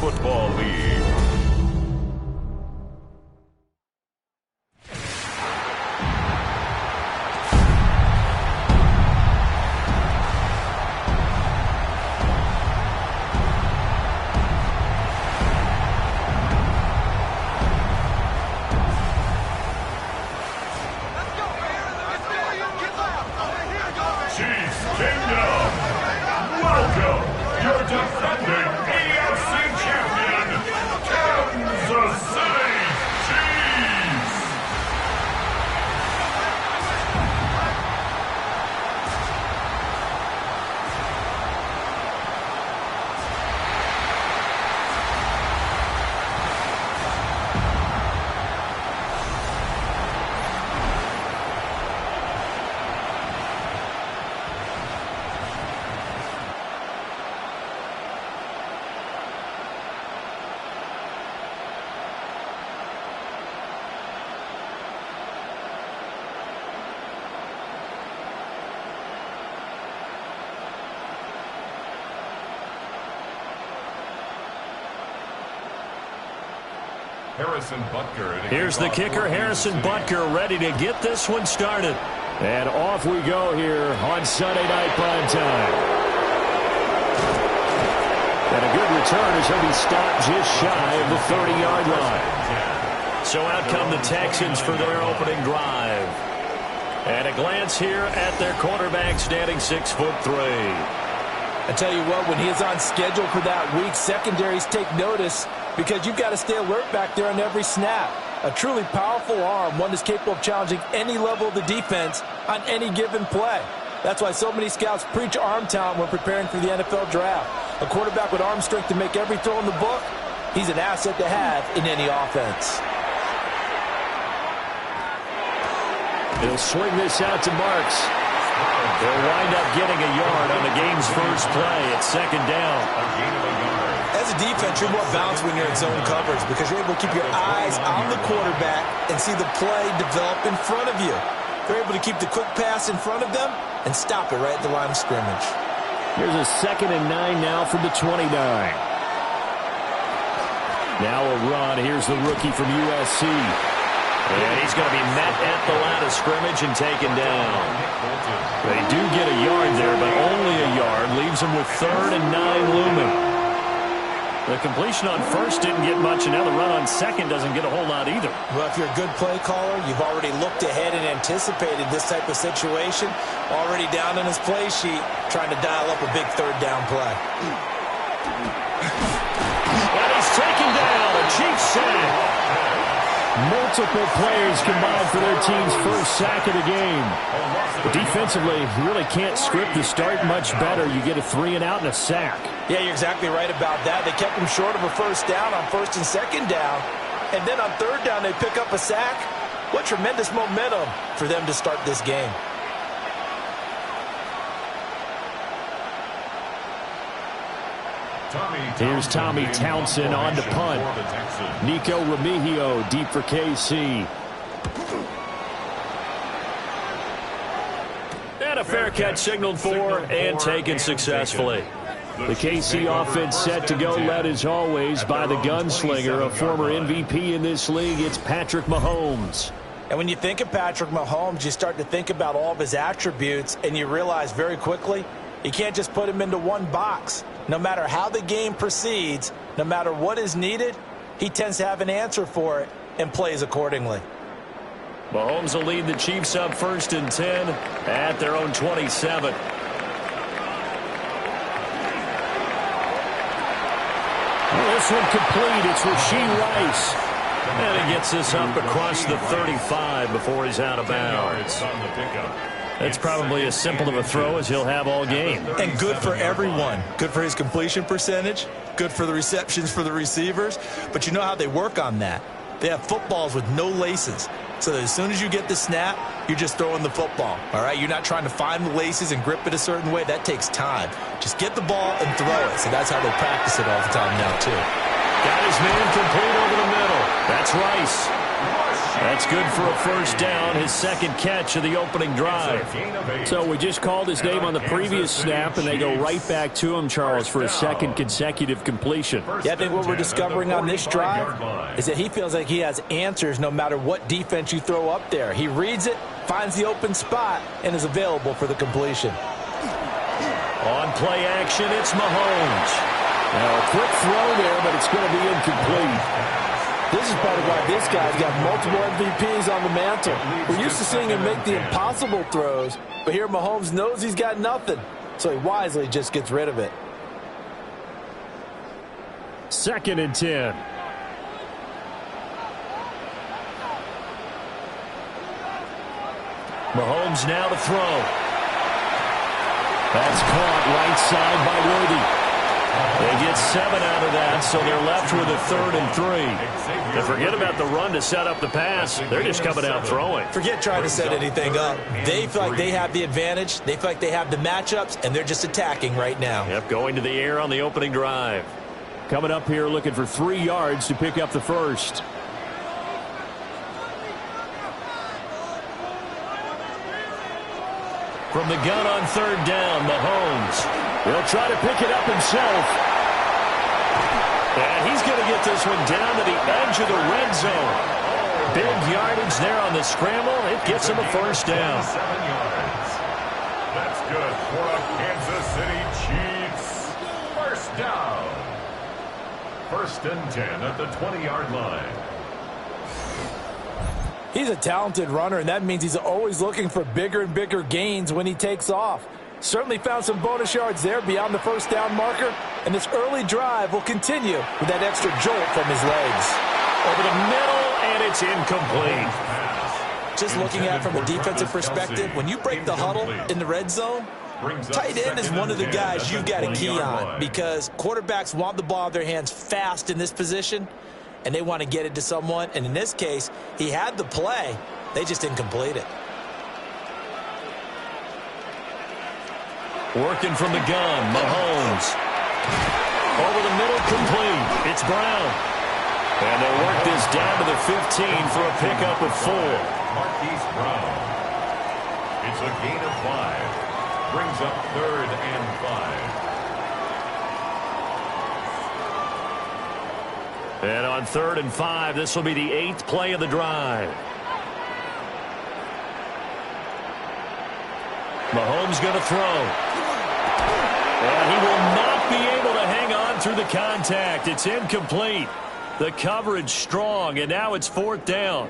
Football League. Here's the kicker, Harrison Butker, ready to get this one started. And off we go here on Sunday Night Prime Time. And a good return as he'll be stopped just shy of the 30-yard line. So out come the Texans for their opening drive. And a glance here at their quarterback standing 6'3". I tell you what, when he is on schedule for that week, secondaries take notice because you've got to stay alert back there on every snap. A truly powerful arm, one that's capable of challenging any level of the defense on any given play. That's why so many scouts preach arm talent when preparing for the NFL draft. A quarterback with arm strength to make every throw in the book, he's an asset to have in any offense. He'll swing this out to Marks. They'll wind up getting a yard on the game's first play. It's second down. As a defense, you're more balanced when you're in zone coverage because you're able to keep your eyes on the quarterback and see the play develop in front of you. You're able to keep the quick pass in front of them and stop it right at the line of scrimmage. Here's a 2nd and 9 now from the 29. Now a run. Here's the rookie from USC. And he's going to be met at the line of scrimmage and taken down. They do get a yard there, but only a yard. Leaves them with 3rd and 9 looming. The completion on first didn't get much, and now the run on second doesn't get a whole lot either. Well, if you're a good play caller, you've already looked ahead and anticipated this type of situation. Already down in his play sheet, trying to dial up a big 3rd down play. And he's taken down. A Chiefs sack. Multiple players combined for their team's first sack of the game. But defensively, you really can't script the start much better. You get a 3 and out and a sack. Yeah, you're exactly right about that. They kept him short of a first down on 1st and 2nd down. And then on 3rd down, they pick up a sack. What tremendous momentum for them to start this game. Here's Tommy Townsend on to punt. Nico Remigio deep for KC. And a fair catch signaled for and taken successfully. The KC offense set to go, led as always by the gunslinger, a former MVP in this league. It's Patrick Mahomes. And when you think of Patrick Mahomes, you start to think about all of his attributes, and you realize very quickly you can't just put him into one box. No matter how the game proceeds, no matter what is needed, he tends to have an answer for it and plays accordingly. Mahomes will lead the Chiefs up 1st and 10 at their own 27. This one complete. It's Rashee Rice. And he gets this up across the 35 before he's out of bounds. That's probably as simple of a throw as he'll have all game. And good for everyone. Good for his completion percentage. Good for the receptions for the receivers. But you know how they work on that. They have footballs with no laces. So that as soon as you get the snap, you're just throwing the football. All right? You're not trying to find the laces and grip it a certain way. That takes time. Just get the ball and throw it. So that's how they practice it all the time now, too. Got his man complete over the middle. That's Rice. That's good for a first down, his second catch of the opening drive. So we just called his name on the previous snap, and they go right back to him, Charles, for a second consecutive completion. Yeah, I think what we're discovering on this drive is that he feels like he has answers no matter what defense you throw up there. He reads it, finds the open spot, and is available for the completion. On play action, it's Mahomes. Now, a quick throw there, but it's going to be incomplete. This is part of why this guy's got multiple MVPs on the mantle. We're used to seeing him make the impossible throws, but here Mahomes knows he's got nothing, so he wisely just gets rid of it. 2nd and 10. Mahomes now to throw. That's caught right side by Worthy. They get 7 out of that, so they're left with a 3rd and 3. And forget about the run to set up the pass. They're just coming out throwing. Forget trying to set anything up. They feel like they have the advantage. They feel like they have the matchups, and they're just attacking right now. Yep, going to the air on the opening drive. Coming up here looking for 3 yards to pick up the first. From the gun on 3rd down, Mahomes. He'll try to pick it up himself. And he's going to get this one down to the edge of the red zone. Big yardage there on the scramble. It gets him a first down. 7 yards. That's good for a Kansas City Chiefs. First down. 1st and 10 at the 20-yard line. He's a talented runner, and that means he's always looking for bigger and bigger gains when he takes off. Certainly found some bonus yards there beyond the first down marker, and this early drive will continue with that extra jolt from his legs. Over the middle, and it's incomplete. Just looking at it from a defensive perspective, when you break the huddle in the red zone, tight end is one of the guys you've got to key on because quarterbacks want the ball in their hands fast in this position, and they want to get it to someone. And in this case, he had the play. They just didn't complete it. Working from the gun, Mahomes. Over the middle, complete. It's Brown. And they'll work this down to the 15 for a pickup of 4. Marquise Brown. It's a gain of 5. Brings up 3rd and 5. And on 3rd and 5, this will be the 8th play of the drive. Mahomes going to throw. And he will not be able to hang on through the contact. It's incomplete. The coverage strong, and now it's 4th down.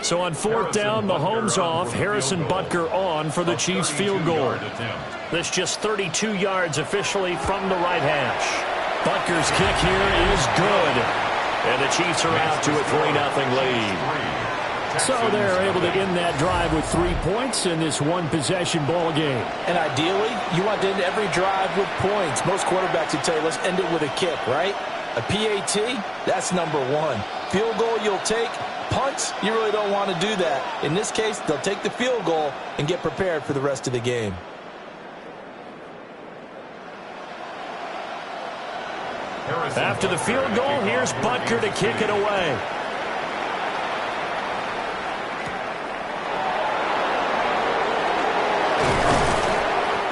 So on 4th down, Mahomes off, Harrison Butker on for the Chiefs field goal. That's just 32 yards officially from the right hash. Butker's kick here is good. And the Chiefs are out to a 3-0 lead. So they're able to end that drive with 3 points in this one-possession ball game. And ideally, you want to end every drive with points. Most quarterbacks would tell you, let's end it with a kick, right? A PAT, that's number 1. Field goal you'll take. Punts, you really don't want to do that. In this case, they'll take the field goal and get prepared for the rest of the game. After the field goal, here's Butker to kick it away.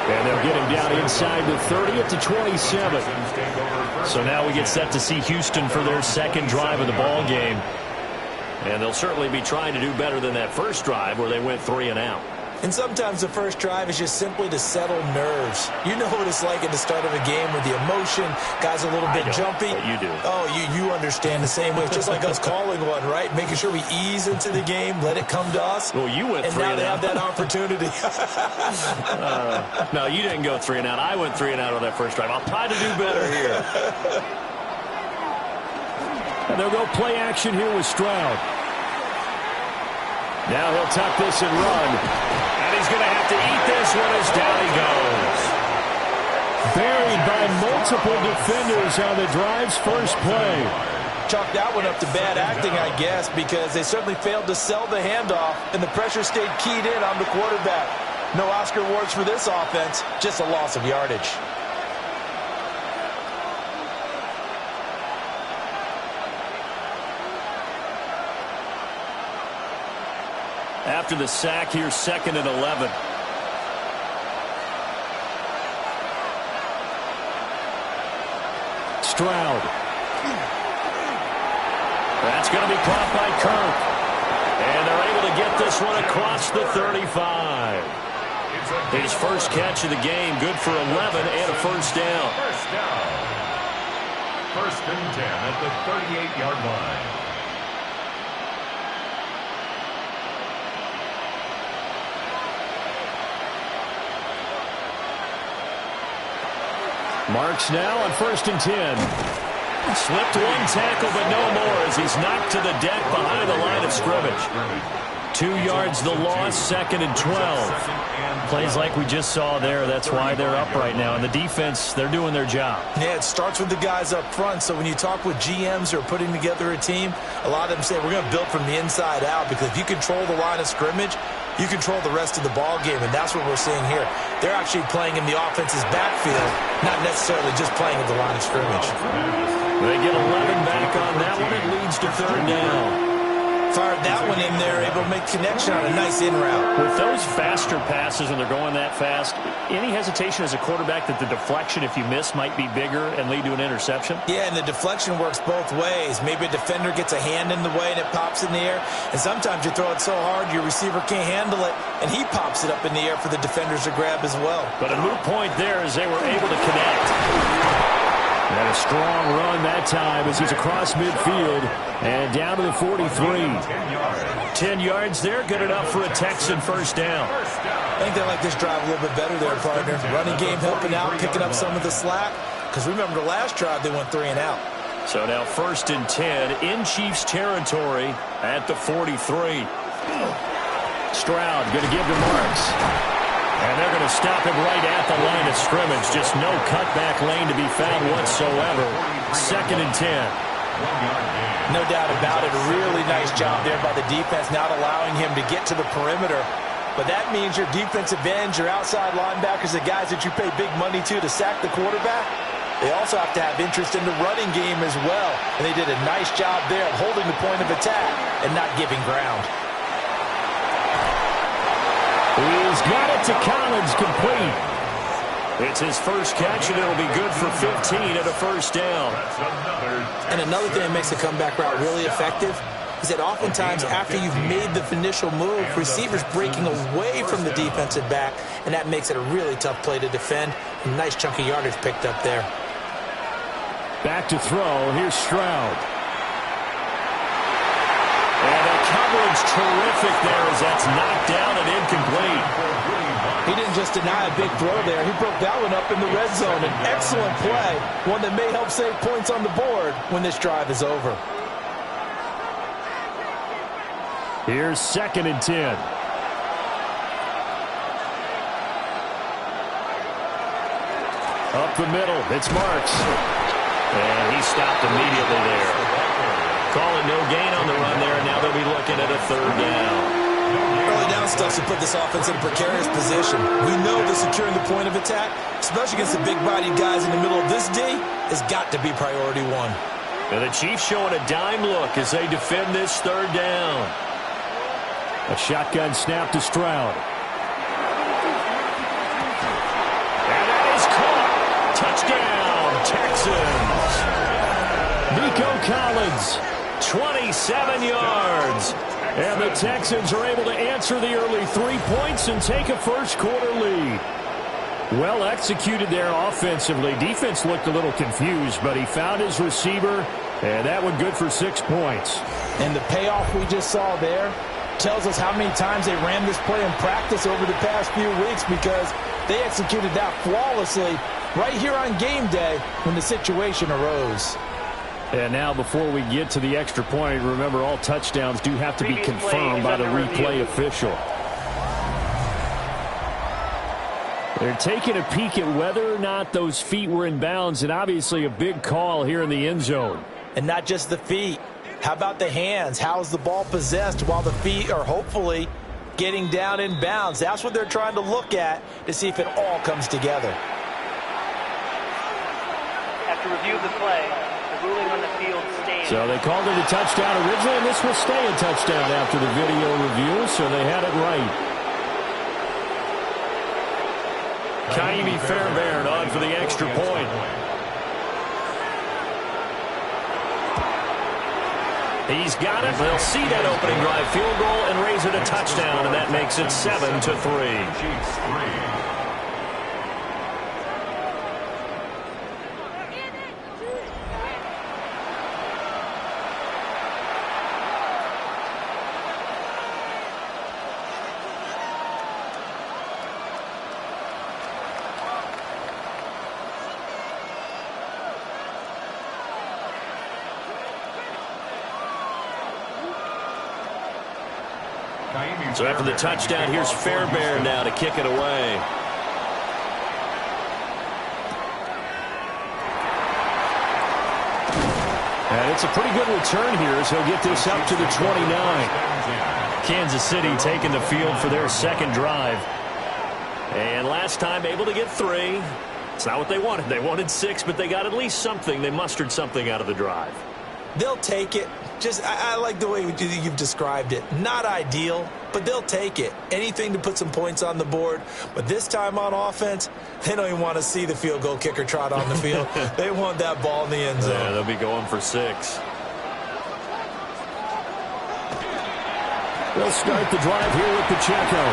And they'll get him down inside the 30 at the 27. So now we get set to see Houston for their second drive of the ball game. And they'll certainly be trying to do better than that first drive where they went 3 and out. And sometimes the first drive is just simply to settle nerves. You know what it's like at the start of a game with the emotion. Guys are a little bit jumpy. But you do. Oh, you understand the same way. It's just like us calling one, right? Making sure we ease into the game, let it come to us. Well, you went 3 and out. And now they have that opportunity. No, you didn't go 3 and out. I went 3 and out on that first drive. I'll try to do better here. And they'll go play action here with Stroud. Now he'll tuck this and run. And he's going to have to eat this one as down he goes. Buried by multiple defenders on the drive's first play. Chalk that one up to bad acting, I guess, because they certainly failed to sell the handoff, and the pressure stayed keyed in on the quarterback. No Oscar awards for this offense, just a loss of yardage. After the sack, here's 2nd and 11. Stroud. That's going to be caught by Kirk. And they're able to get this one across the 35. His first catch of the game, good for 11 and a first down. First and 10 at the 38-yard line. Marks now on 1st and 10. Slipped one tackle, but no more as he's knocked to the deck behind the line of scrimmage. 2 yards the loss, 2nd and 12. Plays like we just saw there. That's why they're up right now. And the defense, they're doing their job. Yeah, it starts with the guys up front. So when you talk with GMs who are putting together a team, a lot of them say we're going to build from the inside out, because if you control the line of scrimmage, you control the rest of the ball game, and that's what we're seeing here. They're actually playing in the offense's backfield, not necessarily just playing at the line of scrimmage. They get 11 back on that one. It leads to 3rd down. Fired that one in there, able to make connection on a nice in route. With those faster passes and they're going that fast, any hesitation as a quarterback that the deflection, if you miss, might be bigger and lead to an interception? Yeah, and the deflection works both ways. Maybe a defender gets a hand in the way and it pops in the air. And sometimes you throw it so hard your receiver can't handle it, and he pops it up in the air for the defenders to grab as well. But a moot point there as they were able to connect. And a strong run that time as he's across midfield and down to the 43. 10 yards there, good enough for a Texan first down. I think they like this drive a little bit better there, partner. Running game helping out, picking up some of the slack. Because remember, the last drive they went 3 and out. So now 1st and 10 in Chiefs territory at the 43. Stroud going to give to Marks. And they're going to stop him right at the line of scrimmage. Just no cutback lane to be found whatsoever. 2nd and 10. No doubt about it. A really nice job there by the defense, not allowing him to get to the perimeter. But that means your defensive ends, your outside linebackers, the guys that you pay big money to sack the quarterback, they also have to have interest in the running game as well. And they did a nice job there of holding the point of attack and not giving ground. He's got it to Collins, complete. It's his first catch, and it'll be good for 15 at a first down. And another thing that makes the comeback route really effective is that oftentimes after you've made the initial move, receivers breaking away from the defensive back, and that makes it a really tough play to defend. A nice chunk of yardage picked up there. Back to throw. Here's Stroud. And the coverage terrific there as that's knocked down and incomplete. He didn't just deny a big throw there. He broke that one up in the red zone. An excellent play, one that may help save points on the board when this drive is over. Here's 2nd and 10. Up the middle, it's Marks. And he stopped immediately there. Call it no gain on the run there, and now they'll be looking at a 3rd down. Early down stuff to put this offense in a precarious position. We know that securing the point of attack, especially against the big-bodied guys in the middle of this D, has got to be priority one. And the Chiefs showing a dime look as they defend this 3rd down. A shotgun snap to Stroud. And that is caught. Touchdown, Texans. Nico Collins, 27 yards. And the Texans are able to answer the early 3 points and take a first-quarter lead. Well executed there offensively. Defense looked a little confused, but he found his receiver, and that one good for 6 points. And the payoff we just saw there tells us how many times they ran this play in practice over the past few weeks, because they executed that flawlessly right here on game day when the situation arose. And now before we get to the extra point, remember all touchdowns do have to be confirmed by the replay official. They're taking a peek at whether or not those feet were in bounds, and obviously a big call here in the end zone. And not just the feet. How about the hands? How's the ball possessed while the feet are hopefully getting down in bounds? That's what they're trying to look at to see if it all comes together. After review of the play, the ruling on the field stands. So they called it a touchdown originally, and this will stay a touchdown after the video review, so they had it right. Kaimi Fairbairn on for the extra point. He's got it. They'll see that opening drive field goal and raise it a touchdown, and that makes it 7-3. So after the touchdown, here's Fairbairn now to kick it away. And it's a pretty good return here as he'll get this up to the 29. Kansas City taking the field for their second drive. And last time able to get 3. It's not what they wanted. They wanted 6, but they got at least something. They mustered something out of the drive. They'll take it. I like the way you've described it. Not ideal, but they'll take it. Anything to put some points on the board. But this time on offense, they don't even want to see the field goal kicker trot on the field. They want that ball in the end zone. Yeah, they'll be going for 6. They'll start the drive here with Pacheco.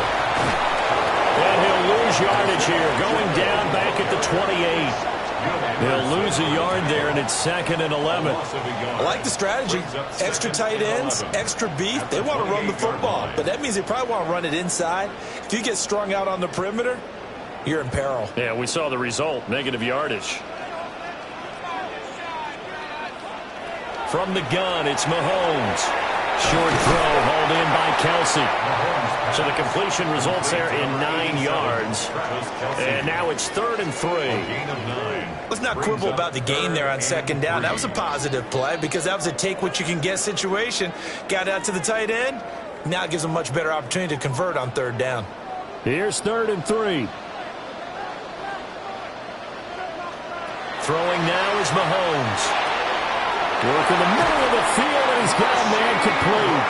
And he'll lose yardage here, going down back at the 28. They'll lose a yard there, and it's 2nd and 11. I like the strategy. Extra tight ends, extra beef. They want to run the football, but that means they probably want to run it inside. If you get strung out on the perimeter, you're in peril. Yeah, we saw the result, negative yardage. From the gun, it's Mahomes. Short throw, hauled in by Kelsey. So the completion results there in 9 yards. And now it's 3rd and 3. Let's not quibble about the gain there on 2nd down. That was a positive play because that was a take-what-you-can-get situation. Got out to the tight end. Now it gives them a much better opportunity to convert on 3rd down. Here's 3rd and 3. Throwing now is Mahomes. Work in the middle of the field, and he's got a man complete.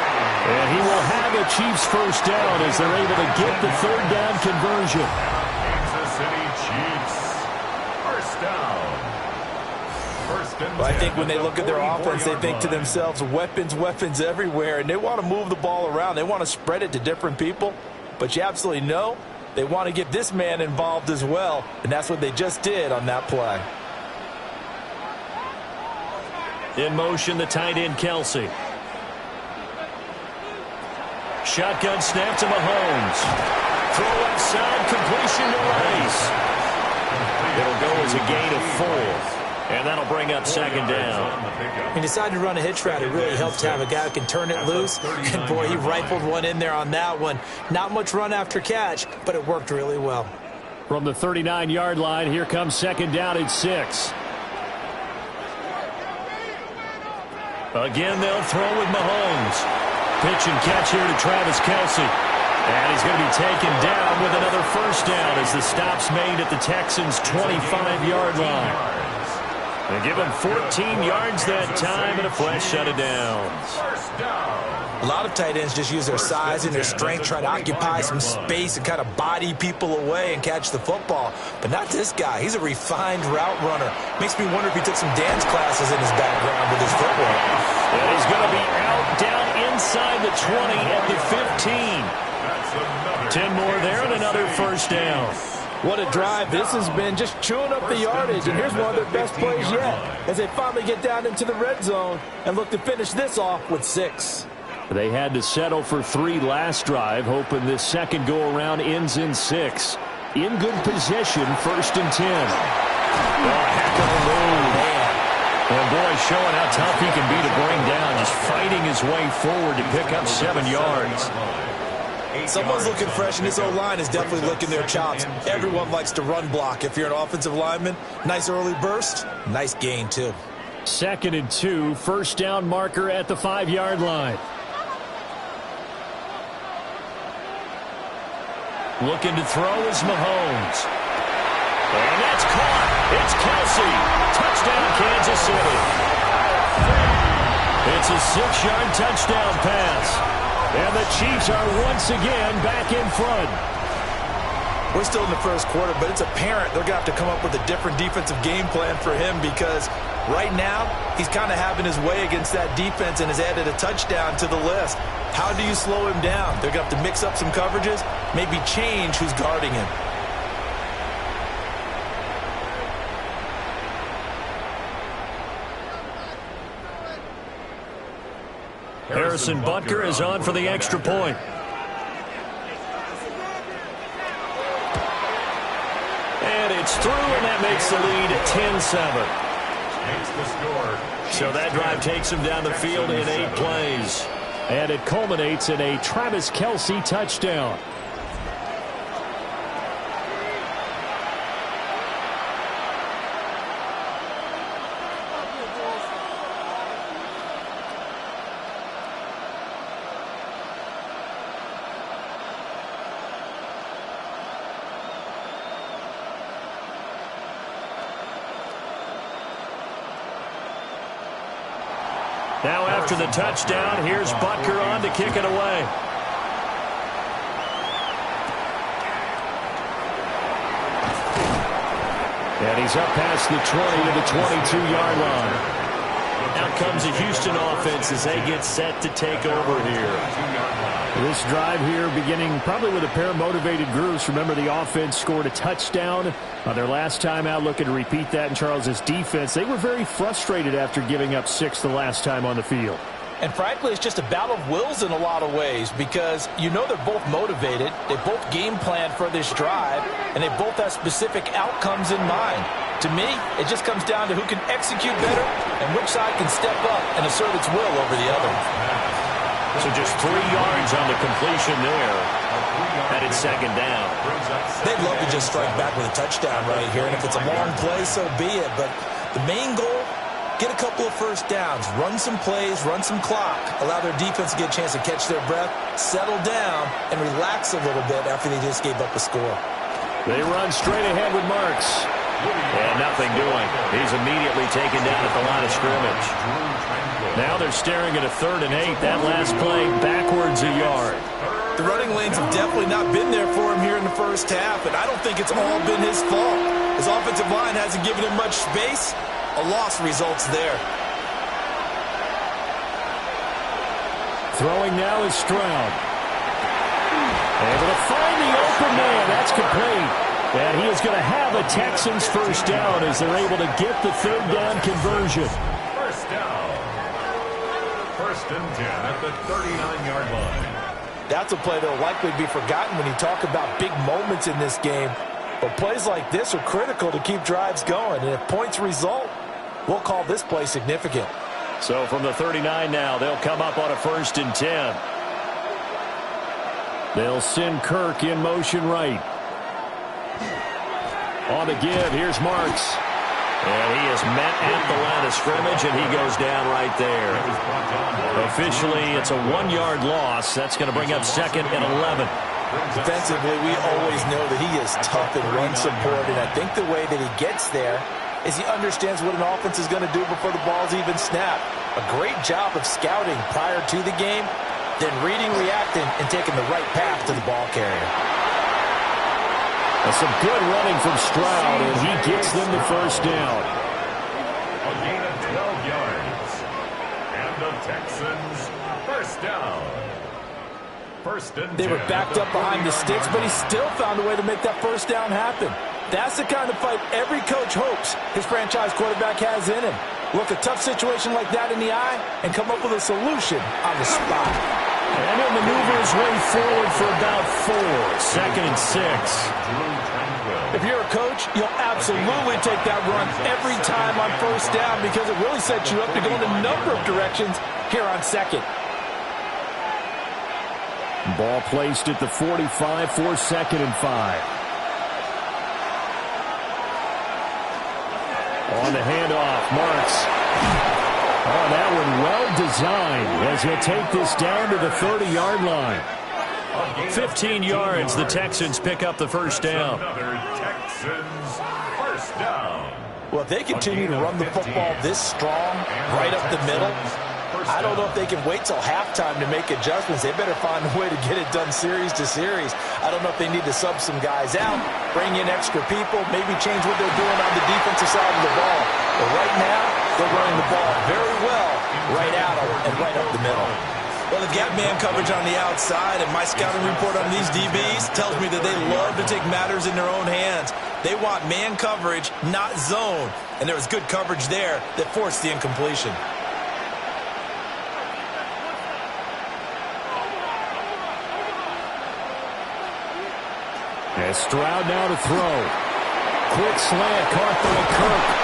And he will have a Chiefs first down as they're able to get the 3rd down conversion. Kansas City Chiefs, first down. Well, I think when they look at their offense, they think to themselves, weapons, weapons everywhere, and they want to move the ball around. They want to spread it to different people, but you absolutely know they want to get this man involved as well, and that's what they just did on that play. In motion, the tight end, Kelsey. Shotgun snap to Mahomes. Throw left side, completion to Rice. It'll go as a gain of 4. And that'll bring up 2nd down. He decided to run a hitch route. It really helped to have a guy who can turn it loose. And, boy, he rifled one in there on that one. Not much run after catch, but it worked really well. From the 39-yard line, here comes 2nd down at 6. Again, they'll throw with Mahomes. Pitch and catch here to Travis Kelsey. And he's going to be taken down with another first down as the stop's made at the Texans' 25-yard line. They give him 14 yards that time and a fresh set of downs. A lot of tight ends just use their size and their strength, try to occupy some space and kind of body people away and catch the football. But not this guy. He's a refined route runner. Makes me wonder if he took some dance classes in his background with his footwork. And he's going to be out down inside the 20 at the 15. 10 more there and another first down. What a drive this has been, just chewing up the yardage. And here's one of their best plays yet as they finally get down into the red zone and look to finish this off with 6. They had to settle for 3 last drive, hoping this second go-around ends in 6. In good position, 1st and 10. Oh, heck of a move. And boy, showing how tough he can be to bring down, just fighting his way forward to pick up 7 yards. Someone's looking fresh, and his O-line is definitely licking their chops. Everyone likes to run block. If you're an offensive lineman, nice early burst, nice gain too. 2nd and 2, first down marker at the 5-yard line. Looking to throw is Mahomes. And that's caught. It's Kelsey. Touchdown, Kansas City. It's a 6-yard touchdown pass. And the Chiefs are once again back in front. We're still in the first quarter, but it's apparent they're going to have to come up with a different defensive game plan for him because right now he's kind of having his way against that defense and has added a touchdown to the list. How do you slow him down? They're going to have to mix up some coverages, maybe change who's guarding him. Harrison Butker is on for the extra point. And it's through, and that makes the lead 10-7. So that drive takes him down the field in 8 plays. And it culminates in a Travis Kelce touchdown. Now after the touchdown, here's Butker on to kick it away. And he's up past the 20 to the 22-yard line. Out comes the Houston offense as they get set to take over here. This drive here beginning probably with a pair of motivated groups. Remember, the offense scored a touchdown on their last time out, looking to repeat that in Charles's defense. They were very frustrated after giving up 6 the last time on the field. And frankly, it's just a battle of wills in a lot of ways because you know they're both motivated, they both game plan for this drive, and they both have specific outcomes in mind. To me, it just comes down to who can execute better and which side can step up and assert its will over the other. So just 3 yards on the completion there. And it's 2nd down. They'd love to just strike back with a touchdown right here, and if it's a long play, so be it. But the main goal, get a couple of first downs, run some plays, run some clock, allow their defense to get a chance to catch their breath, settle down, and relax a little bit after they just gave up a score. They run straight ahead with Marks. And nothing doing. He's immediately taken down at the line of scrimmage. Now they're staring at a 3rd and 8. That last play backwards a yard. The running lanes have definitely not been there for him here in the first half, and I don't think it's all been his fault. His offensive line hasn't given him much space. A loss results there. Throwing now is Stroud. Able to find the open man. That's complete. And he is going to have a Texans first down as they're able to get the 3rd down conversion. First down. 1st and 10 at the 39-yard line. That's a play that will likely be forgotten when you talk about big moments in this game. But plays like this are critical to keep drives going. And if points result, we'll call this play significant. So from the 39 now, they'll come up on a 1st and 10. They'll send Kirk in motion right. On the give, here's Marks. And he is met at the line of scrimmage, and he goes down right there. Officially, it's a 1-yard loss. That's going to bring up 2nd and 11. Defensively, we always know that he is tough in run support, and I think the way that he gets there is he understands what an offense is going to do before the ball's even snapped. A great job of scouting prior to the game, then reading, reacting, and taking the right path to the ball carrier. Some good running from Stroud, and he gets them the first down. A gain of 12 yards. And the Texans first down. 1st and 10. They were backed up behind the sticks, but he still found a way to make that first down happen. That's the kind of fight every coach hopes his franchise quarterback has in him. Look a tough situation like that in the eye and come up with a solution on the spot. And he'll maneuver his way forward for about 4. 2nd and 6. If you're a coach, you'll absolutely take that run every time on first down because it really sets you up to go in a number of directions here on 2nd. Ball placed at the 45 for 2nd and 5. On the handoff, Marks. Oh, that one well designed as he'll take this down to the 30-yard line. 15 yards, the Texans pick up the first down. Texans first down. Well, if they continue to run the football this strong, right up the middle, I don't know if they can wait till halftime to make adjustments. They better find a way to get it done series to series. I don't know if they need to sub some guys out, bring in extra people, maybe change what they're doing on the defensive side of the ball. But right now, they're running the ball very well right out and right up the middle. Well, they've got man coverage on the outside, and my scouting report on these DBs tells me that they love to take matters in their own hands. They want man coverage, not zone. And there was good coverage there that forced the incompletion. And Stroud now to throw. Quick slant caught by Kirk.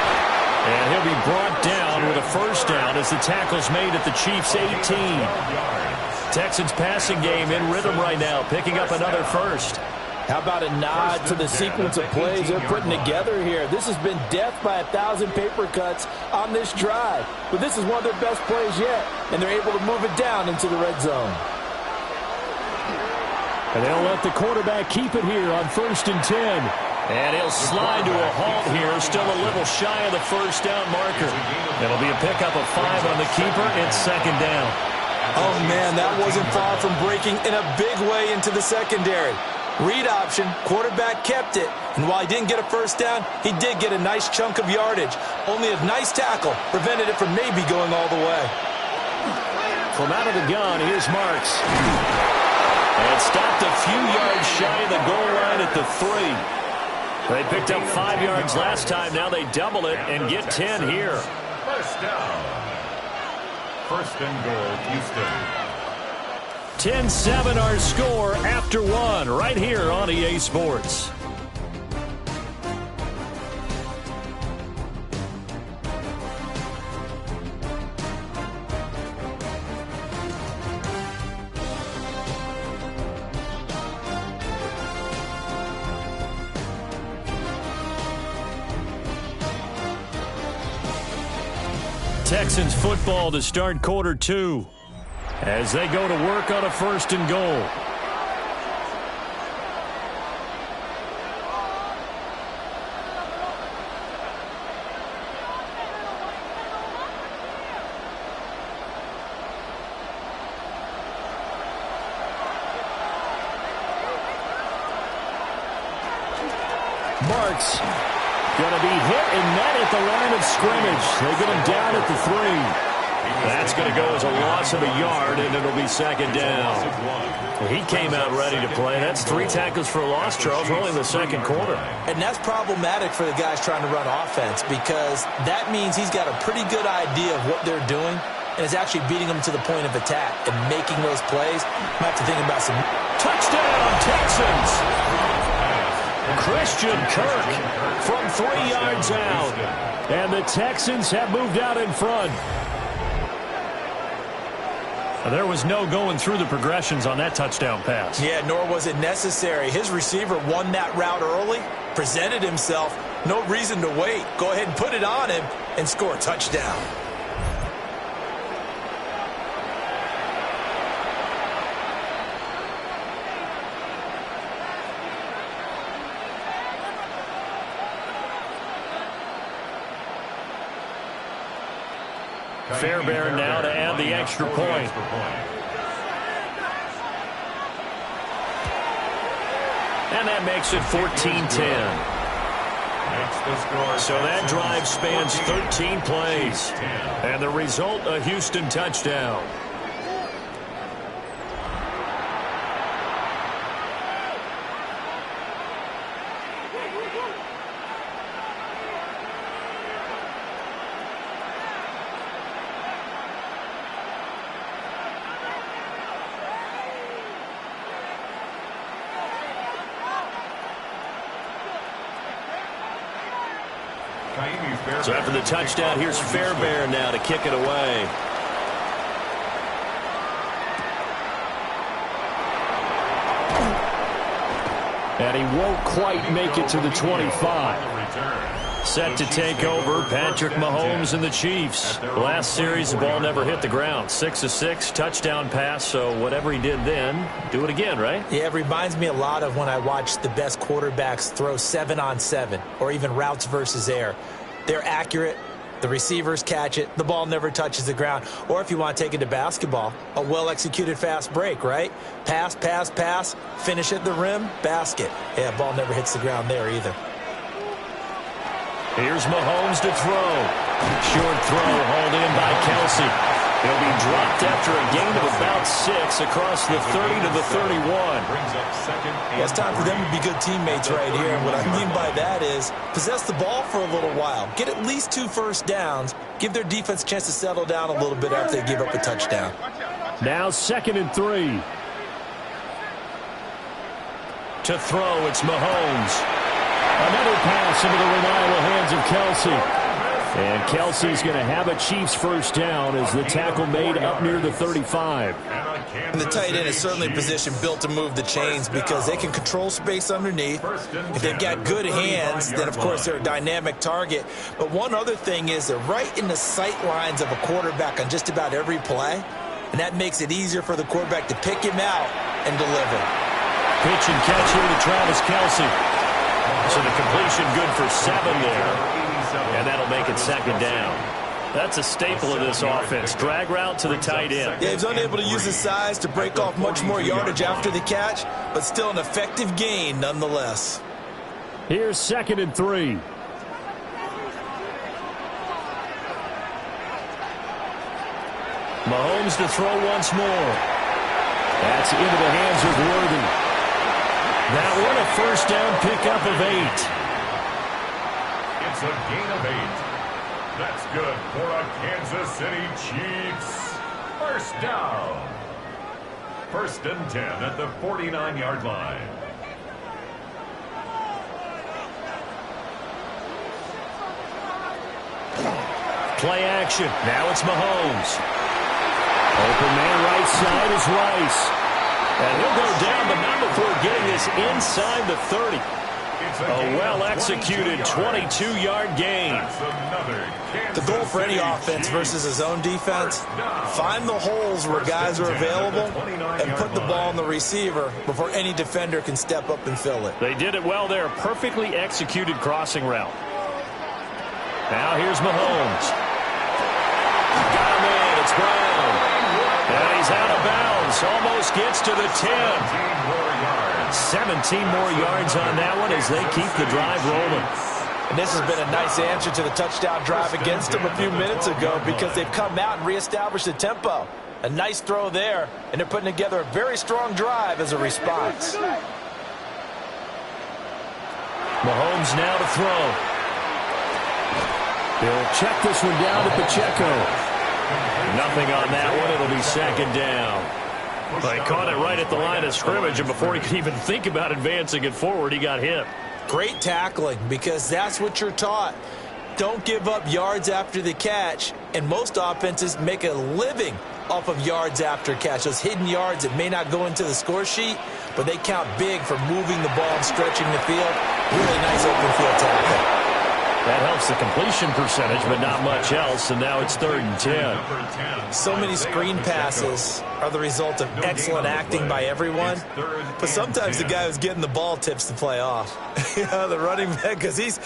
And he'll be brought down with a first down as the tackle's made at the Chiefs' 18. Texans passing game in rhythm right now, picking up another first. How about a nod to the sequence of plays they're putting together here? This has been death by 1,000 paper cuts on this drive. But this is one of their best plays yet, and they're able to move it down into the red zone. And they'll let the quarterback keep it here on 1st and 10. And he'll slide to a halt here, still a little shy of the first down marker. It'll be a pickup of 5 on the keeper. It's 2nd down. Oh, man, that wasn't far from breaking in a big way into the secondary. Read option, quarterback kept it. And while he didn't get a first down, he did get a nice chunk of yardage. Only a nice tackle prevented it from maybe going all the way. From out of the gun, here's Marks. And stopped a few yards shy of the goal line at the 3. They picked up 5 yards last time. Now they double it and get 10 here. First down. 1st and goal, Houston. 10-7 our score after 1 right here on EA Sports. Texans football to start quarter 2 as they go to work on a 1st and goal. Marks going to be hit and met at the line of scrimmage. They get him down at the 3. That's going to go as a loss of a yard, and it'll be 2nd down. Well, he came out ready to play. That's 3 tackles for a loss, Charles, early in the 2nd quarter. And that's problematic for the guys trying to run offense because that means he's got a pretty good idea of what they're doing and is actually beating them to the point of attack and making those plays. Might have to think about some. Touchdown, Texans! Christian Kirk from 3 yards out. And the Texans have moved out in front. There was no going through the progressions on that touchdown pass. Yeah, nor was it necessary. His receiver won that route early, presented himself. No reason to wait. Go ahead and put it on him and score a touchdown. Fairbairn now to add the extra point. And that makes it 14-10. So that drive spans 13 plays. And the result, a Houston touchdown. So after the touchdown, here's Fairbairn now to kick it away. And he won't quite make it to the 25. Set to take over, Patrick Mahomes and the Chiefs. Last series, the ball never hit the ground. 6 of 6, touchdown pass, so whatever he did then, do it again, right? Yeah, it reminds me a lot of when I watch the best quarterbacks throw 7-on-7 or even routes versus air. They're accurate. The receivers catch it. The ball never touches the ground. Or if you want to take it to basketball, a well-executed fast break, right? Pass, pass, pass, finish at the rim, basket. Yeah, ball never hits the ground there either. Here's Mahomes to throw. Short throw hauled in by Kelsey. He'll be dropped after a gain of about 6 across the 30 to the 31. Yeah, it's time for them to be good teammates right here. And what I mean by that is possess the ball for a little while. Get at least 2 first downs. Give their defense a chance to settle down a little bit after they give up a touchdown. Now 2nd and 3. To throw, it's Mahomes. Another pass into the reliable hands of Kelsey. And Kelsey's going to have a Chiefs first down as the tackle made up near the 35. And the tight end is certainly a position built to move the chains because they can control space underneath. If they've got good hands, then, of course, they're a dynamic target. But one other thing is they're right in the sight lines of a quarterback on just about every play, and that makes it easier for the quarterback to pick him out and deliver. Pitch and catch here to Travis Kelsey. So the completion good for 7 there, and that'll make it 2nd down. That's a staple of this offense. Drag route to the tight end. Yeah, he's unable to use his size to break off much more yardage after the catch, but still an effective gain nonetheless. Here's 2nd and 3. Mahomes to throw once more. That's into the hands of Worthy. That one a first down pickup of 8. It's a gain of 8. That's good for a Kansas City Chiefs. First down. 1st and 10 at the 49-yard line. Play action. Now it's Mahomes. Open man right side is Rice. And he'll go down, but not before getting this inside the 30. A well-executed 22-yard gain. The goal for any offense versus his own defense, find the holes where guys are available and put the ball on the receiver before any defender can step up and fill it. They did it well there. Perfectly executed crossing route. Now here's Mahomes. Got him in. It's Brown. And he's out of bounds. Almost gets to the 10. 17 more yards on that one as they keep the drive rolling. And this has been a nice answer to the touchdown drive against them a few minutes ago because they've come out and reestablished the tempo. A nice throw there, and they're putting together a very strong drive as a response. Mahomes now to throw. He'll check this one down to Pacheco. Nothing on that one. It'll be 2nd down. They caught it right at the line of scrimmage, and before he could even think about advancing it forward, he got hit. Great tackling because that's what you're taught. Don't give up yards after the catch, and most offenses make a living off of yards after catch. Those hidden yards that may not go into the score sheet, but they count big for moving the ball and stretching the field. Really nice open field tackle. That helps the completion percentage, but not much else, and now it's 3rd and 10. So many screen passes are the result of excellent acting by everyone, but sometimes the guy who's getting the ball tips the play off. The running back, because he's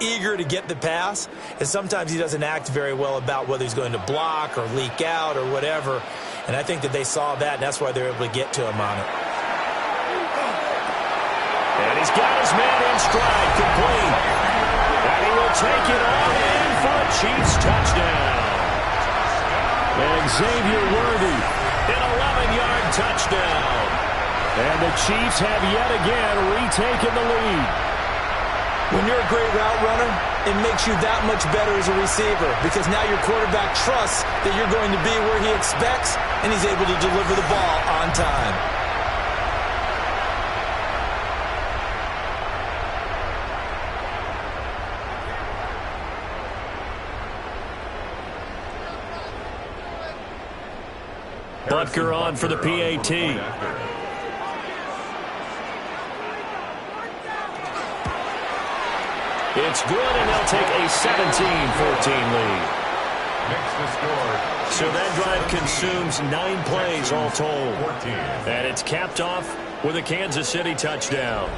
eager to get the pass, and sometimes he doesn't act very well about whether he's going to block or leak out or whatever, and I think that they saw that, and that's why they're able to get to him on it. And he's got his man in stride, complete. And he will take it all in for a Chiefs touchdown. And Xavier Worthy, an 11-yard touchdown. And the Chiefs have yet again retaken the lead. When you're a great route runner, it makes you that much better as a receiver because now your quarterback trusts that you're going to be where he expects, and he's able to deliver the ball on time. Butker on for the PAT. It's good, and they'll take a 17-14 lead. Makes the score. So that drive consumes 9 plays all told. 14. And it's capped off with a Kansas City touchdown.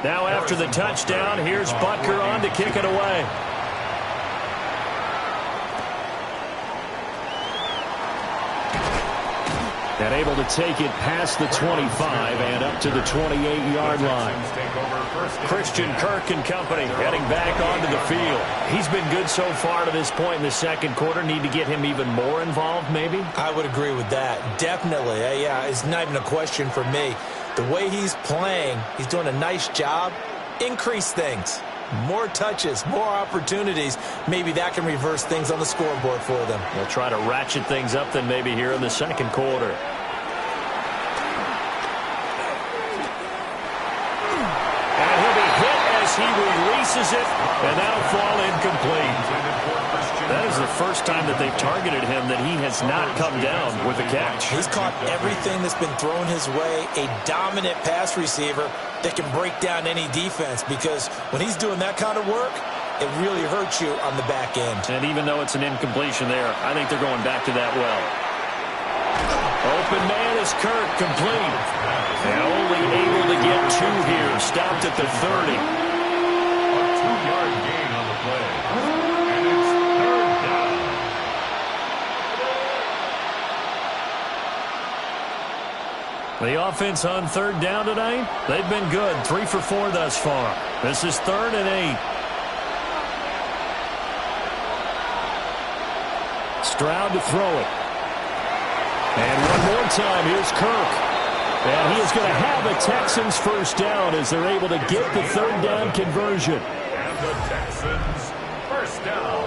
Now after the touchdown, here's Butker on to kick it away. And able to take it past the 25 and up to the 28-yard line. Christian Kirk and company heading back onto the field. He's been good so far to this point in the second quarter. Need to get him even more involved, maybe? I would agree with that. Definitely. Yeah, it's not even a question for me. The way he's playing, he's doing a nice job. Increase things. More touches, more opportunities. Maybe that can reverse things on the scoreboard for them. They'll try to ratchet things up then maybe here in the second quarter. And he'll be hit as he releases it, and that'll fall incomplete. That is the first time that they've targeted him that he has not come down with a catch. He's caught everything that's been thrown his way. A dominant pass receiver that can break down any defense, because when he's doing that kind of work, it really hurts you on the back end. And even though it's an incompletion there, I think they're going back to that well. Open man is Kirk, complete. And only able to get 2 here. Stopped at the 30. A 2-yard gain on the play. And it's third down. The offense on third down tonight, they've been good. 3 for 4 thus far. This is 3rd and 8. Stroud to throw it. And one more time, here's Kirk. And he is going to have a Texans first down as they're able to get the third down conversion. And the Texans first down.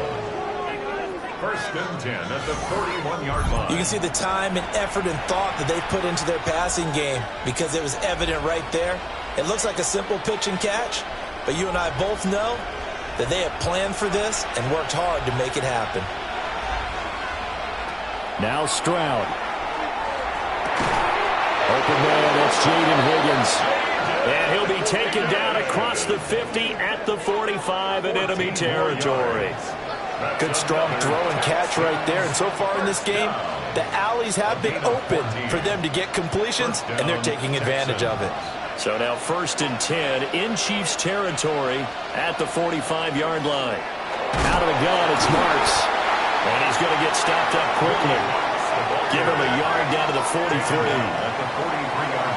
1st and 10 at the 41-yard line. You can see the time and effort and thought that they put into their passing game, because it was evident right there. It looks like a simple pitch and catch, but you and I both know that they have planned for this and worked hard to make it happen. Now Stroud. Open man, that's Jaden Higgins. And he'll be taken down across the 50 at the 45 in enemy territory. Good strong throw and catch right there. And so far in this game, the alleys have been open for them to get completions, and they're taking advantage of it. So now 1st and 10 in Chiefs territory at the 45-yard line. Out of the gun, it's Marks. And he's going to get stopped up quickly. Give him a yard down to the 43.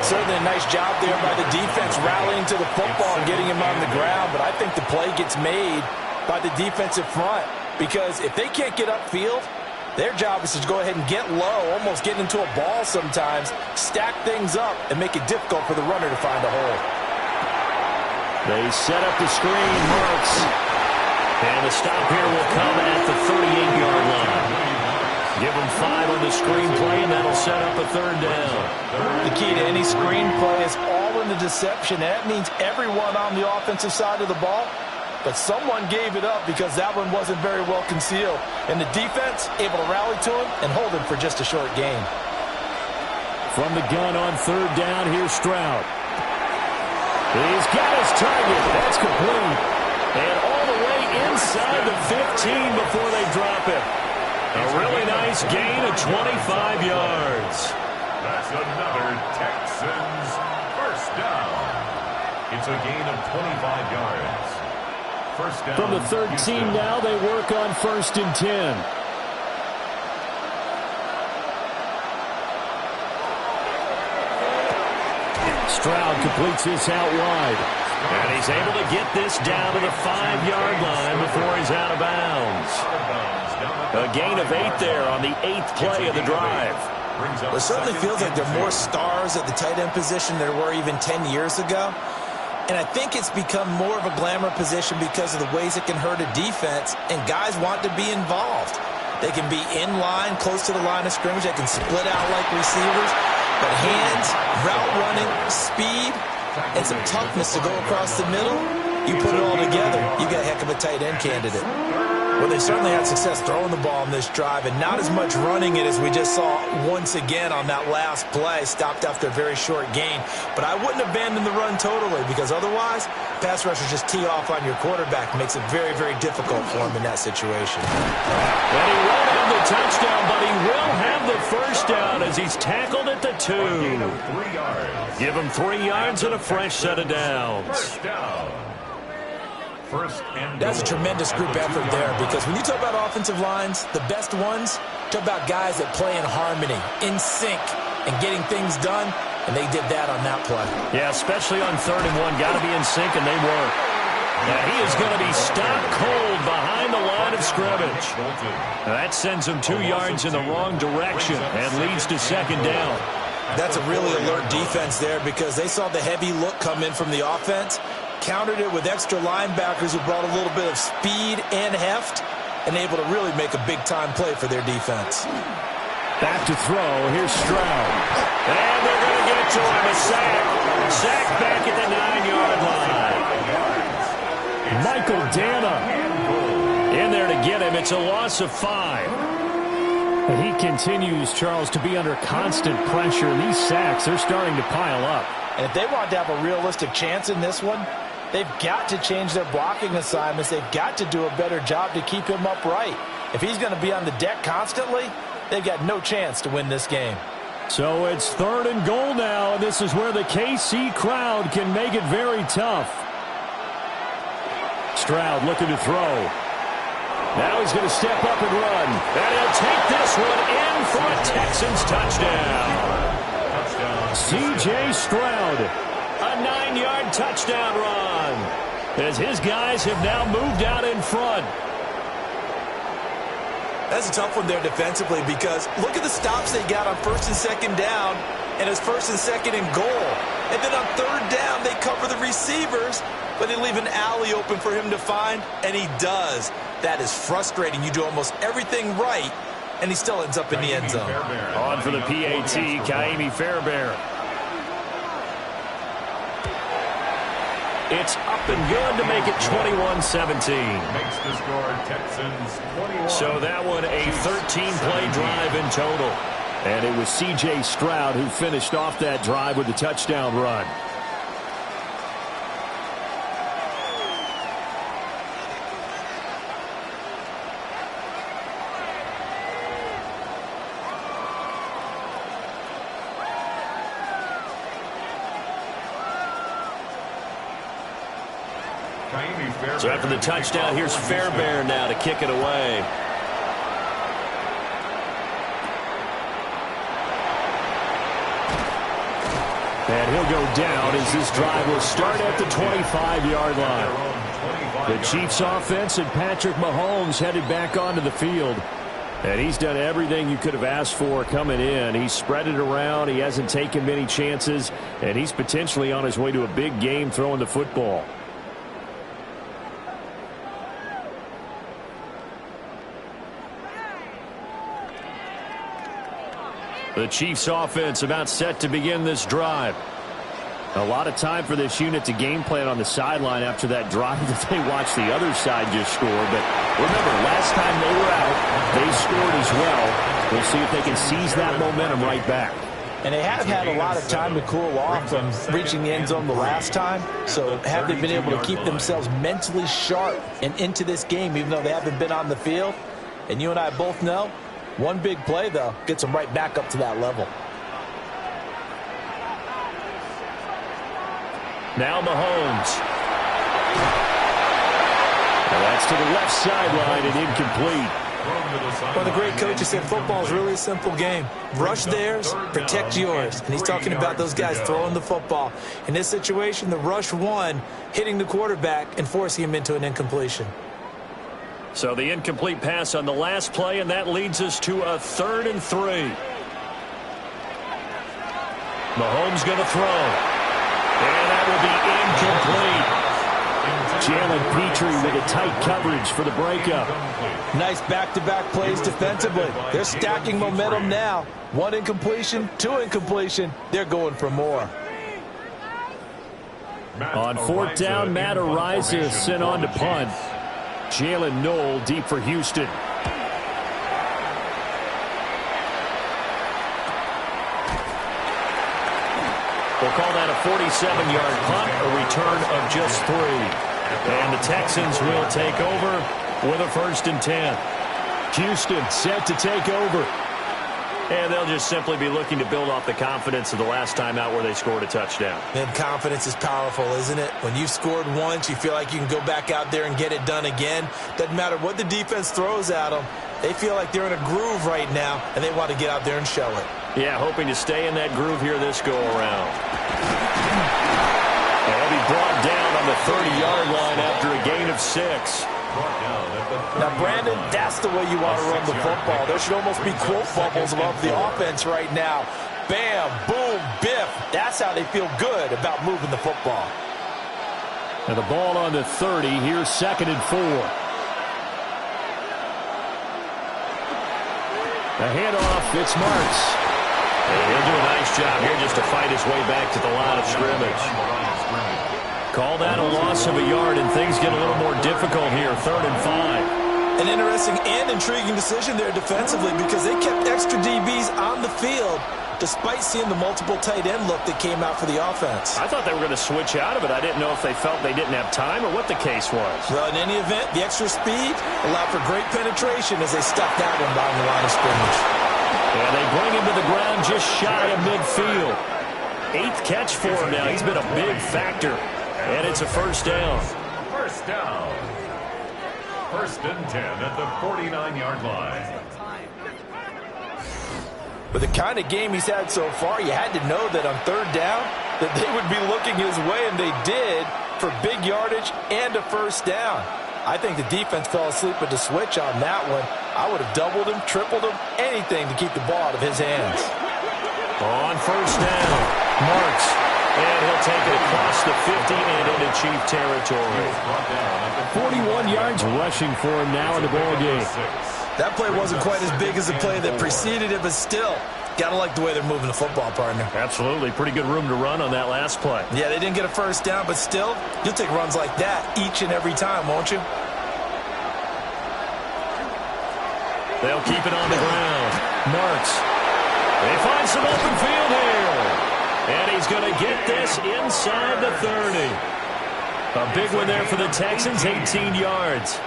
Certainly a nice job there by the defense rallying to the football and getting him on the ground. But I think the play gets made by the defensive front, because if they can't get upfield, their job is to go ahead and get low, almost get into a ball sometimes, stack things up, and make it difficult for the runner to find a hole. They set up the screen, Marks. And the stop here will come at the 38-yard line. Give them 5 on the screenplay, and that'll set up a third down. The key to any screenplay is all in the deception. That means everyone on the offensive side of the ball, but someone gave it up because that one wasn't very well concealed. And the defense able to rally to him and hold him for just a short gain. From the gun on third down, here's Stroud. He's got his target. That's complete. And all the way inside the 15 before they drop it. A really nice gain of 25 yards. That's another Texans first down. It's a gain of 25 yards. First down. From the 13 now, they work on 1st and 10. Stroud completes this out wide. And he's able to get this down to the 5-yard line before he's out of bounds. A gain of 8 there on the 8th play of the drive. It certainly feels like there are more stars at the tight end position than there were even 10 years ago. And I think it's become more of a glamour position because of the ways it can hurt a defense, and guys want to be involved. They can be in line, close to the line of scrimmage. They can split out like receivers. But hands, route running, speed, and some toughness to go across the middle, you put it all together, you got a heck of a tight end candidate. Well, they certainly had success throwing the ball on this drive, and not as much running it as we just saw once again on that last play, stopped after a very short gain. But I wouldn't abandon the run totally, because otherwise, pass rushers just tee off on your quarterback. Makes it very, very difficult for him in that situation. And he won't have the touchdown, but he will have the first down as he's tackled at the 2. Give him 3 yards and a fresh set of downs. That's a tremendous group effort there, because when you talk about offensive lines, the best ones, talk about guys that play in harmony, in sync, and getting things done, and they did that on that play. Yeah, especially on 3rd and 1. Got to be in sync, and they were. Now he is going to be stopped cold behind the line of scrimmage. That sends him 2 yards in the wrong direction and leads to 2nd down. That's a really alert defense there, because they saw the heavy look come in from the offense, countered it with extra linebackers who brought a little bit of speed and heft, and able to really make a big-time play for their defense. Back to throw. Here's Stroud. And they're going to get to him. A sack. Sack back at the 9-yard line. Michael Dana in there to get him. It's a loss of 5. And he continues, Charles, to be under constant pressure. And these sacks, they're starting to pile up. And if they want to have a realistic chance in this one, they've got to change their blocking assignments. They've got to do a better job to keep him upright. If he's going to be on the deck constantly, they've got no chance to win this game. So it's 3rd and goal now, and this is where the KC crowd can make it very tough. Stroud looking to throw. Now he's going to step up and run. And he'll take this one in for a Texans touchdown. C.J. Stroud, a 9-yard touchdown run, as his guys have now moved out in front. That's a tough one there defensively, because look at the stops they got on 1st and 2nd down, and it's 1st and 2nd and goal. And then on 3rd down, they cover the receivers, but they leave an alley open for him to find, and he does. That is frustrating. You do almost everything right, and he still ends up in the end zone. On for the PAT, Kaimi Fairbairn. It's up and good to make it 21-17. Makes the score Texans 21. So that one a 13-play drive in total. And it was C.J. Stroud who finished off that drive with the touchdown run. So after the touchdown, here's Fairbairn now to kick it away. And he'll go down as this drive will start at the 25-yard line. The Chiefs offense and Patrick Mahomes headed back onto the field. And he's done everything you could have asked for coming in. He's spread it around. He hasn't taken many chances. And he's potentially on his way to a big game throwing the football. The Chiefs offense about set to begin this drive. A lot of time for this unit to game plan on the sideline after that drive that they watched the other side just score. But remember, last time they were out, they scored as well. We'll see if they can seize that momentum right back. And they have had a lot of time to cool off from reaching the end zone the last time. So have they been able to keep themselves mentally sharp and into this game, even though they haven't been on the field? And you and I both know, one big play, though, gets them right back up to that level. Now Mahomes. And that's to the left sideline and incomplete. Well, the great coach has said football is really a simple game. Rush theirs, protect yours. And he's talking about those guys throwing the football. In this situation, the rush won, hitting the quarterback and forcing him into an incompletion. So the incomplete pass on the last play, and that leads us to a 3rd and 3. Mahomes going to throw. And that will be incomplete. Jalen and Petrie with a tight coverage for the breakup. Nice back-to-back plays defensively. They're stacking momentum now. 1 incompletion, 2 incompletion. They're going for more. On 4th down, Matt Araiza sent on to punt. Jalen Knoll deep for Houston. We'll call that a 47-yard punt, a return of just 3. And the Texans will take over with a 1st and 10. Houston set to take over. And they'll just simply be looking to build off the confidence of the last time out where they scored a touchdown. And confidence is powerful, isn't it? When you've scored once, you feel like you can go back out there and get it done again. Doesn't matter what the defense throws at them. They feel like they're in a groove right now, and they want to get out there and show it. Yeah, hoping to stay in that groove here this go-around. And he'll be brought down on the 30-yard line after a gain of 6. Now, Brandon, that's the way you want to run the football. There should almost be quote bubbles above the offense right now. Bam, boom, biff. That's how they feel good about moving the football. And the ball on the 30. Here's 2nd and 4. The handoff, it's Marks. And he'll do a nice job here just to fight his way back to the line of scrimmage. Call that a loss of a yard, and things get a little more difficult here. 3rd and 5. An interesting and intriguing decision there defensively because they kept extra DBs on the field despite seeing the multiple tight end look that came out for the offense. I thought they were going to switch out of it. I didn't know if they felt they didn't have time or what the case was. Well, in any event, the extra speed allowed for great penetration as they stuffed that one down the line of scrimmage. And they bring him to the ground just shy of midfield. 8th catch for him now. He's been a big factor. And it's a 1st down. 1st down. 1st and 10 at the 49-yard line. With the kind of game he's had so far, you had to know that on 3rd down that they would be looking his way, and they did, for big yardage and a 1st down. I think the defense fell asleep at the switch on that one. I would have doubled him, tripled him, anything to keep the ball out of his hands. On 1st down, Marks. And he'll take it across the 50 and into Chief territory. 41 yards rushing for him now in the ball game. That play wasn't quite as big as the play that preceded it, but still, got to like the way they're moving the football, partner. Absolutely. Pretty good room to run on that last play. Yeah, they didn't get a 1st down, but still, you'll take runs like that each and every time, won't you? They'll keep it on the ground. Marks. They find some open field here. And he's going to get this inside the 30. A big one there for the Texans, 18 yards.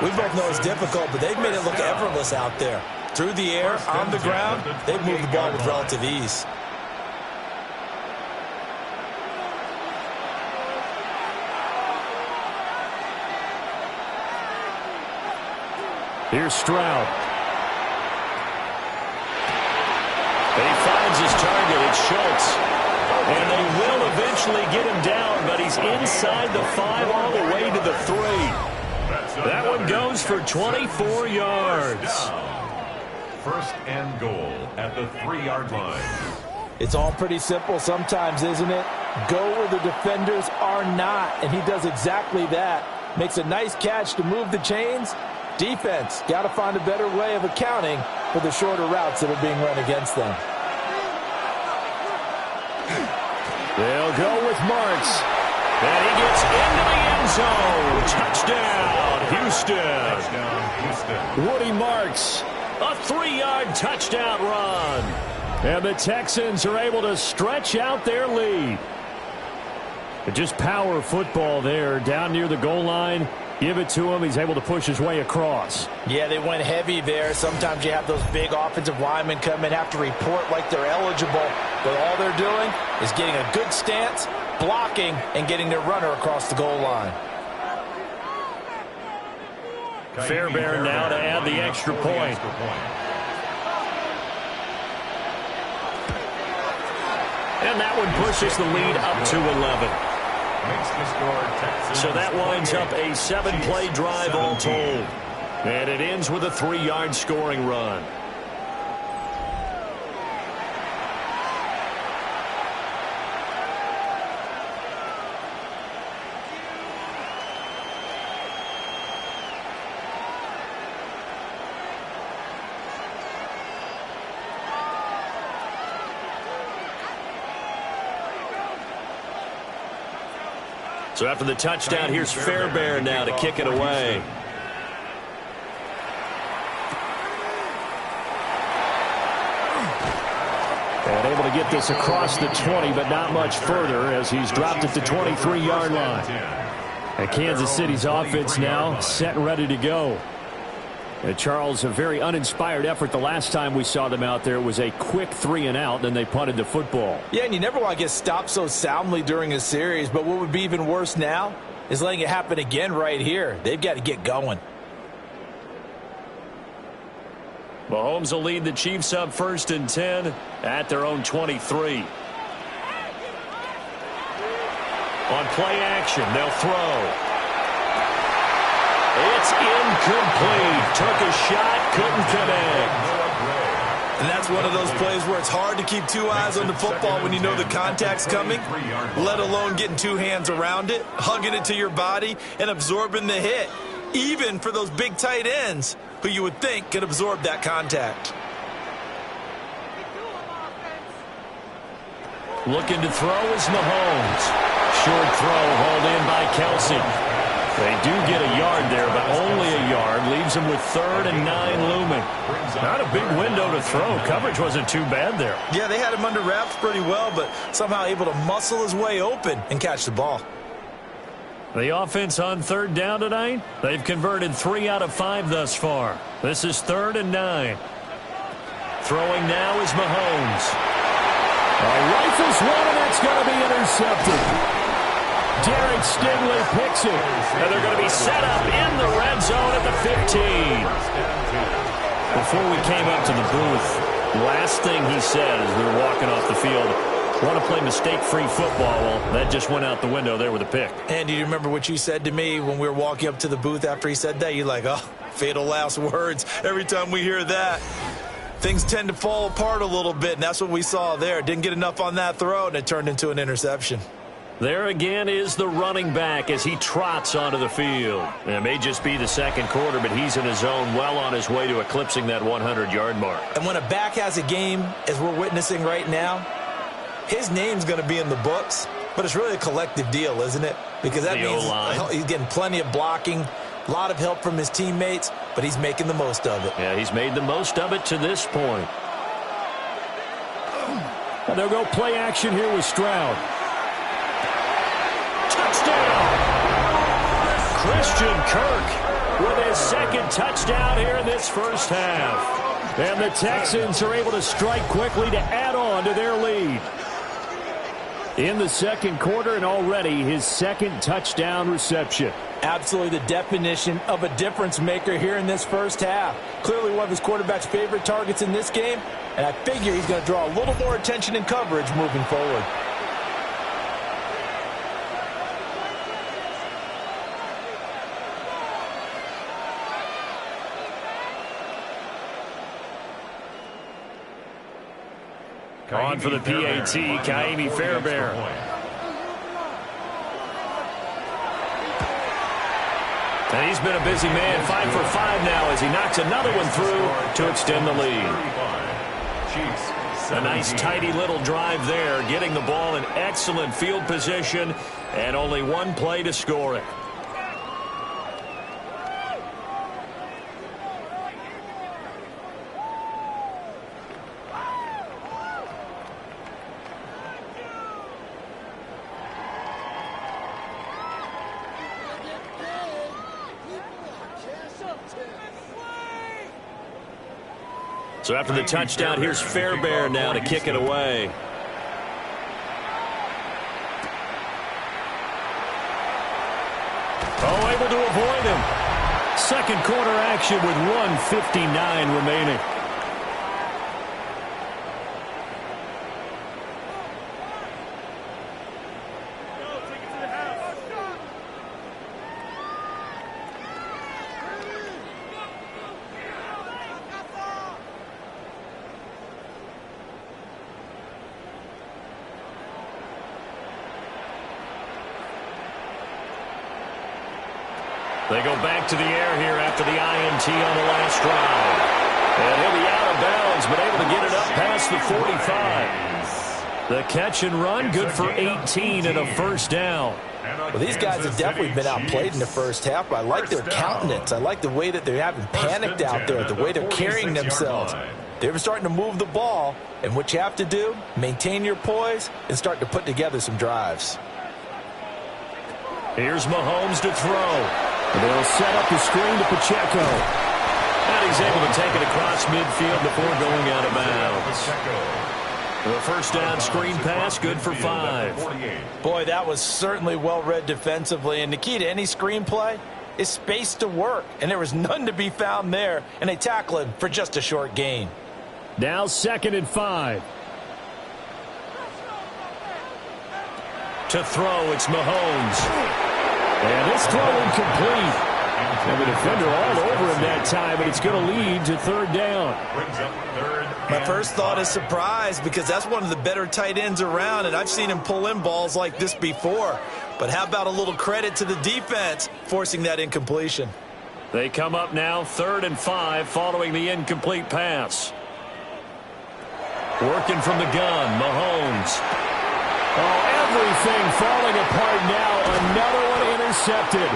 We both know it's difficult, but they've made it look effortless out there. Through the air, on the ground, they've moved the ball with relative ease. Here's Stroud. He finds his target. It's Schultz. And they will eventually get him down, but he's inside the 5 all the way to the 3. That one goes for 24 yards. 1st and goal at the 3-yard line. It's all pretty simple sometimes, isn't it? Go where the defenders are not, and he does exactly that. Makes a nice catch to move the chains. Defense, got to find a better way of accounting for the shorter routes that are being run against them. They'll go with Marks. And he gets into the end zone. Touchdown, Houston. Touchdown, Houston. Woody Marks. A 3-yard touchdown run. And the Texans are able to stretch out their lead. Just power football there down near the goal line. Give it to him. He's able to push his way across. Yeah, they went heavy there. Sometimes you have those big offensive linemen come in, have to report like they're eligible. But all they're doing is getting a good stance, blocking, and getting their runner across the goal line. Fairbairn now to add the extra point. And that one pushes the lead up to 11. So that winds up a 7-play drive all told. And it ends with a 3-yard scoring run. So after the touchdown, here's Fairbairn now to kick it away. And able to get this across the 20, but not much further as he's dropped at the 23-yard line. And Kansas City's offense now set and ready to go. And Charles, a very uninspired effort the last time we saw them out there. It was a quick 3-and-out, then they punted the football. Yeah, and you never want to get stopped so soundly during a series, but what would be even worse now is letting it happen again right here. They've got to get going. Mahomes will lead the Chiefs up 1st and 10 at their own 23. On play action, they'll throw. It's incomplete. Took a shot, couldn't connect. And that's one of those plays where it's hard to keep two eyes on the football when you know the contact's coming, let alone getting two hands around it, hugging it to your body, and absorbing the hit, even for those big tight ends who you would think could absorb that contact. Looking to throw is Mahomes. Short throw hauled in by Kelsey. They do get a yard there, but only a yard. Leaves them with 3rd and 9 looming. Not a big window to throw. Coverage wasn't too bad there. Yeah, they had him under wraps pretty well, but somehow able to muscle his way open and catch the ball. The offense on 3rd down tonight, they've converted 3 out of 5 thus far. This is 3rd and 9. Throwing now is Mahomes. Rifles one, and it's going to be intercepted. Derek Stingley picks it. And they're going to be set up in the red zone at the 15. Before we came up to the booth, last thing he said as we were walking off the field, want to play mistake-free football. Well, that just went out the window there with a pick. And do you remember what you said to me when we were walking up to the booth after he said that? You're like, oh, fatal last words. Every time we hear that, things tend to fall apart a little bit, and that's what we saw there. Didn't get enough on that throw, and it turned into an interception. There again is the running back as he trots onto the field. It may just be the second quarter, but he's in his zone, well on his way to eclipsing that 100-yard mark. And when a back has a game, as we're witnessing right now, his name's going to be in the books, but it's really a collective deal, isn't it? Because that means he's getting plenty of blocking, a lot of help from his teammates, but he's making the most of it. Yeah, he's made the most of it to this point. And they'll go play action here with Stroud. Touchdown! Christian Kirk with his second touchdown here in this first half. And the Texans are able to strike quickly to add on to their lead. In the second quarter, and already his second touchdown reception. Absolutely the definition of a difference maker here in this first half. Clearly one of his quarterback's favorite targets in this game, and I figure he's going to draw a little more attention and coverage moving forward. On for the PAT, Kaimi Fairbairn. And he's been a busy man, 5 for 5 now as he knocks another one through to extend the lead. A nice tidy little drive there, getting the ball in excellent field position, and only one play to score it. So after the touchdown, here's Fairbairn now to kick it away. Oh, able to avoid him. Second quarter action with 1:59 remaining. They go back to the air here after the INT on the last drive. And he'll be out of bounds, but able to get it up past the 45. The catch and run, good for 18 and a first down. Well, these guys have definitely been outplayed in the first half, but I like their countenance. I like the way that they're having panicked out there, the way they're carrying themselves. They're starting to move the ball, and what you have to do, maintain your poise and start to put together some drives. Here's Mahomes to throw. They'll set up the screen to Pacheco. And he's able to take it across midfield before going out of bounds. The first down screen pass, good for 5. Boy, that was certainly well-read defensively, and the key to any screen play is space to work, and there was none to be found there, and they tackle him for just a short gain. Now 2nd and 5. To throw, it's Mahomes. And this throw incomplete. And the defender all over him that time, and it's going to lead to 3rd down. My first thought is surprise, because that's one of the better tight ends around, and I've seen him pull in balls like this before. But how about a little credit to the defense forcing that incompletion? They come up now 3rd and 5 following the incomplete pass. Working from the gun, Mahomes. Oh, everything falling apart now. Another one intercepted.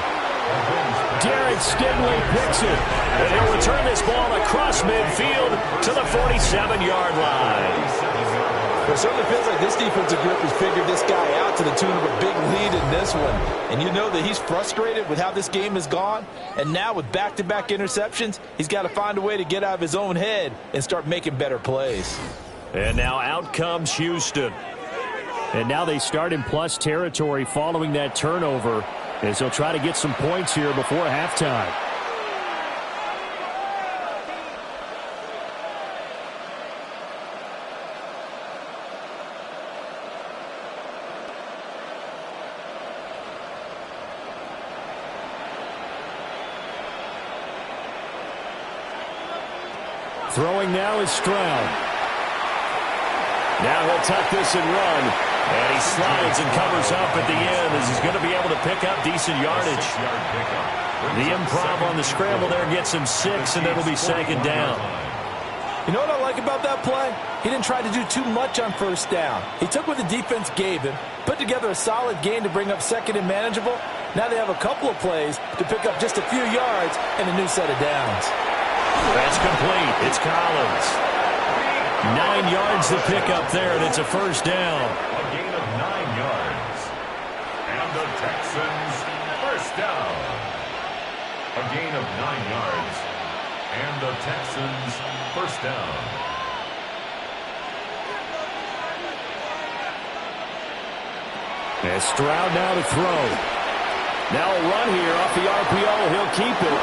Derek Stingley picks it. And he'll return this ball across midfield to the 47-yard line. It certainly feels like this defensive group has figured this guy out to the tune of a big lead in this one. And you know that he's frustrated with how this game has gone. And now with back-to-back interceptions, he's got to find a way to get out of his own head and start making better plays. And now out comes Houston. And now they start in plus territory following that turnover, as they'll try to get some points here before halftime. Throwing now is Stroud. Now he'll tuck this and run. And he slides and covers up at the end as he's going to be able to pick up decent yardage. The improv on the scramble there gets him 6, and it'll be 2nd down. You know what I like about that play? He didn't try to do too much on 1st down. He took what the defense gave him, put together a solid gain to bring up 2nd and manageable. Now they have a couple of plays to pick up just a few yards and a new set of downs. That's complete. It's Collins. 9 yards to pick up there, and it's a 1st down. A gain of 9 yards. And the Texans, 1st down. A gain of 9 yards. And the Texans, 1st down. And Stroud now to throw. Now a run here off the RPO. He'll keep it.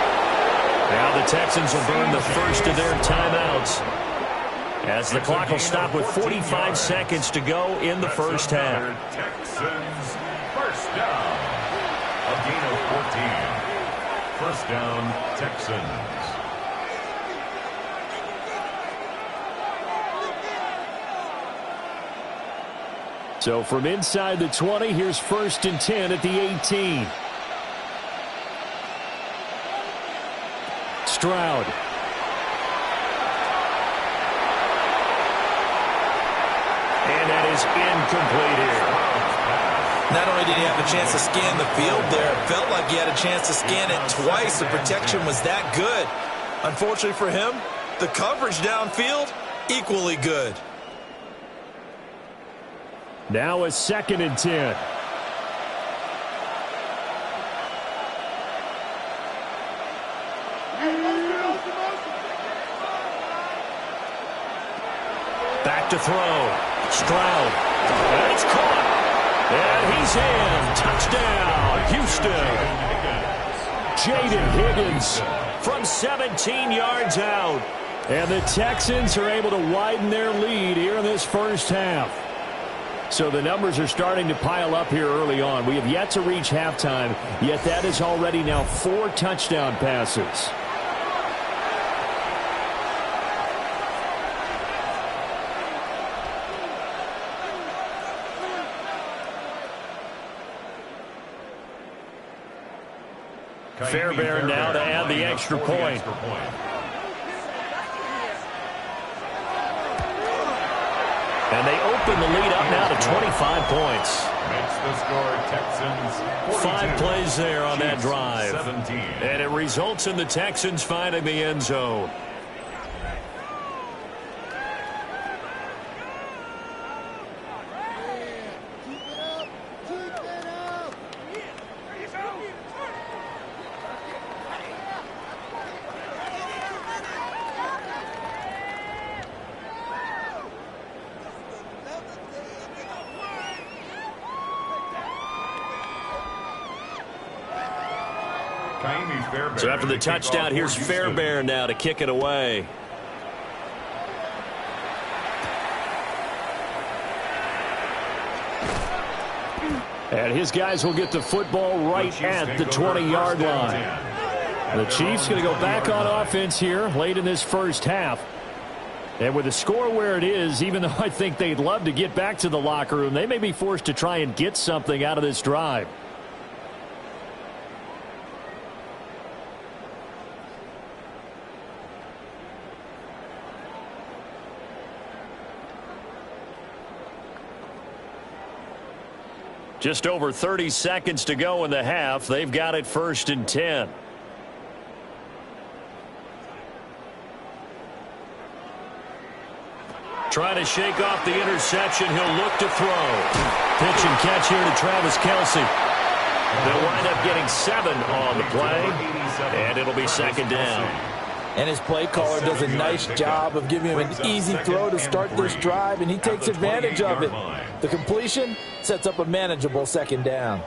Now the Texans will burn the first of their timeouts, as the clock will stop with 45 seconds to go in the first half. Texans, 1st down. A gain of 14. 1st down, Texans. So from inside the 20, here's 1st and 10 at the 18. Stroud. And that is incomplete here. Not only did he have a chance to scan the field there, it felt like he had a chance to scan it twice. The protection was that good. Unfortunately for him, the coverage downfield, equally good. Now a 2nd and 10. Back to throw. Stroud. And it's caught. And he's in. Touchdown, Houston. Jaden Higgins from 17 yards out. And the Texans are able to widen their lead here in this first half. So the numbers are starting to pile up here early on. We have yet to reach halftime, yet that is already now 4 touchdown passes. Fairbairn now to add the extra point. And they open the lead up now to 25 points. Makes the score Texans 42. 5 plays there on that Chiefs, drive. 17. And it results in the Texans finding the end zone. So after the touchdown, here's Fairbairn now to kick it away. And his guys will get the football right at the 20-yard line. The Chiefs going to go back on offense here late in this first half. And with the score where it is, even though I think they'd love to get back to the locker room, they may be forced to try and get something out of this drive. Just over 30 seconds to go in the half. They've got it 1st and 10. Trying to shake off the interception. He'll look to throw. Pitch and catch here to Travis Kelce. They'll wind up getting 7 on the play, and it'll be 2nd down. And his play caller does a nice job of giving him an easy throw to start this drive, and he takes advantage of it. The completion sets up a manageable 2nd down.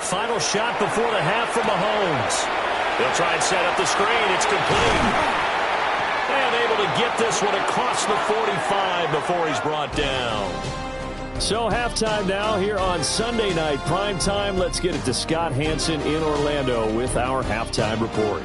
Final shot before the half from Mahomes. They'll try and set up the screen. It's complete. And able to get this one across the 45 before he's brought down. So halftime now here on Sunday Night Primetime. Let's get it to Scott Hansen in Orlando with our halftime report.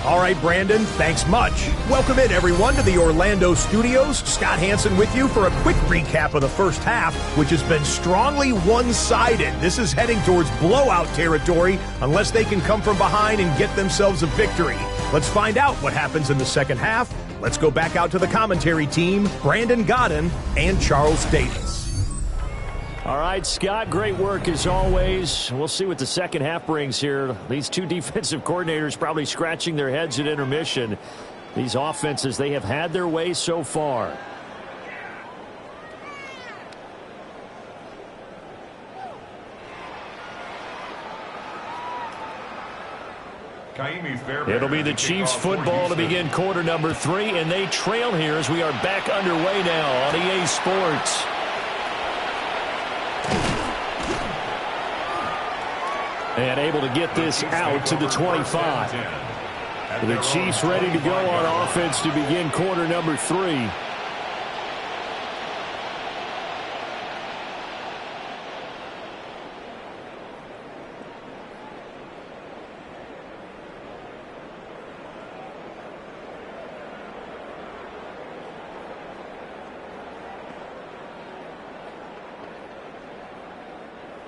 All right, Brandon, thanks much. Welcome in, everyone, to the Orlando studios. Scott Hansen with you for a quick recap of the first half, which has been strongly one-sided. This is heading towards blowout territory unless they can come from behind and get themselves a victory. Let's find out what happens in the second half. Let's go back out to the commentary team, Brandon Godden and Charles Davis. All right, Scott, great work as always. We'll see what the second half brings here. These two defensive coordinators probably scratching their heads at intermission. These offenses, they have had their way so far. It'll be the Chiefs football to begin quarter number 3, and they trail here as we are back underway now on EA Sports. And able to get this out to the 25. The Chiefs ready to go on offense to begin quarter number 3.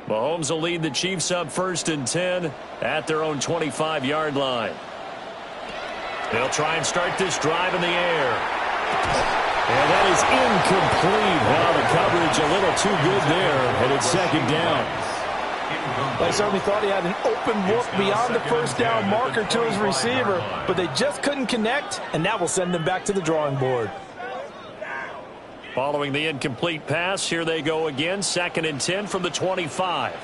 Mahomes will lead the Chiefs up 1st and 10 at their own 25-yard line. They'll try and start this drive in the air. And that is incomplete. Well, the coverage a little too good there, and it's 2nd down. They certainly thought he had an open look beyond the first down marker to his receiver, but they just couldn't connect, and that will send them back to the drawing board. Following the incomplete pass, here they go again, 2nd and 10 from the 25.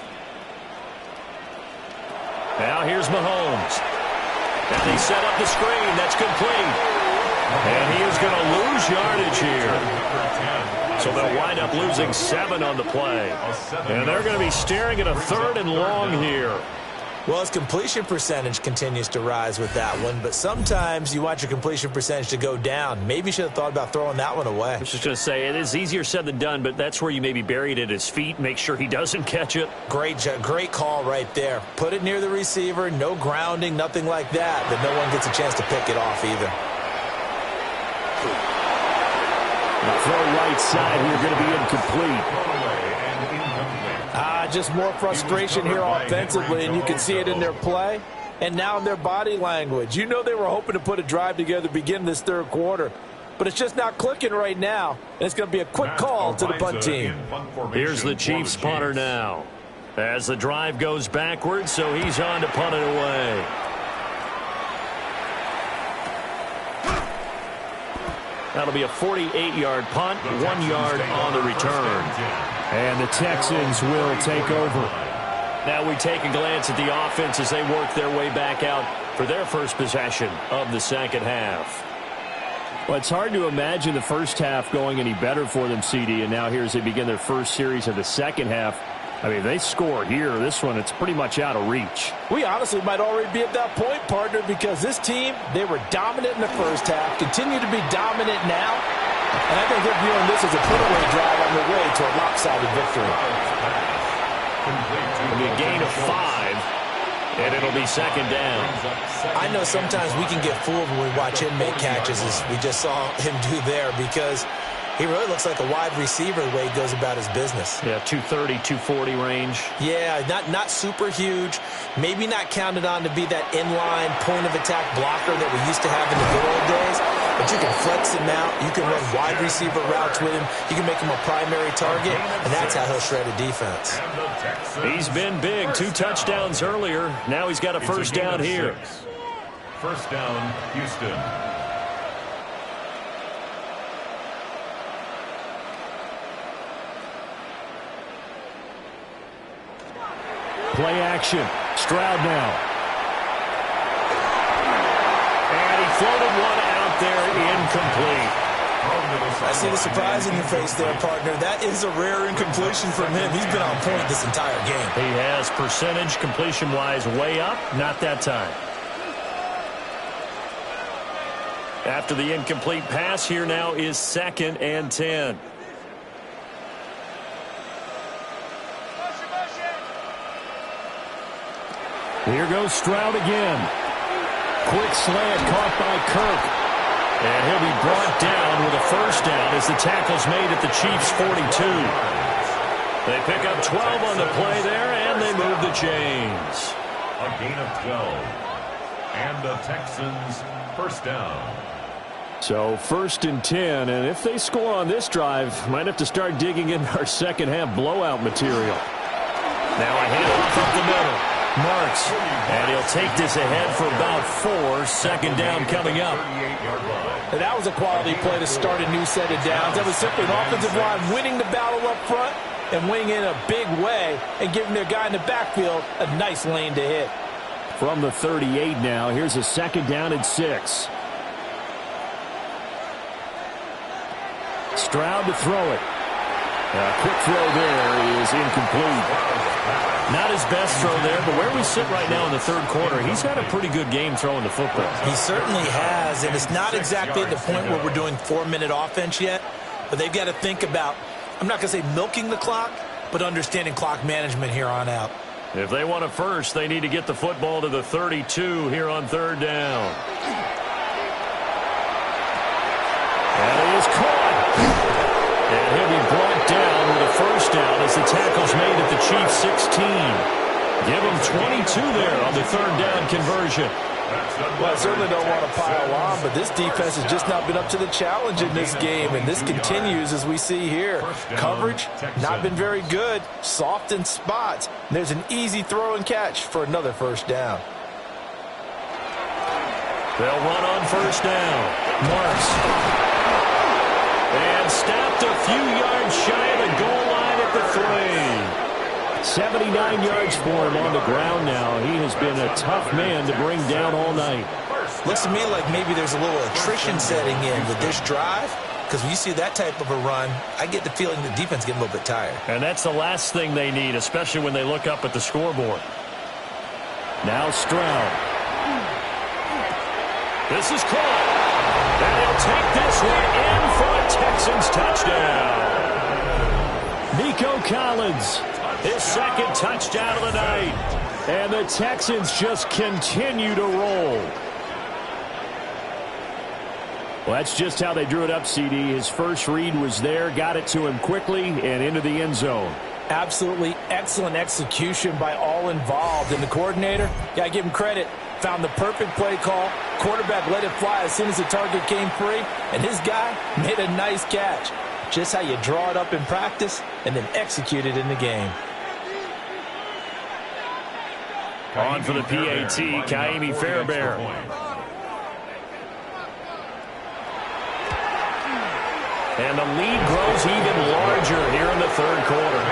Now here's Mahomes. And they set up the screen. That's complete. And he is going to lose yardage here. So they'll wind up losing 7 on the play. And they're going to be staring at a 3rd and long here. Well, his completion percentage continues to rise with that one, but sometimes you want your completion percentage to go down. Maybe you should have thought about throwing that one away. I was just going to say, it is easier said than done, but that's where you maybe bury it at his feet, make sure he doesn't catch it. Great call right there. Put it near the receiver, no grounding, nothing like that, but no one gets a chance to pick it off either. The throw right side here going to be incomplete. Just more frustration here offensively, and you can see it in their play. and now in their body language. You know they were hoping to put a drive together to begin this third quarter. But it's just not clicking right now. And it's going to be a quick call to the punt team. Here's the Chiefs punter now. As the drive goes backwards, so he's on to punt it away. That'll be a 48-yard punt, 1 yard on the return. And the Texans will take over. Now we take a glance at the offense as they work their way back out for their first possession of the second half. Well, it's hard to imagine the first half going any better for them, CD, and now here as they begin their first series of the second half. I mean, if they score here, this one, it's pretty much out of reach. We honestly might already be at that point, partner, because this team, they were dominant in the first half, continue to be dominant now, and I think they're viewing this as a put-away drive on their way to a lopsided victory. It'll be a gain of 5, and it'll be second down. I know sometimes we can get fooled when we watch him make catches, as we just saw him do there, because he really looks like a wide receiver the way he goes about his business. Yeah, 230, 240 range. Yeah, not super huge. Maybe not counted on to be that inline point-of-attack blocker that we used to have in the good old days. But you can flex him out. You can run wide receiver routes with him. You can make him a primary target, and that's how he'll shred a defense. He's been big. 2 touchdowns earlier. Now he's got a first down here. First down, Houston. Play action. Stroud now. And he floated one out there, incomplete. I see the surprise in your face there, partner. That is a rare incompletion from him. He's been on point this entire game. He has percentage completion-wise way up. Not that time. After the incomplete pass, here now is 2nd and 10. Here goes Stroud again. Quick slant caught by Kirk. And he'll be brought down with a first down as the tackle's made at the Chiefs' 42. They pick up 12 on the play there, and they move the chains. A gain of 12. And the Texans first down. So 1st and 10, and if they score on this drive, might have to start digging into our second half blowout material. Now a handoff up the middle. Marks, and he'll take this ahead for about 4. Second down coming up. And that was a quality play to start a new set of downs. That was simply an offensive line winning the battle up front and winning in a big way and giving their guy in the backfield a nice lane to hit. From the 38 now, here's a 2nd down and 6. Stroud to throw it. A quick throw there is incomplete. Not his best throw there, but where we sit right now in the third quarter, he's had a pretty good game throwing the football. He certainly has, and it's not exactly at the point where we're doing 4-minute offense yet, but they've got to think about, I'm not going to say milking the clock, but understanding clock management here on out. If they want a first, they need to get the football to the 32 here on 3rd down. That is caught. And he'll be brought down with a first down as the tackle's made at the Chiefs' 16. Give him 22 there on the 3rd down conversion. Well, I certainly don't want to pile on, but this defense has just not been up to the challenge in this game, and this continues as we see here. Coverage, not been very good, soft in spots. And there's an easy throw and catch for another first down. They'll run on first down. Marks. And stopped a few yards shy of the goal line at the 3. 79 yards for him on the ground now. He has been a tough man to bring down all night. Looks to me like maybe there's a little attrition setting in with this drive, because when you see that type of a run, I get the feeling the defense getting a little bit tired. And that's the last thing they need, especially when they look up at the scoreboard. Now Stroud. This is caught. And he'll take this one in for a Texans touchdown. Nico Collins, his 2nd touchdown of the night. And the Texans just continue to roll. Well, that's just how they drew it up, CD. His first read was there, got it to him quickly, and into the end zone. Absolutely excellent execution by all involved. And the coordinator, got to give him credit. found the perfect play call. Quarterback let it fly as soon as the target came free, and his guy made a nice catch. Just how you draw it up in practice and then execute it in the game. On for the PAT, Kaimi Fairbairn. And the lead grows even larger here in the third quarter.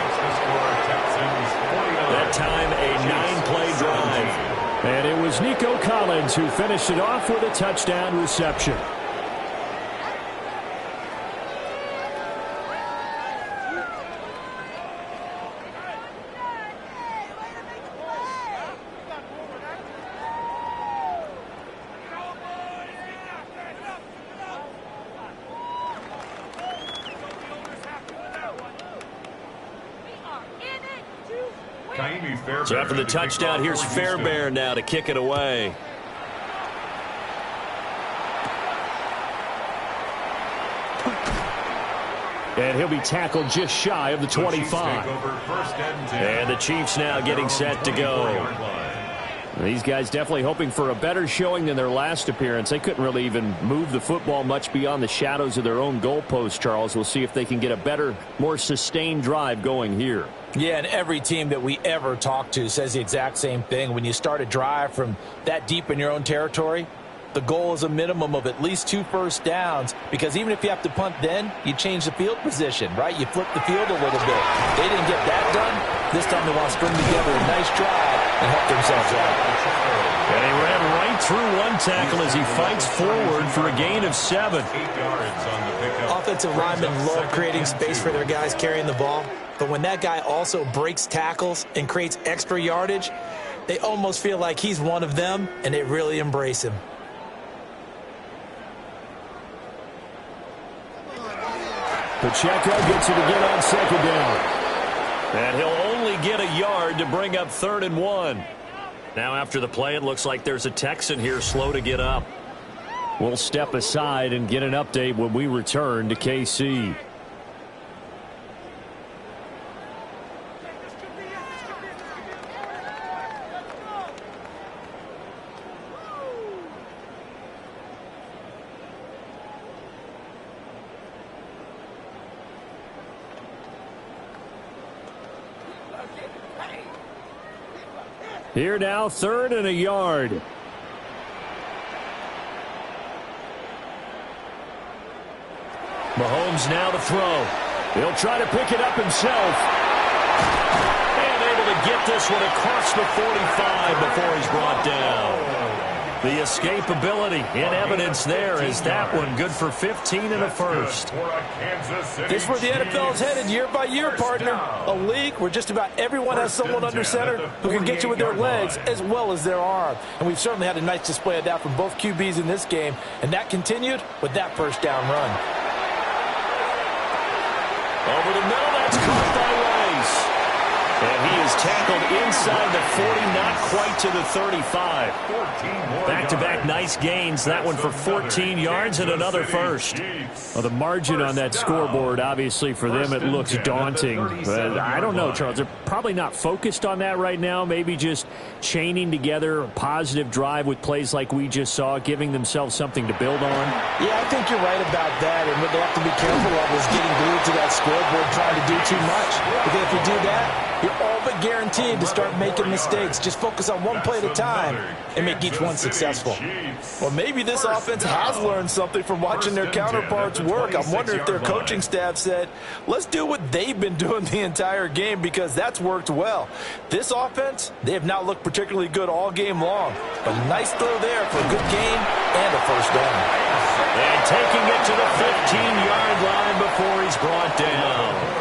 That time, a 9-play drive. And it was Nico Collins who finished it off with a touchdown reception. So after the touchdown, here's Fairbairn now to kick it away. And he'll be tackled just shy of the 25. And the Chiefs now getting set to go. These guys definitely hoping for a better showing than their last appearance. They couldn't really even move the football much beyond the shadows of their own goalpost, Charles. We'll see if they can get a better, more sustained drive going here. Yeah, and every team that we ever talk to says the exact same thing. When you start a drive from that deep in your own territory, the goal is a minimum of at least 2 first downs, because even if you have to punt then, you change the field position, right? You flip the field a little bit. They didn't get that done. This time they want to string together a nice drive and help themselves out. And he ran right through one tackle as he fights forward for a gain of 7. 8 yards on the pickup. Offensive linemen love creating space for their guys carrying the ball. But when that guy also breaks tackles and creates extra yardage, they almost feel like he's one of them, and they really embrace him. Pacheco gets it again on second down. And he'll only get a yard to bring up 3rd and 1. Now after the play, it looks like there's a Texan here slow to get up. We'll step aside and get an update when we return to KC. Here now, 3rd and a yard. Mahomes now to throw. He'll try to pick it up himself. And able to get this one across the 45 before he's brought down. The escapability in evidence there is that one good for 15 and a first. This is where the NFL is headed year by year, partner. A league where just about everyone has someone under center who can get you with their legs as well as their arm. And we've certainly had a nice display of that from both QBs in this game. And that continued with that first down run. Over the middle, that's caught by Rice. And he is tackled inside the 40, not quite to the 35. Back-to-back nice gains. That one for 14 yards and another first. Well, the margin on that scoreboard, obviously, for them, it looks daunting. But I don't know, Charles. They're probably not focused on that right now. Maybe just chaining together a positive drive with plays like we just saw, giving themselves something to build on. Yeah, I think you're right about that. And what they have to be careful of is getting glued to that scoreboard trying to do too much. Because if you do that, you're all but guaranteed to start making mistakes. Just focus on one play at a time and make each one successful. Well, maybe this offense has learned something from watching their counterparts work. I'm wondering if their coaching staff said, let's do what they've been doing the entire game, because that's worked well. This offense, they have not looked particularly good all game long. But a nice throw there for a good gain and a first down. And taking it to the 15-yard line before he's brought down.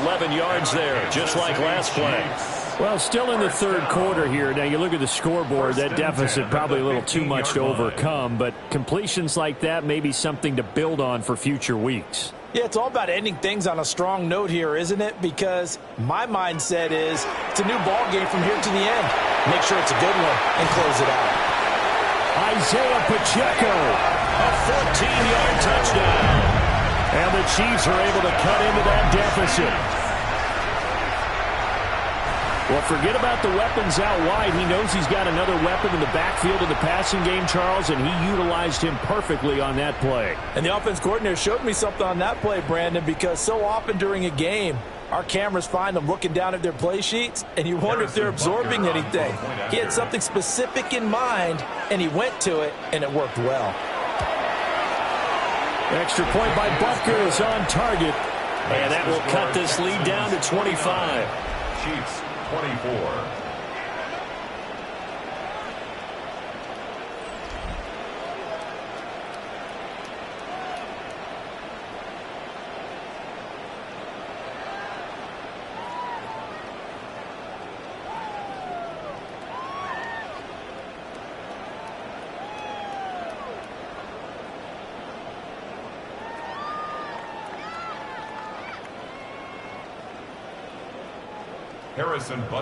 11 yards there, just like last play. Well, still in the third quarter here. Now, you look at the scoreboard, that deficit probably a little too much to overcome, but completions like that may be something to build on for future weeks. Yeah, it's all about ending things on a strong note here, isn't it? Because my mindset is it's a new ball game from here to the end. Make sure it's a good one and close it out. Isaiah Pacheco. A 14-yard touchdown. And the Chiefs are able to cut into that deficit. Well, forget about the weapons out wide. He knows he's got another weapon in the backfield of the passing game, Charles, and he utilized him perfectly on that play. And the offense coordinator showed me something on that play, Brandon, because so often during a game, our cameras find them looking down at their play sheets, and you wonder if they're absorbing anything. He had something specific in mind, and he went to it, and it worked well. Extra point by Butker is on target. And that will cut this lead down to 25. Chiefs 24.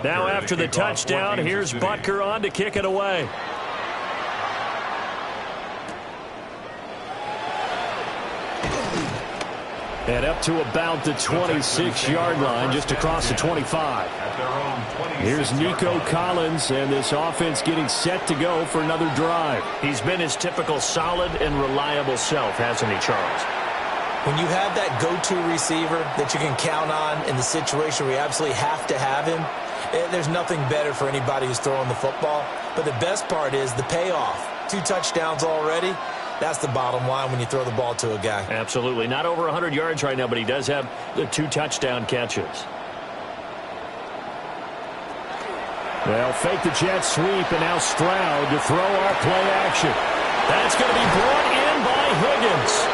Now after the touchdown, here's Butker on to kick it away. And up to about the 26-yard line, just across the 25. Here's Nico Collins, and this offense getting set to go for another drive. He's been his typical solid and reliable self, hasn't he, Charles? When you have that go-to receiver that you can count on in the situation where you absolutely have to have him, there's nothing better for anybody who's throwing the football. But the best part is the payoff. 2 touchdowns already. That's the bottom line when you throw the ball to a guy. Absolutely. Not over 100 yards right now, but he does have the 2 touchdown catches. Well, fake the jet sweep, and now Stroud to throw our play action. That's going to be brought in by Higgins.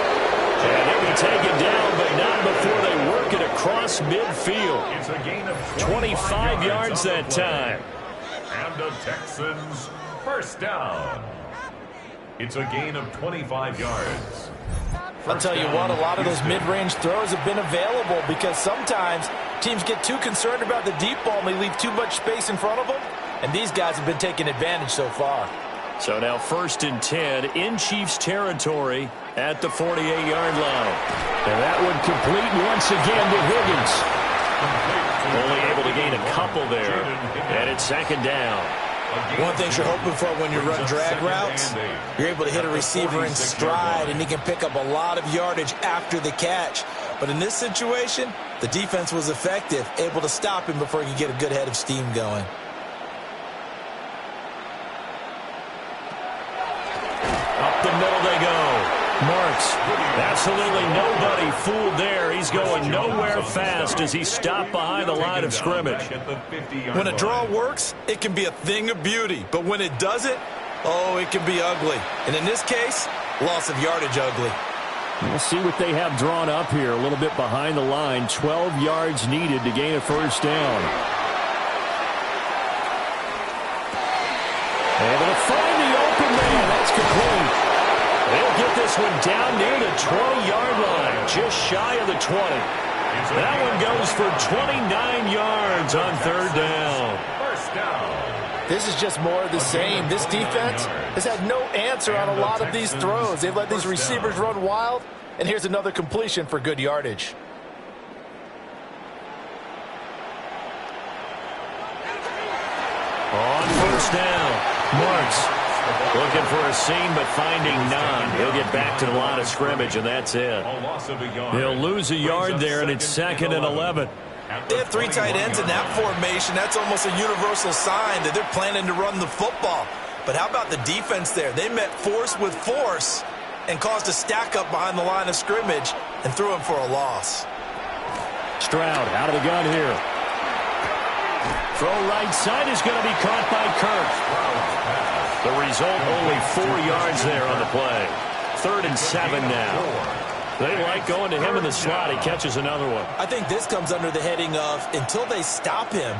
And he'll be taken down, but not before they work it across midfield. It's a gain of 25 yards that time. And the Texans first down. It's a gain of 25 yards. I'll tell you what, a lot of those mid-range throws have been available because sometimes teams get too concerned about the deep ball and they leave too much space in front of them. And these guys have been taking advantage so far. So now 1st and 10 in Chiefs territory at the 48-yard line. And that would complete once again to Higgins. Only able to gain a couple there. And it's 2nd down. One thing you're hoping for when you run drag routes, you're able to hit a receiver in stride, and he can pick up a lot of yardage after the catch. But in this situation, the defense was effective, able to stop him before he could get a good head of steam going. Up the middle they go. Marks. Absolutely nobody fooled there. He's going nowhere fast as he's stopped behind the line of scrimmage. When a draw works, it can be a thing of beauty. But when it doesn't, oh, it can be ugly. And in this case, loss of yardage ugly. We'll see what they have drawn up here. A little bit behind the line. 12 yards needed to gain a 1st down. Able to find the open man. That's complete. They'll get this one down near the 20-yard line, just shy of the 20. That one goes for 29 yards on 3rd down. First down. This is just more of the same. This defense has had no answer on a lot of these throws. They've let these receivers run wild, and here's another completion for good yardage. On 1st down, Marks. Looking for a seam, but finding none. He'll get back to the line of scrimmage, and that's it. He'll lose a yard there, and it's 2nd and 11. They have 3 tight ends in that formation. That's almost a universal sign that they're planning to run the football. But how about the defense there? They met force with force and caused a stack up behind the line of scrimmage and threw him for a loss. Stroud out of the gun here. Throw right side is going to be caught by Kirk. The result, only 4 yards there on the play. 3rd and 7 now. They like going to him in the slot. He catches another one. I think this comes under the heading of until they stop him,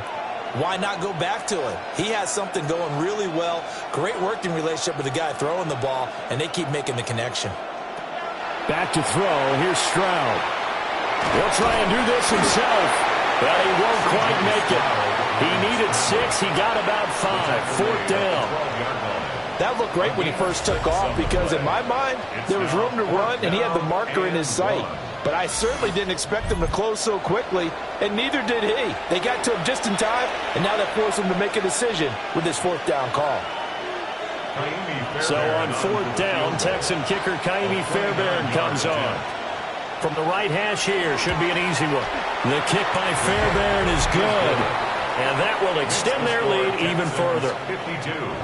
why not go back to him? He has something going really well. Great working relationship with the guy throwing the ball, and they keep making the connection. Back to throw. Here's Stroud. He'll try and do this himself, but he won't quite make it. He needed 6. He got about 5. 4th down. That looked great when he first took off because, in my mind, there was room to run, and he had the marker in his sight. but I certainly didn't expect them to close so quickly, and neither did he. They got to him just in time, and now that forced him to make a decision with his fourth down call. So on fourth down, Texan kicker Kaimi Fairbairn comes on. From the right hash here, should be an easy one. The kick by Fairbairn is good. And that will extend their lead even further.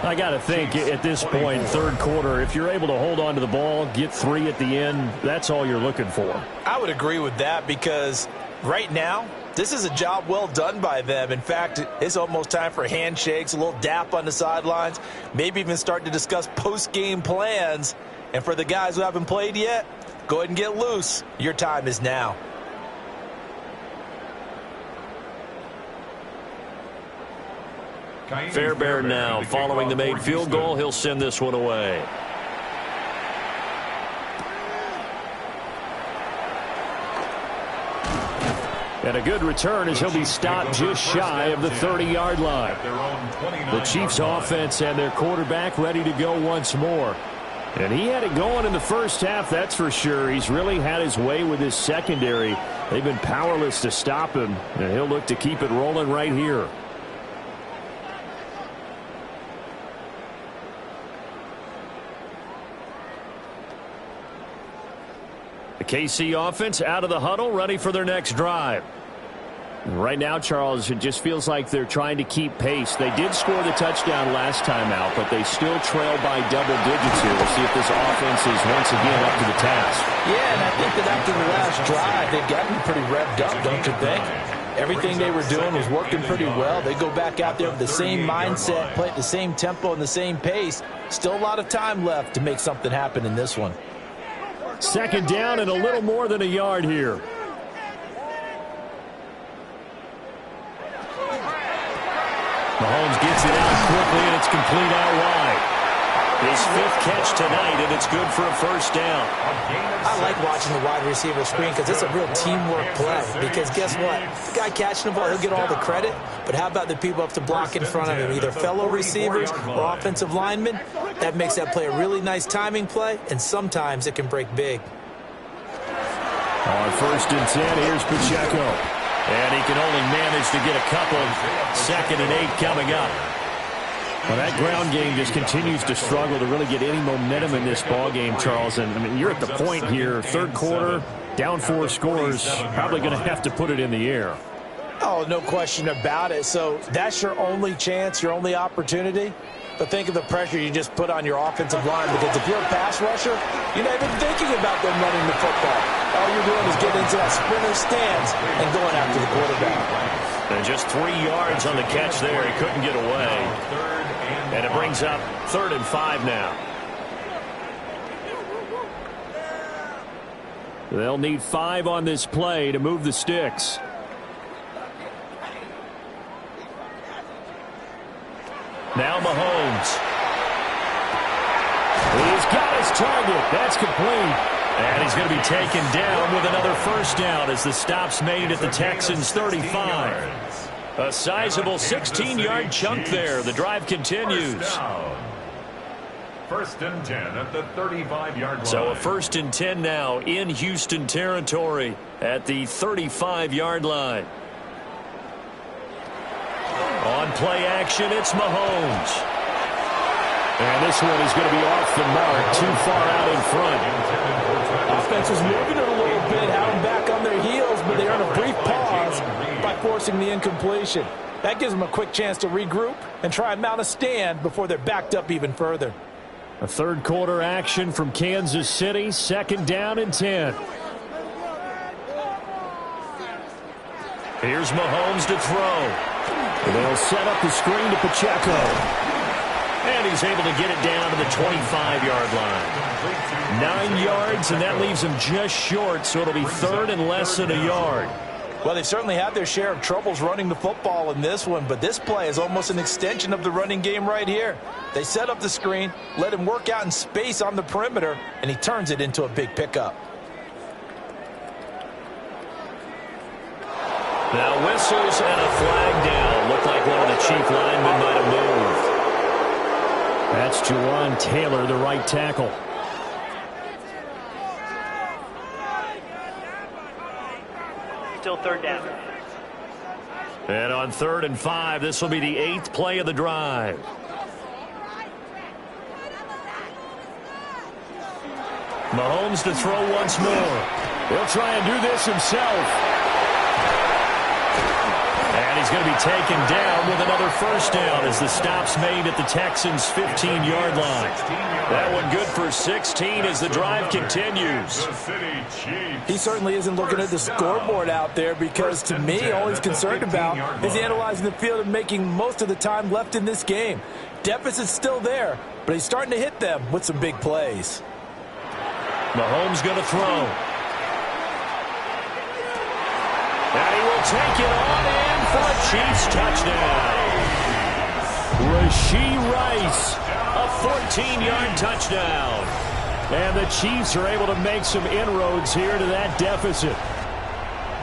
I got to think at this point, third quarter, if you're able to hold on to the ball, get 3 at the end, that's all you're looking for. I would agree with that because right now, this is a job well done by them. In fact, it's almost time for handshakes, a little dap on the sidelines, maybe even start to discuss post-game plans. And for the guys who haven't played yet, go ahead and get loose. Your time is now. Fairbairn now, following the made field goal, he'll send this one away. And a good return as he'll be stopped just shy of the 30-yard line. The Chiefs offense and their quarterback ready to go once more. And he had it going in the first half, that's for sure. He's really had his way with his secondary. They've been powerless to stop him, and he'll look to keep it rolling right here. The KC offense out of the huddle, ready for their next drive. Right now, Charles, it just feels like they're trying to keep pace. They did score the touchdown last time out, but they still trail by double digits here. We'll see if this offense is once again up to the task. Yeah, and I think that after the last drive, they've gotten pretty revved up, don't you think? Everything they were doing was working pretty well. They go back out there with the same mindset, play at the same tempo and the same pace. Still a lot of time left to make something happen in this one. Second down and a little more than a yard here. Mahomes gets it out quickly, and it's complete out wide. His fifth catch tonight, and it's good for a first down. I like watching the wide receiver screen because it's a real teamwork play. Because guess what? The guy catching the ball, he'll get all the credit. But how about the people up to block in front of him, either fellow receivers or offensive linemen? That makes that play a really nice timing play, and sometimes it can break big. On first and 10, here's Pacheco. And he can only manage to get a couple. 2nd and 8 coming up. Well, that ground game just continues to struggle to really get any momentum in this ball game, Charles. And I mean, you're at the point here, third quarter, down 4 scores, probably going to have to put it in the air. Oh, no question about it. So that's your only chance, your only opportunity. But think of the pressure you just put on your offensive line, because if you're a pass rusher, you're not even thinking about them running the football. All you're doing is getting into that sprinter stance and going after the quarterback. And just 3 yards on the catch there. He couldn't get away. And it brings up 3rd and 5 now. They'll need 5 on this play to move the sticks. Now Mahomes. He's got his target. That's complete. And he's going to be taken down with another first down as the stop's made at the Texans' 35. A sizable 16-yard chunk there. The drive continues. First and 10 at the 35-yard line. So a first and 10 now in Houston territory at the 35-yard line. On play action, it's Mahomes. And this one is going to be off the mark, too far out in front. Offense was moving it a little bit, had them back on their heels, but they earn a brief pause by forcing the incompletion. That gives them a quick chance to regroup and try and mount a stand before they're backed up even further. A third quarter action from Kansas City, 2nd down and 10. Here's Mahomes to throw. They'll set up the screen to Pacheco. And he's able to get it down to the 25-yard line. 9 yards, and that leaves him just short, so it'll be 3rd and less than a yard. Well, they've certainly had their share of troubles running the football in this one, but this play is almost an extension of the running game right here. They set up the screen, let him work out in space on the perimeter, and he turns it into a big pickup. Now whistles and a flag down. Looked like one of the Chief linemen might have moved. That's Jawan Taylor, the right tackle. still third down. And on 3rd and 5, this will be the 8th play of the drive. Mahomes to throw once more. He'll try and do this himself. And he's going to be taken down with another first down as the stop's made at the Texans' 15-yard line. That one good for 16 as the drive continues. He certainly isn't looking at the scoreboard out there because, to me, all he's concerned about is analyzing the field and making most of the time left in this game. Deficit's still there, but he's starting to hit them with some big plays. Mahomes going to throw. And he will take it on in for a Chiefs touchdown. Rashee Rice, A 14-yard touchdown. and the Chiefs are able to make some inroads here to that deficit.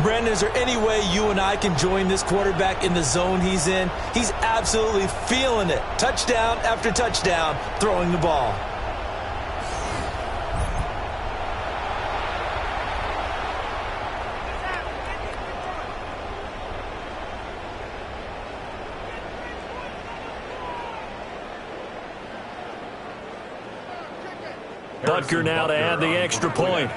Brandon, is there any way you and I can join this quarterback in the zone he's in? He's absolutely feeling it. Touchdown after touchdown, throwing the ball. Butker now to add the extra point.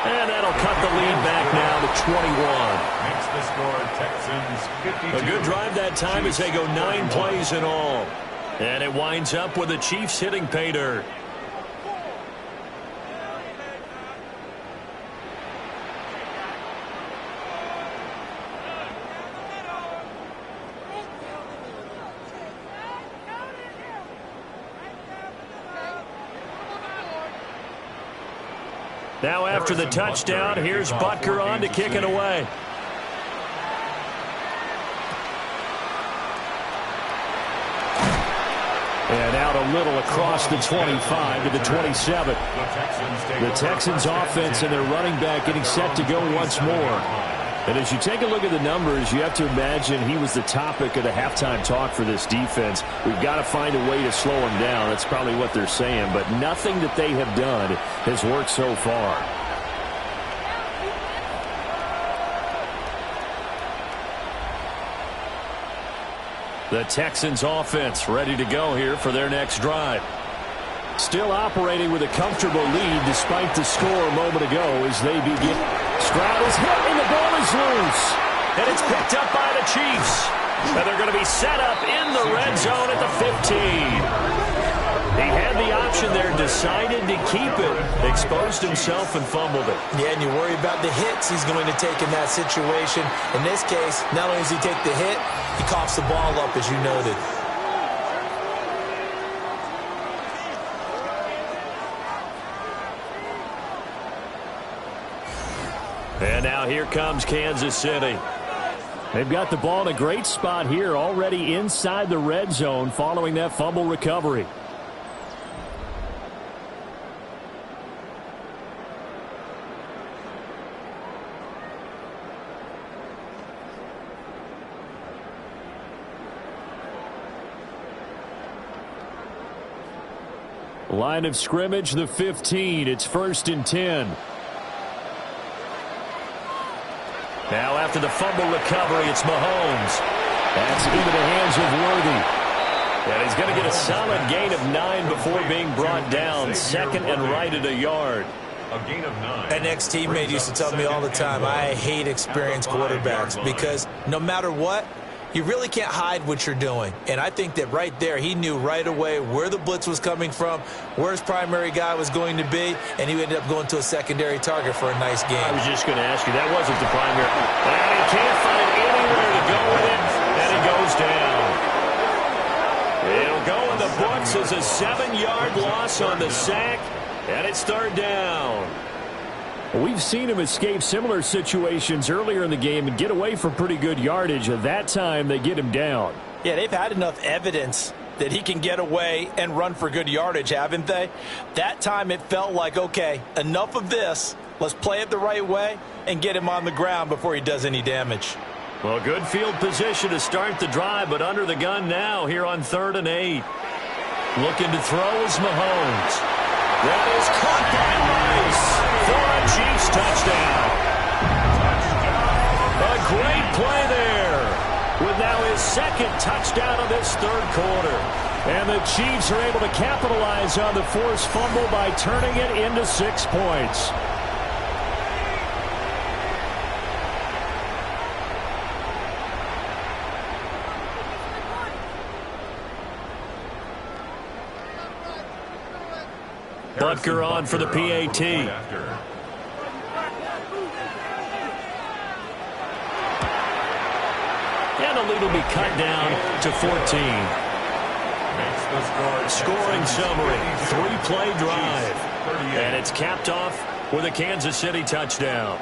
And that'll cut the lead back now to 21. Makes the score Texans 52. A good drive that time as they go 9 plays in all. And it winds up with the Chiefs hitting pay dirt. Now after the touchdown, here's Butker on to kick it away. And out a little across the 25 to the 27. The Texans offense and their running back getting set to go once more. And as you take a look at the numbers, you have to imagine he was the topic of the halftime talk for this defense. We've got to find a way to slow him down. That's probably what they're saying. But nothing that they have done has worked so far. The Texans offense ready to go here for their next drive. Still operating with a comfortable lead despite the score a moment ago as they begin. Stroud is hit and the ball is loose. And it's picked up by the Chiefs. And they're going to be set up in the red zone at the 15. He had the option there, decided to keep it, exposed himself and fumbled it. Yeah, and you worry about the hits he's going to take in that situation. In this case, not only does he take the hit, he coughs the ball up, as you noted. And now here comes Kansas City. They've got the ball in a great spot here, already inside the red zone following that fumble recovery. Line of scrimmage, the 15. It's 1st and 10. Now after the fumble recovery, it's Mahomes. That's into the hands of Worthy. And he's going to get a solid gain of 9 before being brought down. Second and right at a yard. A gain of 9. An ex-teammate used to tell me all the time, I hate experienced quarterbacks because no matter what, you really can't hide what you're doing. And I think that right there, he knew right away where the blitz was coming from, where his primary guy was going to be, and he ended up going to a secondary target for a nice game. I was just going to ask you, that wasn't the primary. And he can't find anywhere to go with it, and it goes down. It'll go in the books as a 7-yard loss on the sack, and it's 3rd down. We've seen him escape similar situations earlier in the game and get away from pretty good yardage. At that time, they get him down. Yeah, they've had enough evidence that he can get away and run for good yardage, haven't they? That time it felt like, okay, enough of this. Let's play it the right way and get him on the ground before he does any damage. Well, good field position to start the drive, but under the gun now here on 3rd and 8. Looking to throw is Mahomes. That is caught by Rice for a Chiefs touchdown. A great play there with now his second touchdown of this third quarter. And the Chiefs are able to capitalize on the forced fumble by turning it into 6 points. Butker on for the PAT. And the lead will be cut down to 14. Scoring summary, 3-play drive. And it's capped off with a Kansas City touchdown.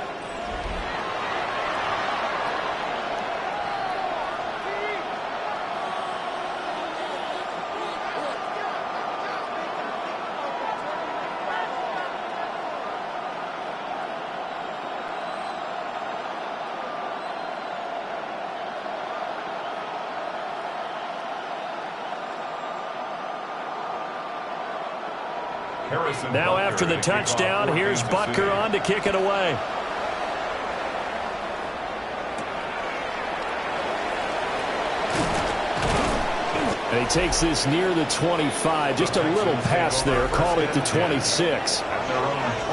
Now after the touchdown, here's Butker on to kick it away. And he takes this near the 25. Just a little pass there. Call it the 26.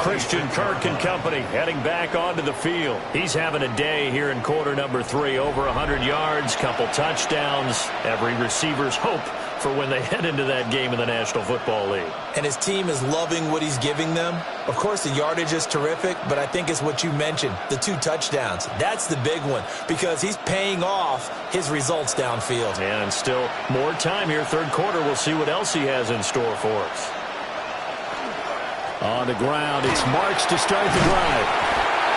Christian Kirk and company heading back onto the field. He's having a day here in quarter number 3. Over 100 yards, couple touchdowns. Every receiver's hope for when they head into that game in the National Football League. And his team is loving what he's giving them. Of course, the yardage is terrific, but I think it's what you mentioned, the 2 touchdowns. That's the big one because he's paying off his results downfield. And still more time here, third quarter. We'll see what else he has in store for us. On the ground, it's Marks to start the drive.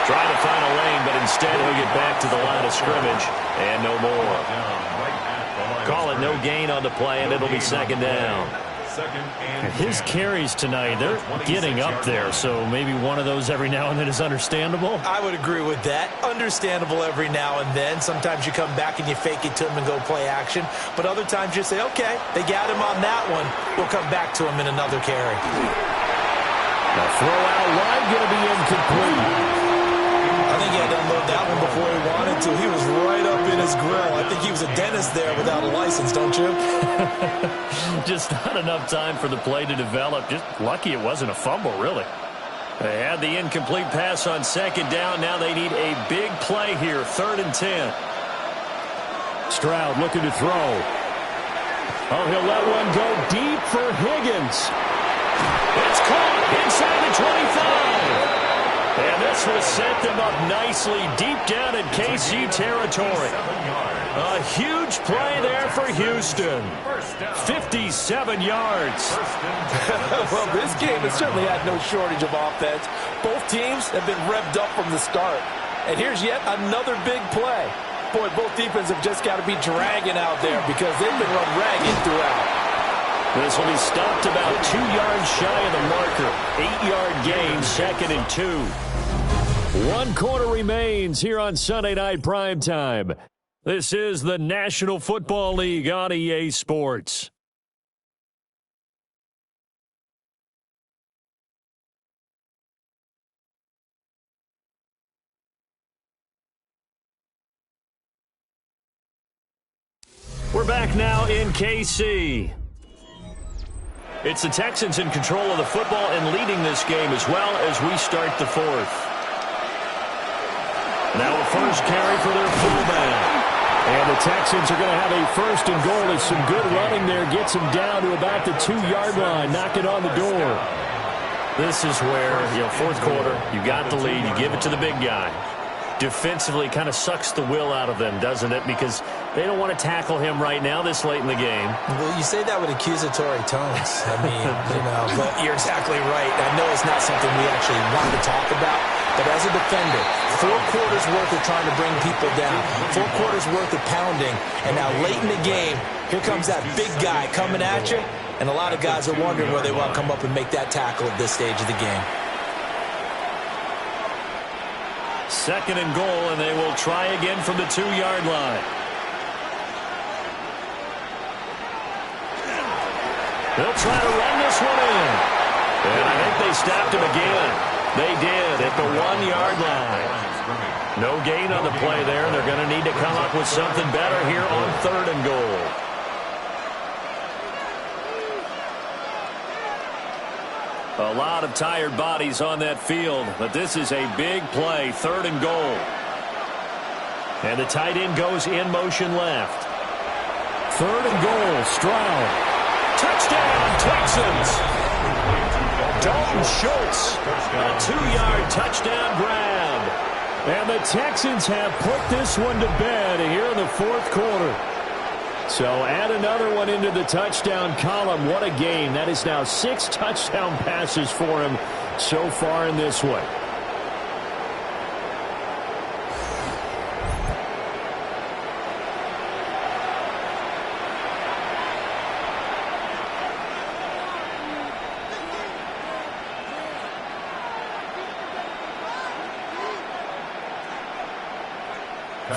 Trying to find a lane, but instead he'll get back to the line of scrimmage and no more. Call it no gain on the play, and it'll be second down. His carries tonight, they're getting up there, so maybe one of those every now and then is understandable. I would agree with that. Understandable every now and then. Sometimes you come back and you fake it to him and go play action. But other times you say, okay, they got him on that one. We'll come back to him in another carry. The throw out wide going to be incomplete. I think he had to unload that one before he wanted to. He was right up in his grill. I think he was a dentist there without a license, don't you? Just not enough time for the play to develop. Just lucky it wasn't a fumble, really. They had the incomplete pass on second down. Now they need a big play here, 3rd and 10. Stroud looking to throw. Oh, he'll let one go deep for Higgins. It's caught inside the 25. And this will set them up nicely deep down in KC territory. A huge play there for Houston. 57 yards. Well, this game has certainly had no shortage of offense. Both teams have been revved up from the start. And here's yet another big play. Boy, both defenses have just got to be dragging out there because they've been run ragged throughout. This will be stopped about 2 yards shy of the marker. 8-yard gain, 2nd and 2. 1 quarter remains here on Sunday Night Primetime. This is the National Football League on EA Sports. We're back now in KC. It's the Texans in control of the football and leading this game as well as we start the 4th. Now a first carry for their fullback. And the Texans are going to have a 1st and goal as some good running there gets them down to about the 2-yard line, knocking on the door. This is where, 4th quarter, you got the lead, you give it to the big guy. Defensively kind of sucks the will out of them, doesn't it? Because they don't want to tackle him right now this late in the game. Well, you say that with accusatory tones. I mean, but you're exactly right. I know it's not something we actually want to talk about, but as a defender, 4 quarters worth of trying to bring people down, 4 quarters worth of pounding, and now late in the game, here comes that big guy coming at you, and a lot of guys are wondering where they want to come up and make that tackle at this stage of the game. 2nd and goal, and they will try again from the 2-yard line. They'll try to run this one in. And I think they stopped him again. They did at the 1-yard line. No gain on the play there. They're going to need to come up with something better here on 3rd and goal. A lot of tired bodies on that field, but this is a big play, 3rd and goal. And the tight end goes in motion left. 3rd and goal, Stroud. Touchdown, Texans. Dalton Schultz, a 2-yard touchdown grab. And the Texans have put this one to bed here in the 4th quarter. So add another one into the touchdown column. What a game. That is now 6 touchdown passes for him so far in this one.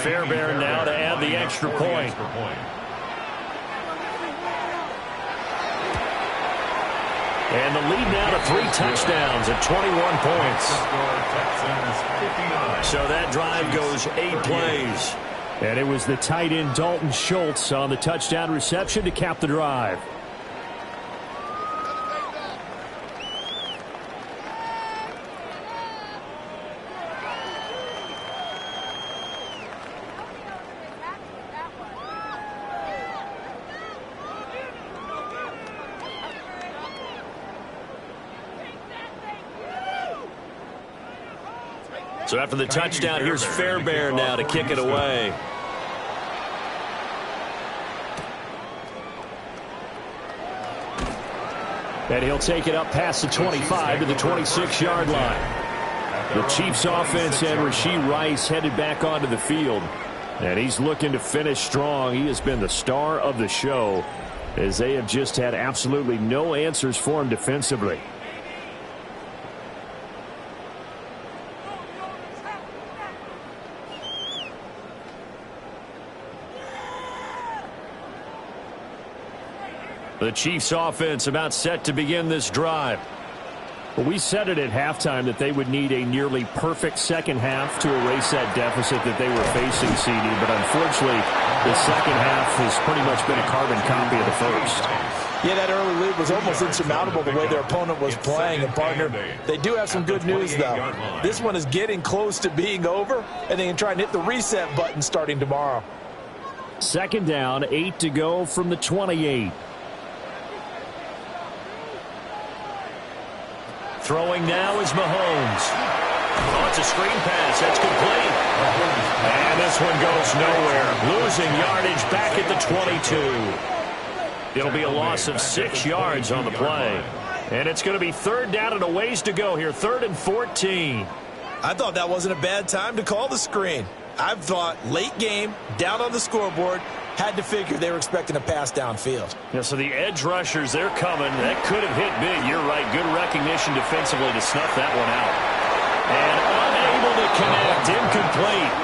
Fairbairn now to add the extra point. And the lead now to 3 touchdowns at 21 points. So that drive goes 8 plays. And it was the tight end Dalton Schultz on the touchdown reception to cap the drive. So after the touchdown, here's Fairbairn now to kick it away. And he'll take it up past the 25 to the 26-yard line. The Chiefs offense and Rashee Rice headed back onto the field. And he's looking to finish strong. He has been the star of the show as they have just had absolutely no answers for him defensively. The Chiefs offense about set to begin this drive. Well, we said it at halftime that they would need a nearly perfect second half to erase that deficit that they were facing, CD. But unfortunately, the second half has pretty much been a carbon copy of the first. Yeah, that early lead was almost insurmountable the way their opponent was playing. And, partner, they do have some good news, though. This one is getting close to being over, and they can try and hit the reset button starting tomorrow. Second down, 8 to go from the 28. Throwing now is Mahomes. Oh, it's a screen pass. That's complete. And this one goes nowhere. Losing yardage back at the 22. It'll be a loss of 6 yards on the play. And it's going to be 3rd down and a ways to go here. 3rd and 14. I thought that wasn't a bad time to call the screen. I thought late game, down on the scoreboard, had to figure they were expecting a pass downfield. Yeah, so the edge rushers, they're coming. That could have hit big. You're right. Good recognition defensively to snuff that one out. And unable to connect. Incomplete.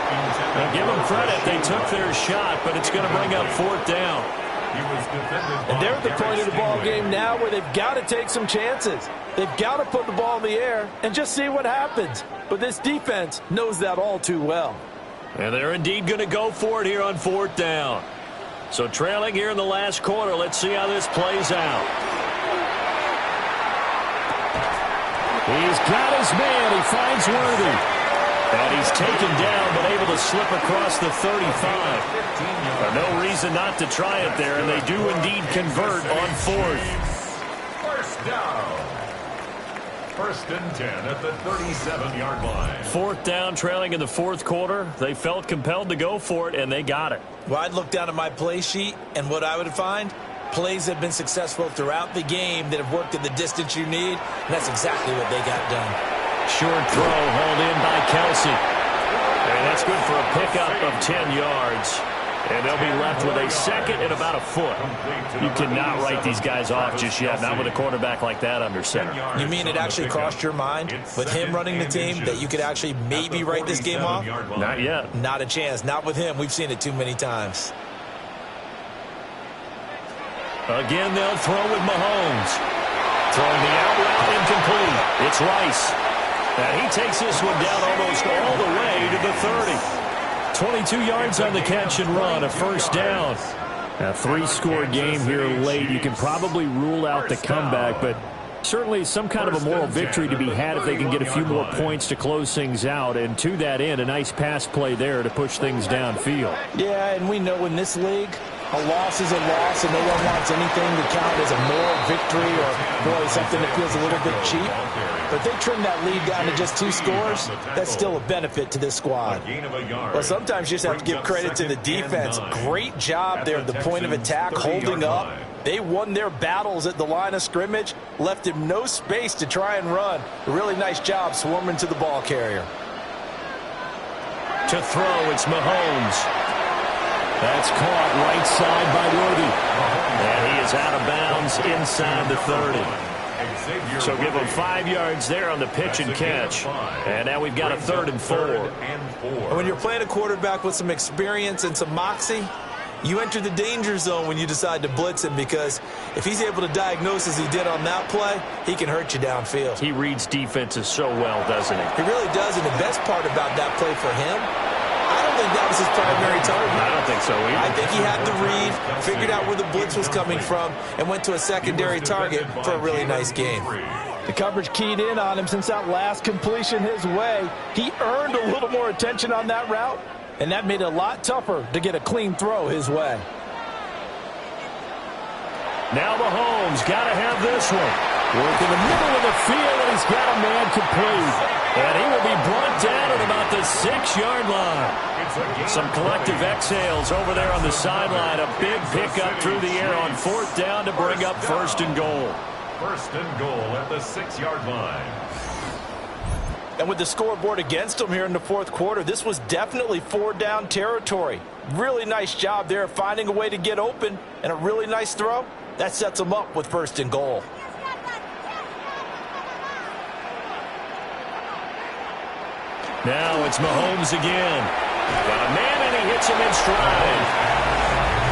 Now, give them credit. They took their shot, but it's going to bring up 4th down. And they're at the point of the ball game now where they've got to take some chances. They've got to put the ball in the air and just see what happens. But this defense knows that all too well. And they're indeed going to go for it here on 4th down. So trailing here in the last quarter. Let's see how this plays out. He's got his man. He finds Worthy. And he's taken down, but able to slip across the 35. No reason not to try it there, and they do indeed convert on 4th. First down. 1st and 10 at the 37-yard line. 4th down, trailing in the 4th quarter. They felt compelled to go for it, and they got it. Well, I'd look down at my play sheet, and what I would find, plays have been successful throughout the game that have worked at the distance you need, and that's exactly what they got done. Short throw hauled in by Kelsey. And that's good for a pickup of 10 yards. And they'll be left with a 2nd and about a foot. You cannot write these guys off just yet, not with a quarterback like that under center. You mean it actually crossed your mind with him running the team that you could actually maybe write this game off? Not yet. Not a chance. Not with him. We've seen it too many times. Again, they'll throw with Mahomes. Throwing the out route incomplete. It's Rice. And he takes this one down almost all the way to the 30. 22 yards on the catch and run, a first down. A three-score game here late. You can probably rule out the comeback, but certainly some kind of a moral victory to be had if they can get a few more points to close things out. And to that end, a nice pass play there to push things downfield. Yeah, and we know in this league, a loss is a loss, and no one wants anything to count as a moral victory or, boy, something that feels a little bit cheap. But if they trim that lead down to just 2 scores, that's still a benefit to this squad. Well, sometimes you just have to give credit to the defense. Great job there at the point of attack, holding up. They won their battles at the line of scrimmage, left him no space to try and run. A really nice job swarming to the ball carrier. To throw, it's Mahomes. That's caught right side by Worthy. And he is out of bounds inside the 30. So give him 5 yards there on the pitch and catch. And now we've got a 3rd and 4. And when you're playing a quarterback with some experience and some moxie, you enter the danger zone when you decide to blitz him, because if he's able to diagnose as he did on that play, he can hurt you downfield. He reads defenses so well, doesn't he? He really does, and the best part about that play for him, I don't think that was his primary target. I don't think so either. I think he had the read, figured out where the blitz was coming from, and went to a secondary target for a really nice game. The coverage keyed in on him since that last completion his way. He earned a little more attention on that route, and that made it a lot tougher to get a clean throw his way. Now Mahomes got to have this one. Work in the middle of the field, and he's got a man complete. And he will be brought down at about the 6-yard line. Some collective exhales over there on the sideline. A big pickup through the air on 4th down to bring up 1st and goal. 1st and goal at the 6-yard line. And with the scoreboard against him here in the 4th quarter, this was definitely 4-down territory. Really nice job there finding a way to get open, and a really nice throw. That sets him up with 1st and goal. Now it's Mahomes again. Got a man, and he hits him in stride.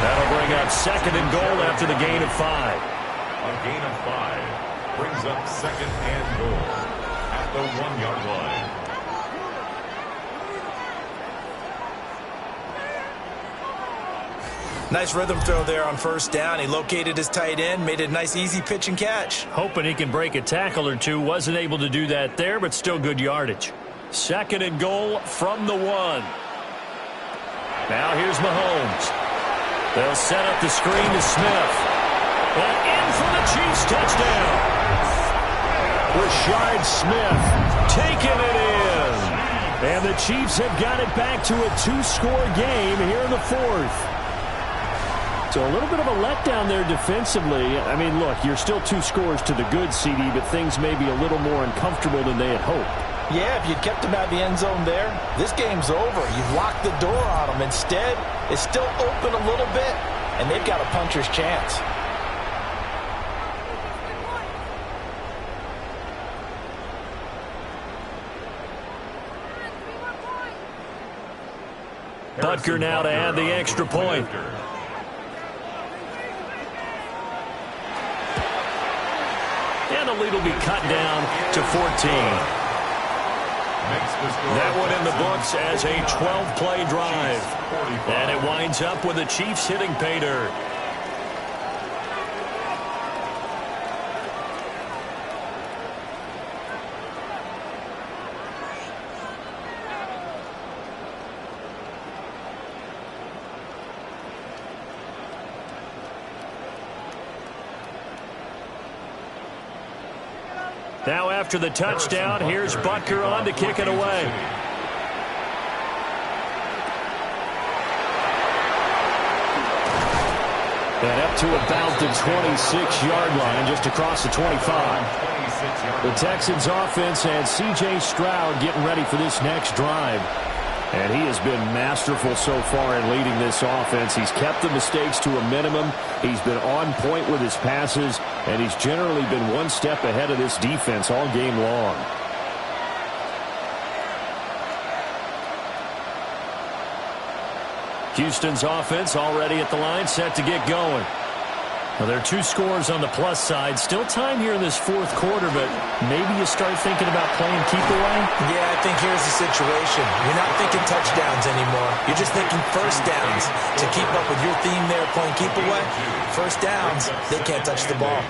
That'll bring up 2nd and goal after the gain of 5. A gain of 5 brings up 2nd and goal at the 1-yard line. Nice rhythm throw there on 1st down. He located his tight end, made it a nice easy pitch and catch. Hoping he can break a tackle or two. Wasn't able to do that there, but still good yardage. 2nd and goal from the 1. Now here's Mahomes. They'll set up the screen to Smith. And in for the Chiefs touchdown. Rashard Smith taking it in. And the Chiefs have got it back to a 2-score game here in the 4th. So a little bit of a letdown there defensively. I mean, look, you're still 2 scores to the good, CD, but things may be a little more uncomfortable than they had hoped. Yeah, if you'd kept him out of the end zone there, this game's over. You've locked the door on him. Instead, it's still open a little bit, and they've got a puncher's chance. Butker now to add the extra point. And the lead will be cut down to 14. That one in the books as a 12-play drive. And it winds up with the Chiefs hitting pay dirt. Now after the touchdown, here's Butker on to kick it away. And up to about the 26-yard line, just across the 25. The Texans offense and C.J. Stroud getting ready for this next drive. And he has been masterful so far in leading this offense. He's kept the mistakes to a minimum. He's been on point with his passes, and he's generally been one step ahead of this defense all game long. Houston's offense already at the line, set to get going. Well, there are 2 scores on the plus side. Still time here in this fourth quarter, but maybe you start thinking about playing keep away? Yeah, I think here's the situation. You're not thinking touchdowns anymore. You're just thinking first downs. To keep up with your theme there, playing keep away, first downs, they can't touch the ball.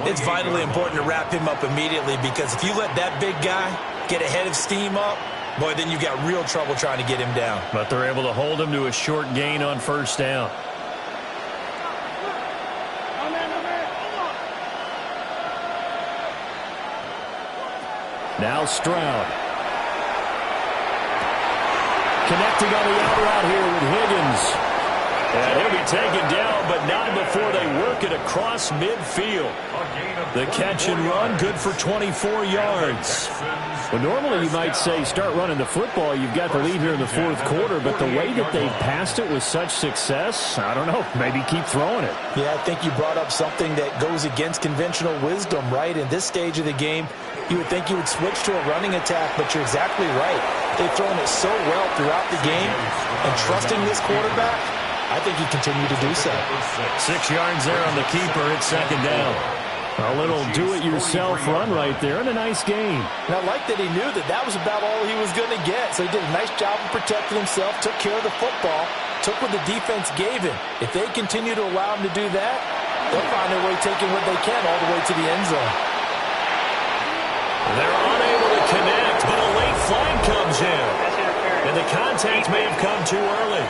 It's vitally important to wrap him up immediately, because if you let that big guy get a head of steam up, boy, then you've got real trouble trying to get him down. But they're able to hold him to a short gain on first down. Now Stroud. Connecting on the out route here with Higgins. And he'll be taken down, but not before they work it across midfield. The catch and run, good for 24 yards. Well, normally you might say start running the football. You've got the lead here in the fourth quarter, but the way that they've passed it with such success, I don't know, maybe keep throwing it. Yeah, I think you brought up something that goes against conventional wisdom, right? In this stage of the game, you would think you would switch to a running attack, but you're exactly right. They've thrown it so well throughout the game, and trusting this quarterback, I think he continued to do so. 6 yards there on the keeper. It's second down. A little do-it-yourself run right there, and a nice game. And I like that he knew that that was about all he was going to get. So he did a nice job of protecting himself, took care of the football, took what the defense gave him. If they continue to allow him to do that, they'll find their way taking what they can all the way to the end zone. They're unable to connect, but a late flag comes in. And the contact may have come too early.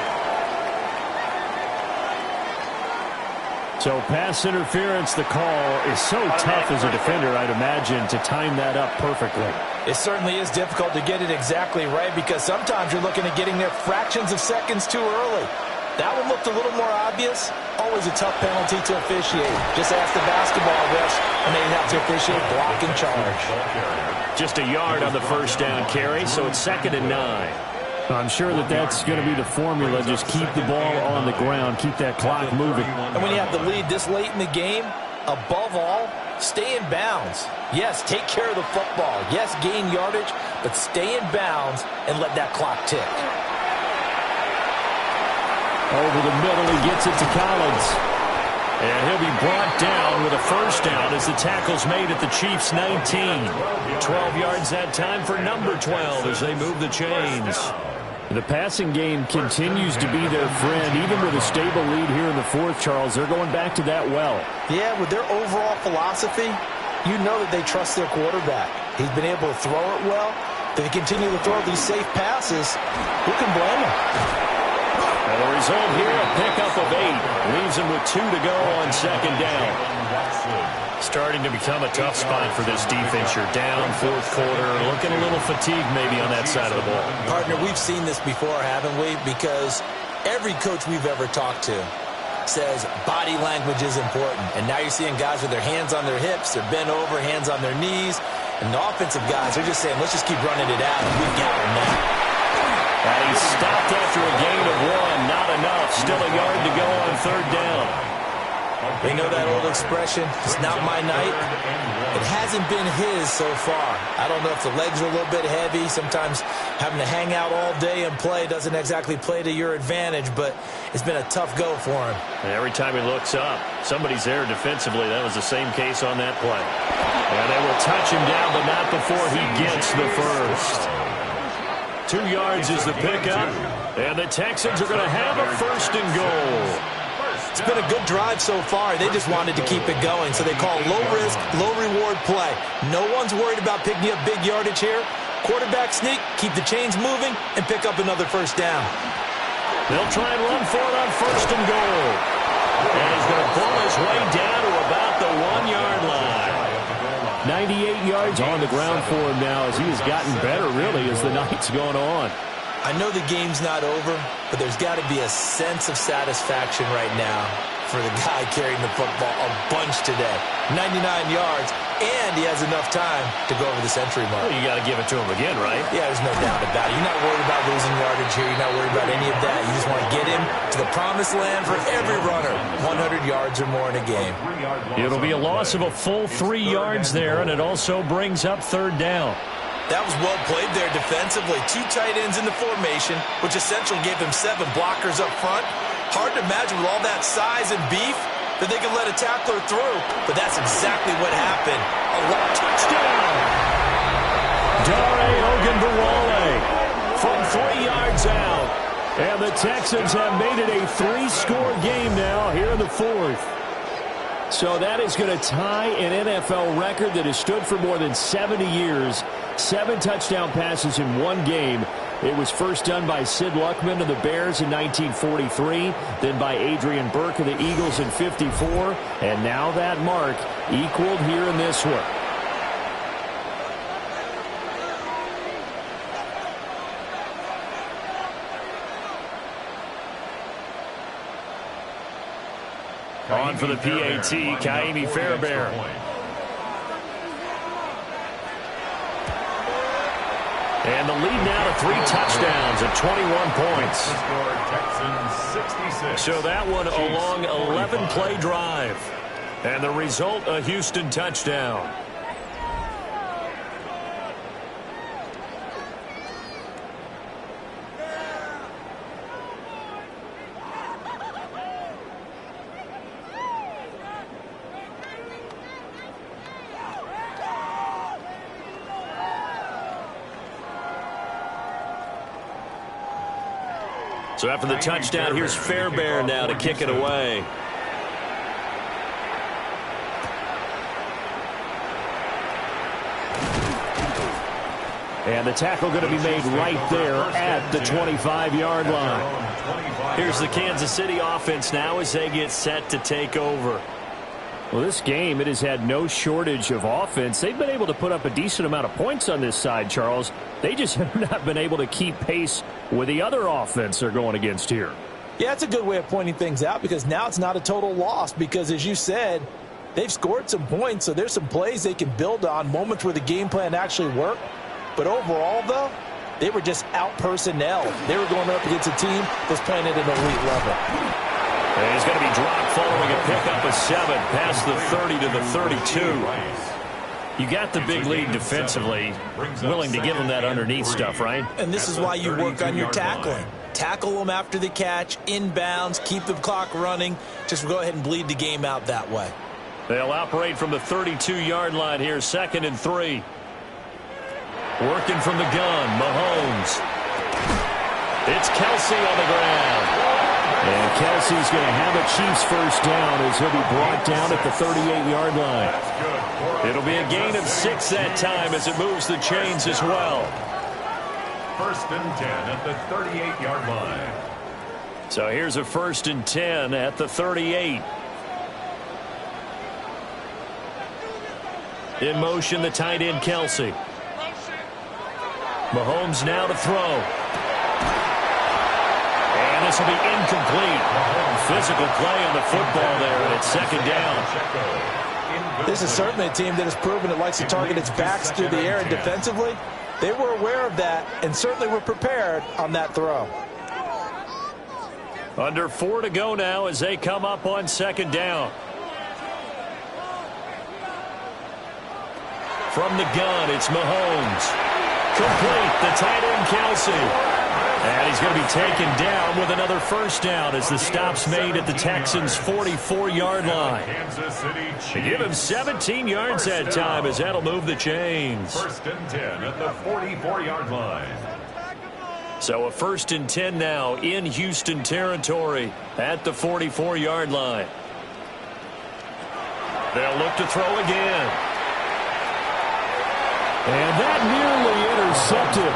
So pass interference, the call is so tough as a defender, I'd imagine, to time that up perfectly. It certainly is difficult to get it exactly right, because sometimes you're looking at getting there fractions of seconds too early. That one looked a little more obvious. Always a tough penalty to officiate. Just ask the basketball refs, and they have to officiate block and charge. Just a yard on the first down carry, so it's 2nd and 9. I'm sure that that's going to be the formula. Just keep the ball on the ground, keep that clock moving. And when you have the lead this late in the game, above all, stay in bounds. Yes, take care of the football. Yes, gain yardage, but stay in bounds and let that clock tick. Over the middle, he gets it to Collins. And he'll be brought down with a first down as the tackle's made at the Chiefs' 19. 12 yards that time for number 12 as they move the chains. The passing game continues to be their friend, even with a stable lead here in the fourth, Charles. They're going back to that well. Yeah, with their overall philosophy, you know that they trust their quarterback. He's been able to throw it well. If they continue to throw these safe passes, who can blame them? And the result here, a pickup of 8. Leaves him with 2 to go on second down. Starting to become a tough spot for this defense. You're down fourth quarter, looking a little fatigued maybe on that side of the ball. Partner, we've seen this before, haven't we? Because every coach we've ever talked to says body language is important. And now you're seeing guys with their hands on their hips, they're bent over, hands on their knees. And the offensive guys are just saying, let's just keep running it out, and we've got them now. And he stopped after a gain of 1. Not enough. Still a yard to go on third down. They know that old expression, it's not my night. It hasn't been his so far. I don't know if the legs are a little bit heavy. Sometimes having to hang out all day and play doesn't exactly play to your advantage, but it's been a tough go for him. And every time he looks up, somebody's there defensively. That was the same case on that play. And they will touch him down, but not before he gets the first. 2 yards is the pickup, and the Texans are going to have a first and goal. It's been a good drive so far. They just wanted to keep it going, so they call low-risk, low-reward play. No one's worried about picking up big yardage here. Quarterback sneak, keep the chains moving, and pick up another first down. They'll try and run for it on first and goal. And he's going to pull his way down to about the 1-yard line. 98 yards on the ground for him now as he has gotten better, really, as the night's gone on. I know the game's not over, but there's got to be a sense of satisfaction right now for the guy carrying the football a bunch today. 99 yards, and he has enough time to go over the century mark. Well, you got to give it to him again, right? Yeah, there's no doubt about it. You're not worried about losing yardage here. You're not worried about any of that. You just want to get him to the promised land for every runner. 100 yards or more in a game. It'll be a loss of a full 3 yards there, and it also brings up third down. That was well played there defensively. 2 tight ends in the formation, which essentially gave them 7 blockers up front. Hard to imagine with all that size and beef, that they can let a tackler through, but that's exactly what happened. A long touchdown. Dare Ogunbowale from 3 yards out. And the Texans have made it a 3-score game now here in the 4th. So that is going to tie an NFL record that has stood for more than 70 years. 7 touchdown passes in one game. It was first done by Sid Luckman of the Bears in 1943, then by Adrian Burke of the Eagles in 54, and now that mark equaled here in this one. On for the PAT, Kaimi Fairbairn. And the lead now to 3 touchdowns at 21 points. So that one a long 11-play drive. And the result, a Houston touchdown. So after the touchdown, here's Fairbairn now to kick it away. And the tackle going to be made right there at the 25-yard line. Here's the Kansas City offense now as they get set to take over. Well, this game, it has had no shortage of offense. They've been able to put up a decent amount of points on this side, Charles. They just have not been able to keep pace with the other offense they're going against here. Yeah, it's a good way of pointing things out because now it's not a total loss because, as you said, they've scored some points, so there's some plays they can build on, moments where the game plan actually worked. But overall, though, they were just out-personnel. They were going up against a team that's playing at an elite level. And he's going to be dropped following a pickup of 7 past the 30 to the 32. You got the big lead defensively, willing to give them that underneath stuff, right? And this is why you work on your tackling. Tackle them after the catch, inbounds, keep the clock running. Just go ahead and bleed the game out that way. They'll operate from the 32-yard line here, 2nd and 3. Working from the gun, Mahomes. It's Kelsey on the ground. And Kelsey's going to have a Chiefs first down as he'll be brought down at the 38-yard line. It'll be a gain of 6 that time as it moves the chains as well. 1st and 10 at the 38-yard line. So here's a 1st and 10 at the 38. In motion, the tight end, Kelsey. Mahomes now to throw. And this will be incomplete. Physical play on the football there, and it's 2nd down. This is certainly a team that has proven it likes to target its backs through the air, and defensively, they were aware of that and certainly were prepared on that throw. Under 4 to go now as they come up on 2nd down. From the gun, it's Mahomes. Complete, the tight end, Kelsey. And he's going to be taken down with another first down as the stop's made at the Texans' 44-yard line. They give him 17 yards that time as that'll move the chains. 1st and 10 at the 44-yard line. So a 1st and 10 now in Houston territory at the 44-yard line. They'll look to throw again. And that nearly intercepted.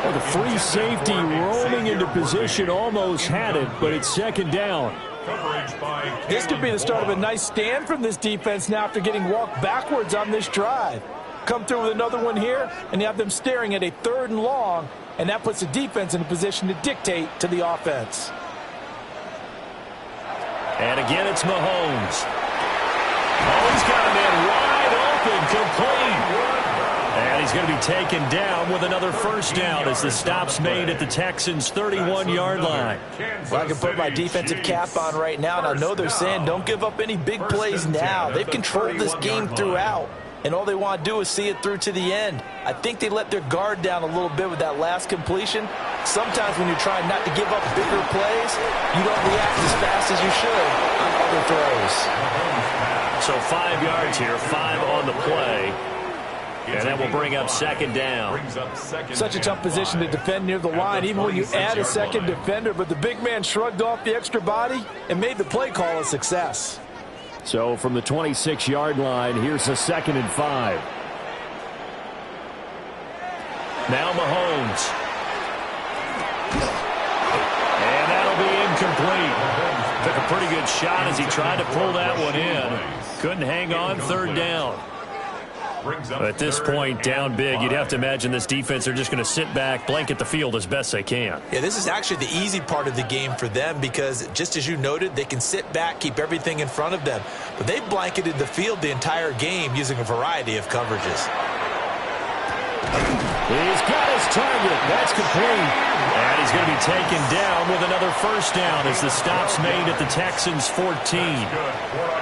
Well, the free safety roaming into position almost had it, but it's 2nd down. This could be the start of a nice stand from this defense now after getting walked backwards on this drive. Come through with another one here, and you have them staring at a 3rd and long, and that puts the defense in a position to dictate to the offense. And again, it's Mahomes. Oh, he's got a man wide open, complete. And he's going to be taken down with another first down as the stop's made at the Texans' 31-yard line. Well, I can put my defensive cap on right now, and I know they're saying don't give up any big plays now. They've controlled this game throughout. and all they want to do is see it through to the end. I think they let their guard down a little bit with that last completion. Sometimes when you're trying not to give up bigger plays, you don't react as fast as you should on other throws. So 5 yards here, 5 on the play. And that will bring up second down. Such a tough position to defend near the line, even when you add a second defender. But the big man shrugged off the extra body and made the play call a success. So from the 26-yard line, here's a 2nd and 5. Now Mahomes. And that'll be incomplete. Took a pretty good shot as he tried to pull that one in. Couldn't hang on, 3rd down. At this point, down big, you'd have to imagine this defense are just going to sit back, blanket the field as best they can. Yeah, this is actually the easy part of the game for them because, just as you noted, they can sit back, keep everything in front of them. But they've blanketed the field the entire game using a variety of coverages. He's got his target. That's complete. And he's going to be taken down with another 1st down as the stop's made at the Texans' 14.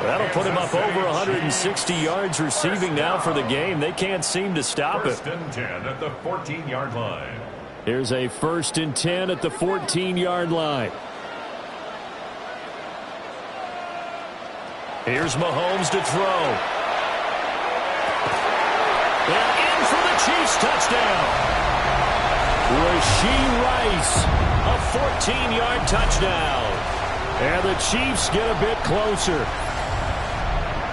That'll put him up over 160 yards receiving now for the game. They can't seem to stop it. 1st and 10 at the 14-yard line. Here's a 1st and 10 at the 14-yard line. Here's Mahomes to throw. And in for the Chiefs touchdown. Rashee Rice, A 14-yard touchdown. and the Chiefs get a bit closer.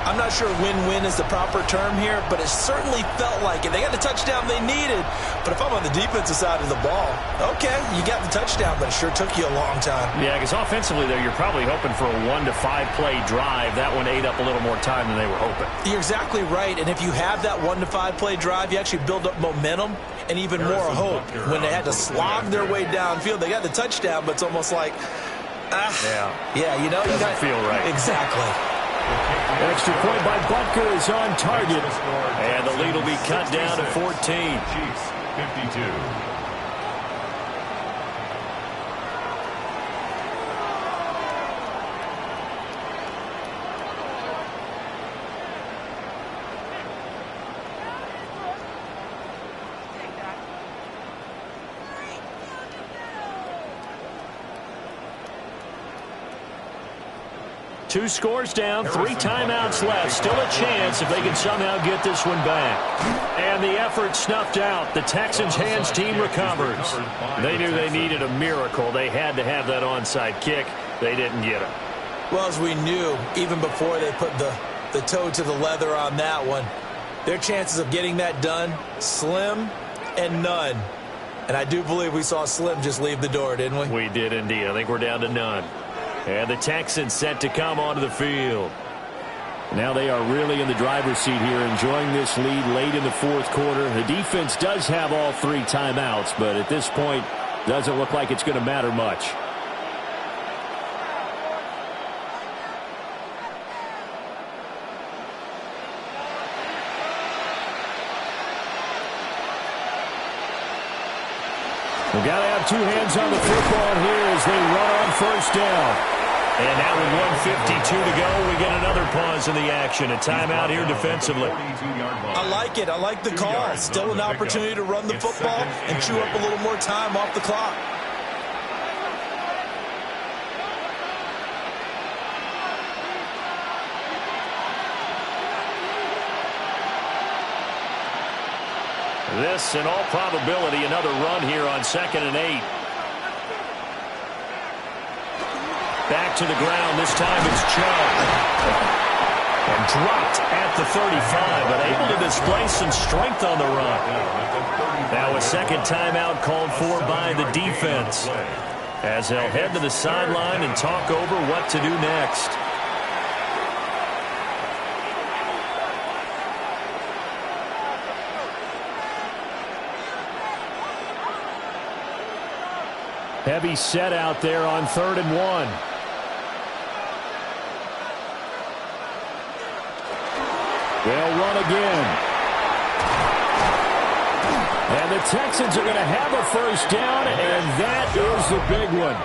I'm not sure win-win is the proper term here, but it certainly felt like it. They got the touchdown they needed, but if I'm on the defensive side of the ball, okay, you got the touchdown, but it sure took you a long time. Yeah, because offensively, though, you're probably hoping for a 1 to 5 play drive. That one ate up a little more time than they were hoping. You're exactly right, and if you have that 1 to 5 play drive, you actually build up momentum and even more hope. When they had to slog their way downfield, they got the touchdown, but it's almost like, yeah, you know, doesn't feel right. Exactly. Extra point by Butker is on target. And the lead will be cut down to 14. Chiefs 52. Two scores down, 3 timeouts left. Still a chance if they can somehow get this one back. And the effort snuffed out. The Texans' hands team recovers. They knew they needed a miracle. They had to have that onside kick. They didn't get it. Well, as we knew, even before they put the toe to the leather on that one, their chances of getting that done, slim and none. And I do believe we saw Slim just leave the door, didn't we? We did indeed. I think we're down to none. And the Texans set to come onto the field. Now they are really in the driver's seat here, enjoying this lead late in the fourth quarter. The defense does have all 3 timeouts, but at this point, doesn't look like it's going to matter much. We've got to have 2 hands on the football here as they run on 1st down. And now with 1:52 to go, we get another pause in the action. A timeout here defensively. I like it. I like the call. Still an opportunity to run the football and chew up a little more time off the clock. This, in all probability, another run here on 2nd and 8. Back to the ground. This time it's Chubb. And dropped at the 35, but able to display some strength on the run. Now a second timeout called for by the defense, as they'll head to the sideline and talk over what to do next. Heavy set out there on 3rd and 1. They'll run again. And the Texans are going to have a 1st down, and that is the big one,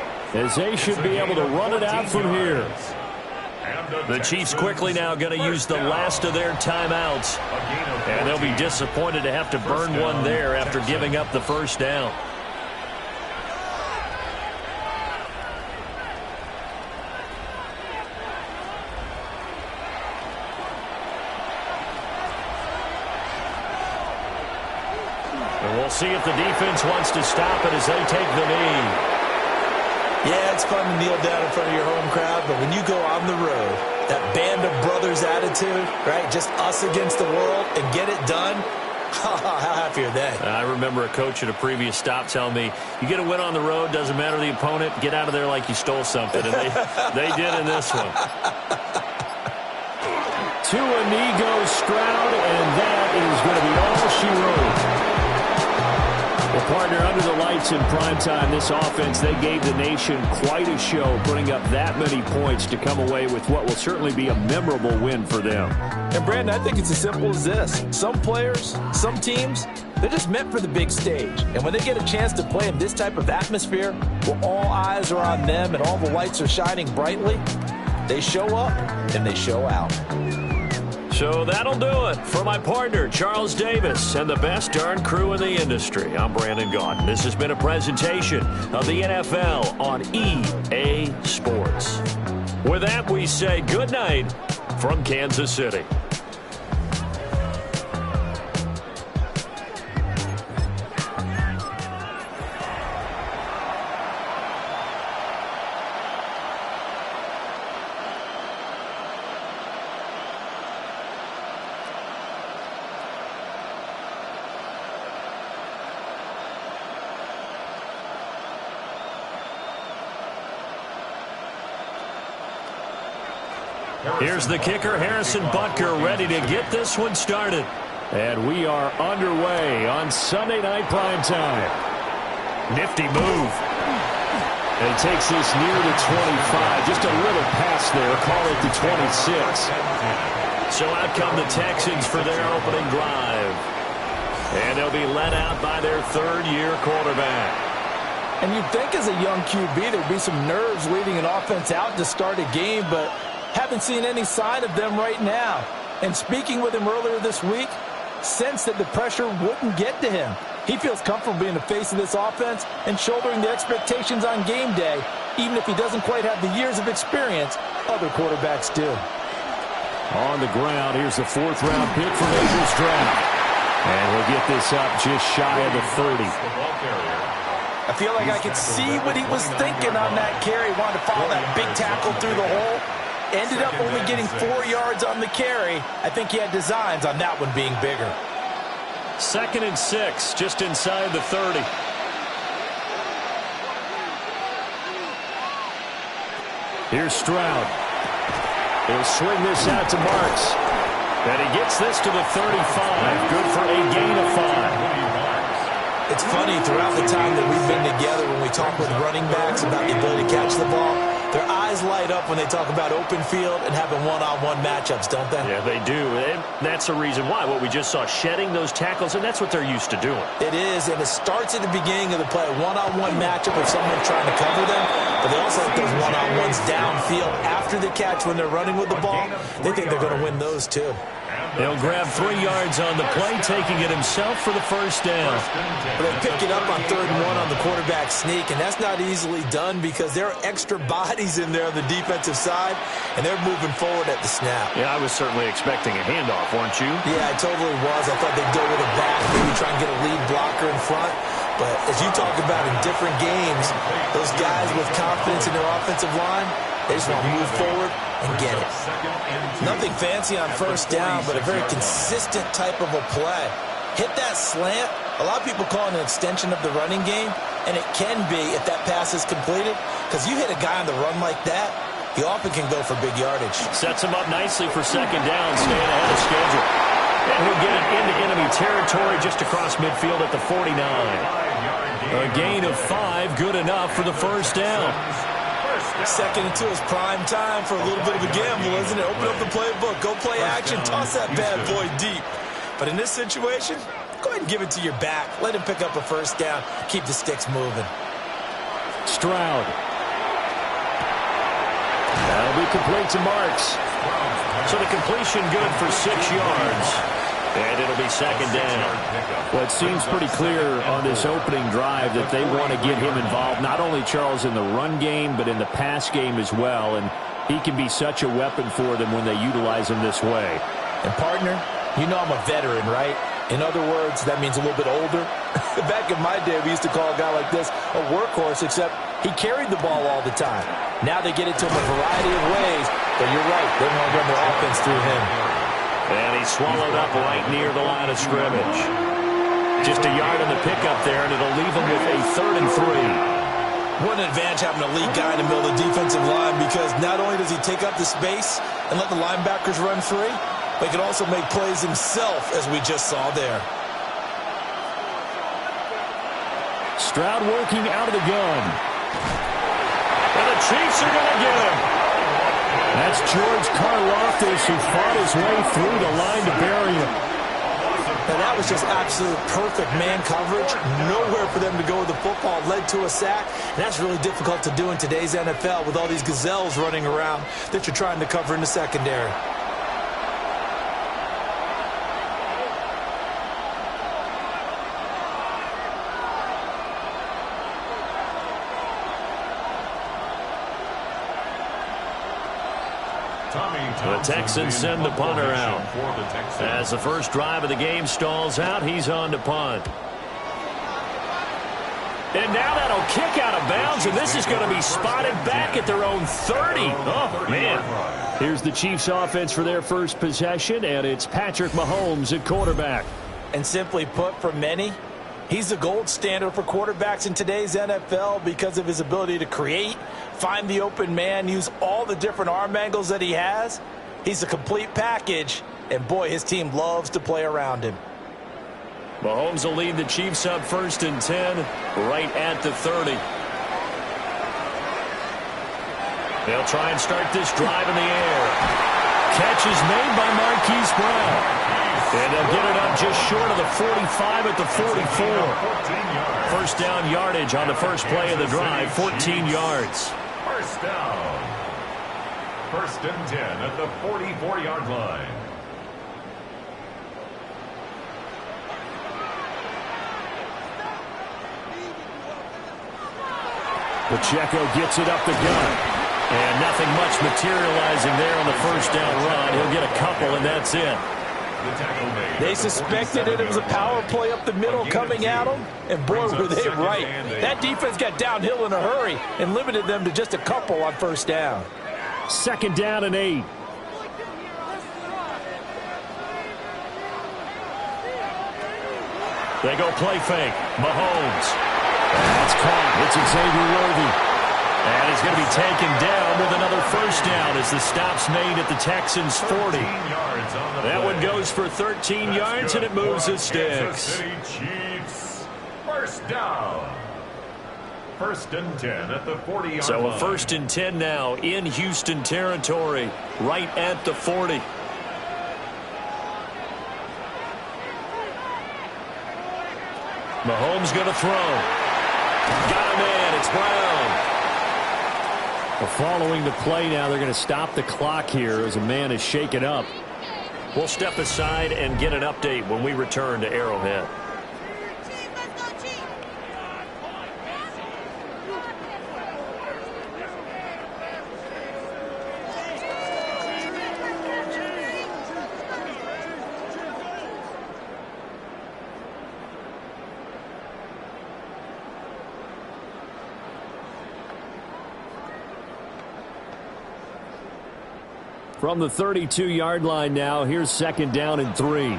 as they should be able to run it out from here. The Chiefs quickly now going to use the last of their timeouts. And they'll be disappointed to have to burn one there after giving up the first down. And we'll see if the defense wants to stop it as they take the knee. Yeah, it's fun to kneel down in front of your home crowd, but when you go on the road, that band of brothers attitude, right, just us against the world and get it done, how happy are they? I remember a coach at a previous stop telling me, you get a win on the road, doesn't matter the opponent, get out of there like you stole something. And they did in this one. To a knee goes Stroud, and that is going to be all she wrote. Well, partner, under the lights in primetime, this offense, they gave the nation quite a show, putting up that many points to come away with what will certainly be a memorable win for them. And, Brandon, I think it's as simple as this. Some players, some teams, they're just meant for the big stage. And when they get a chance to play in this type of atmosphere, where all eyes are on them and all the lights are shining brightly, they show up and they show out. So that'll do it for my partner, Charles Davis, and the best darn crew in the industry. I'm Brandon Gaudin. This has been a presentation of the NFL on EA Sports. With that, we say good night from Kansas City. Here's the kicker, Harrison Butker, ready to get this one started. And we are underway on Sunday Night Primetime. Nifty move. And he takes this near the 25. Just a little pass there. Call it the 26. So out come the Texans for their opening drive. And they'll be led out by their third-year quarterback. And you'd think as a young QB there'd be some nerves leading an offense out to start a game, but haven't seen any sign of them right now. And speaking with him earlier this week, sensed that the pressure wouldn't get to him. He feels comfortable being the face of this offense and shouldering the expectations on game day, even if he doesn't quite have the years of experience other quarterbacks do. On the ground, here's the fourth-round pick from Abel's draft. And he'll get this up just shy of the 30. I feel like I could see what he was thinking on that carry. Wanted to follow that big tackle through the hole. Ended up only getting 4 yards on the carry. I think he had designs on that one being bigger. 2nd and 6, just inside the 30. Here's Stroud. He'll swing this out to Marks. And he gets this to the 35. Good for a gain of 5. It's funny, throughout the time that we've been together, when we talk with running backs about the ability to catch the ball, their eyes light up when they talk about open field and having one-on-one matchups, don't they? Yeah, they do. And that's the reason why. What we just saw, shedding those tackles, and that's what they're used to doing. It is, and it starts at the beginning of the play, a one-on-one matchup of someone trying to cover them, but they also like those one-on-ones downfield after the catch when they're running with the ball. They think they're going to win those, too. He'll grab 3 yards on the play, taking it himself for the first down. But they pick it up on 3rd and 1 on the quarterback sneak, and that's not easily done because there are extra bodies in there on the defensive side, and they're moving forward at the snap. Yeah, I was certainly expecting a handoff, weren't you? Yeah, I totally was. I thought they'd go with a back, maybe try and get a lead blocker in front. But as you talk about in different games, those guys with confidence in their offensive line, they just want to move forward and get it. Nothing fancy on first down, but a very consistent type of a play. Hit that slant. A lot of people call it an extension of the running game, and it can be if that pass is completed, because you hit a guy on the run like that, he often can go for big yardage. Sets him up nicely for 2nd down, staying ahead of schedule. And he'll get it into enemy territory just across midfield at the 49. A gain of 5, good enough for the first down. 2nd and 2 is prime time for a little bit of a gamble, isn't it? Open up the playbook, go play action, toss that bad boy deep. But in this situation, go ahead and give it to your back. Let him pick up a first down. Keep the sticks moving. Stroud. That'll be complete to Marks. So the completion good for 6 yards. And it'll be second down. Well, it seems pretty clear on this opening drive that they want to get him involved, not only, Charles, in the run game, but in the pass game as well. And he can be such a weapon for them when they utilize him this way. And, partner, you know I'm a veteran, right? In other words, that means a little bit older. Back in my day, we used to call a guy like this a workhorse, except he carried the ball all the time. Now they get it to him a variety of ways, but you're right. They want to run their offense through him. And he's swallowed up right near the line of scrimmage. Just a yard on the pickup there, and it'll leave him with a 3rd and 3. What an advantage having a lead guy in the middle of the defensive line, because not only does he take up the space and let the linebackers run free, but he can also make plays himself, as we just saw there. Stroud working out of the gun. And the Chiefs are going to get him. That's George Karlaftis, who fought his way through the line to bury him. And that was just absolute perfect man coverage. Nowhere for them to go with the football. Led to a sack. And that's really difficult to do in today's NFL with all these gazelles running around that you're trying to cover in the secondary. The Texans send the punter out. As the first drive of the game stalls out, he's on to punt. And now that'll kick out of bounds, and this is going to be spotted back at their own 30. Oh, man. Here's the Chiefs' offense for their first possession, and it's Patrick Mahomes at quarterback. And simply put, for many, he's the gold standard for quarterbacks in today's NFL because of his ability to create, find the open man, use all the different arm angles that he has. He's a complete package, and boy, his team loves to play around him. Mahomes will lead the Chiefs up 1st and 10, right at the 30. They'll try and start this drive in the air. Catch is made by Marquise Brown. And they'll get it up just short of the 45 at the 44. First down yardage on the first play of the drive, 14 yards. First down. 1st and 10 at the 44-yard line. Pacheco gets it up the gut. And nothing much materializing there on the first down run. He'll get a couple, and that's it. They suspected it was a power play up the middle coming at them, and boy, were they right. That defense got downhill in a hurry and limited them to just a couple on first down. 2nd down and 8. They go play fake. Mahomes. That's caught. It's Xavier Worthy. And he's going to be taken down with another first down as the stop's made at the Texans' 40. That one goes for 13 yards, and it moves the sticks. Chiefs. First down. 1st and 10 at the 40-yard line. So a 1st and 10 now in Houston territory, right at the 40. Mahomes going to throw. Got a man. It's Brown. Well, following the play now, they're going to stop the clock here as a man is shaken up. We'll step aside and get an update when we return to Arrowhead. From the 32-yard line now, here's 2nd down and 3. A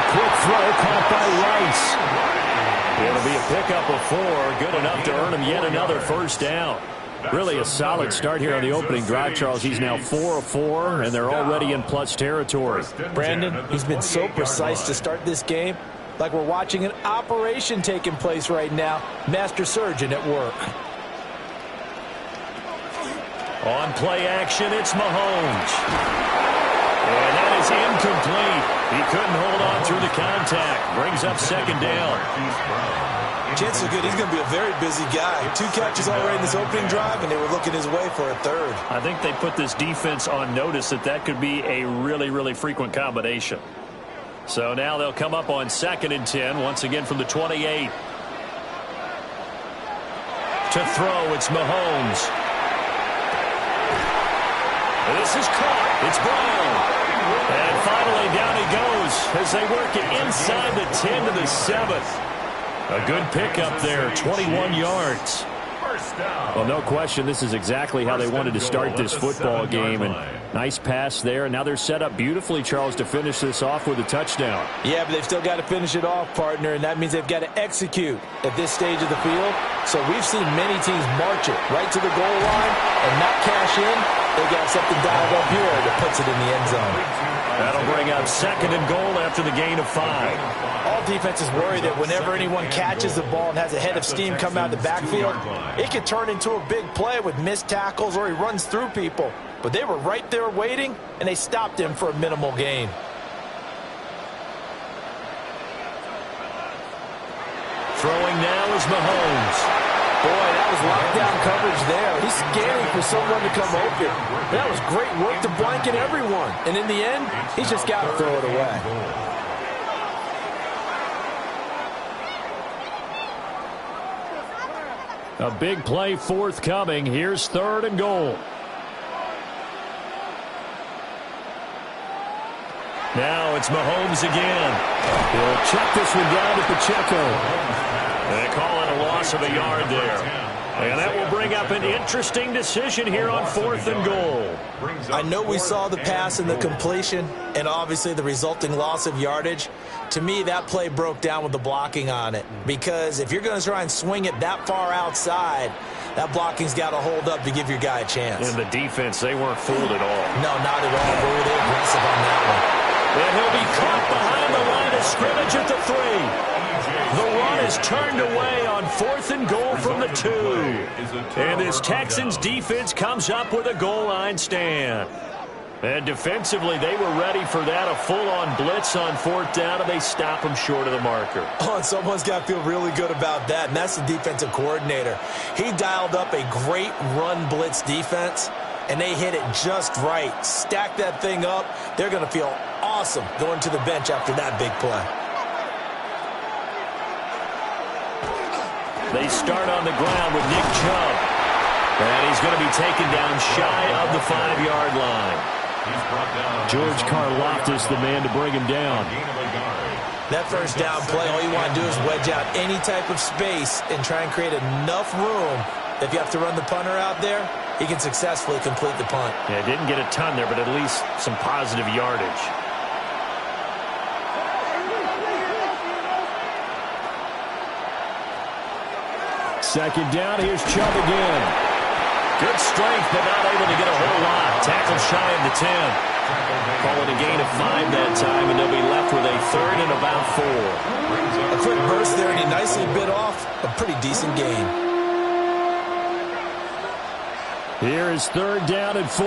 quick throw caught by Rice. It'll be a pickup of 4, good enough to earn him yet another first down. Really a solid start here on the opening drive, Charles. He's now 4 of 4, and they're already in plus territory. Brandon, he's been so precise to start this game. Like we're watching an operation taking place right now. Master surgeon at work. On play action, it's Mahomes. And that is incomplete. He couldn't hold on through the contact. Brings up second down. Chances are good he's going to be a very busy guy. 2 catches already in this opening drive, and they were looking his way for a third. I think they put this defense on notice that could be a really, really frequent combination. So now they'll come up on 2nd and 10, once again from the 28. To throw, it's Mahomes. This is caught. It's Brown. And finally down he goes as they work it inside the 10 to the 7th. A good pickup there, 21 yards. Well, no question, this is exactly how they wanted to start this football game. And nice pass there. And now they're set up beautifully, Charles, to finish this off with a touchdown. Yeah, but they've still got to finish it off, partner, and that means they've got to execute at this stage of the field. So we've seen many teams march it right to the goal line and not cash in. They got something dialed up here that puts it in the end zone. That'll bring up 2nd and goal after the gain of 5. All defenses worry that whenever anyone catches the ball and has a head of steam come out of the backfield, it can turn into a big play with missed tackles or he runs through people. But they were right there waiting, and they stopped him for a minimal gain. Throwing now is Mahomes. Boy, that was lockdown coverage there. He's scanning for someone to come open. That was great work to blanket everyone. And in the end, he's just got to throw it away. A big play forthcoming. Here's 3rd and goal. Now it's Mahomes again. He'll check this one down to Pacheco. They call it a loss of a yard there. And that will bring up an interesting decision here on 4th and goal. I know we saw the pass and the completion and obviously the resulting loss of yardage. To me, that play broke down with the blocking on it. Because if you're going to try and swing it that far outside, that blocking's got to hold up to give your guy a chance. And the defense, they weren't fooled at all. No, not at all. Boy, they're aggressive on that one. And he'll be caught behind the line of scrimmage at the 3. The run is turned away on 4th and goal from the 2. And this Texans defense comes up with a goal line stand. And defensively, they were ready for that, a full-on blitz on 4th down, and they stop them short of the marker. Oh, and someone's got to feel really good about that, and that's the defensive coordinator. He dialed up a great run blitz defense, and they hit it just right. Stack that thing up. They're going to feel awesome going to the bench after that big play. They start on the ground with Nick Chubb. And he's going to be taken down shy of the 5-yard line. George Karlaftis, the man to bring him down. That first down play, all you want to do is wedge out any type of space and try and create enough room. If you have to run the punter out there, he can successfully complete the punt. Yeah, didn't get a ton there, but at least some positive yardage. Second down, here's Chubb again. Good strength, but not able to get a whole lot. Tackle shy of the 10. Call it a gain of 5 that time, and they'll be left with a 3rd and about 4. A quick burst there, and he nicely bit off a pretty decent gain. Here is 3rd down and 4.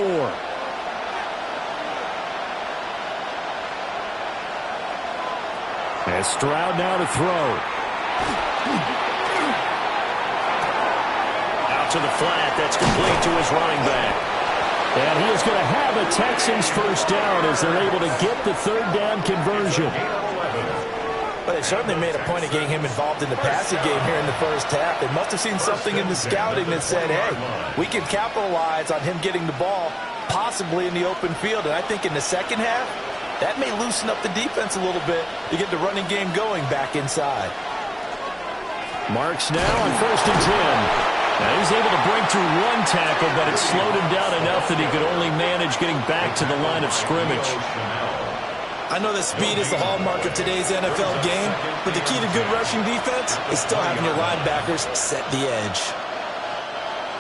And Stroud now to throw. To the flat, that's complete to his running back. And he is going to have a Texans first down as they're able to get the 3rd down conversion. But they certainly made a point of getting him involved in the passing game here in the first half. They must have seen something in the scouting that said, hey, we can capitalize on him getting the ball possibly in the open field. And I think in the second half, that may loosen up the defense a little bit to get the running game going back inside. Marks now on 1st and 10. Now he's able to break through one tackle, but it slowed him down enough that he could only manage getting back to the line of scrimmage. I know that speed is the hallmark of today's NFL game, but the key to good rushing defense is still having your linebackers set the edge.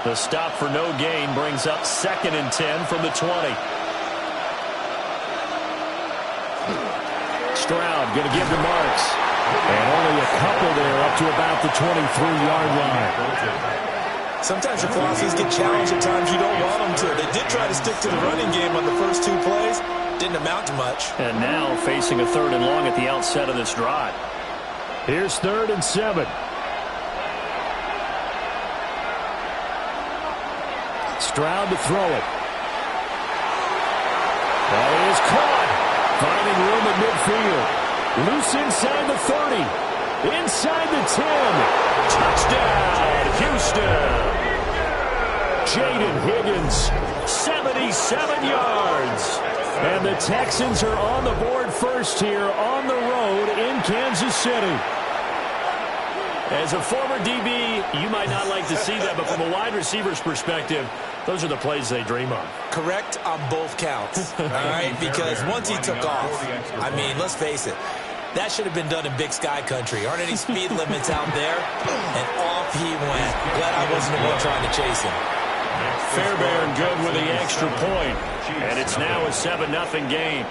The stop for no gain brings up 2nd and 10 from the 20. Stroud going to give to Marks. And only a couple there up to about the 23-yard line. Sometimes your philosophies get challenged at times you don't want them to. They did try to stick to the running game on the first 2 plays. Didn't didn't amount to much. And now facing a 3rd and long at the outset of this drive. Here's 3rd and 7. Stroud to throw it. That is caught. Finding room at midfield. Loose inside the 30. Inside the 10. Touchdown, Houston. Jaden Higgins, 77 yards. And the Texans are on the board first here on the road in Kansas City. As a former DB, you might not like to see that, but from a wide receiver's perspective, those are the plays they dream of. Correct on both counts, all right? Because once he took off, I mean, let's face it, that should have been done in Big Sky country. Aren't any speed limits out there? And off he went. Glad I wasn't the one trying to chase him. Fairbairn good with the extra point. And it's now a 7-0 game.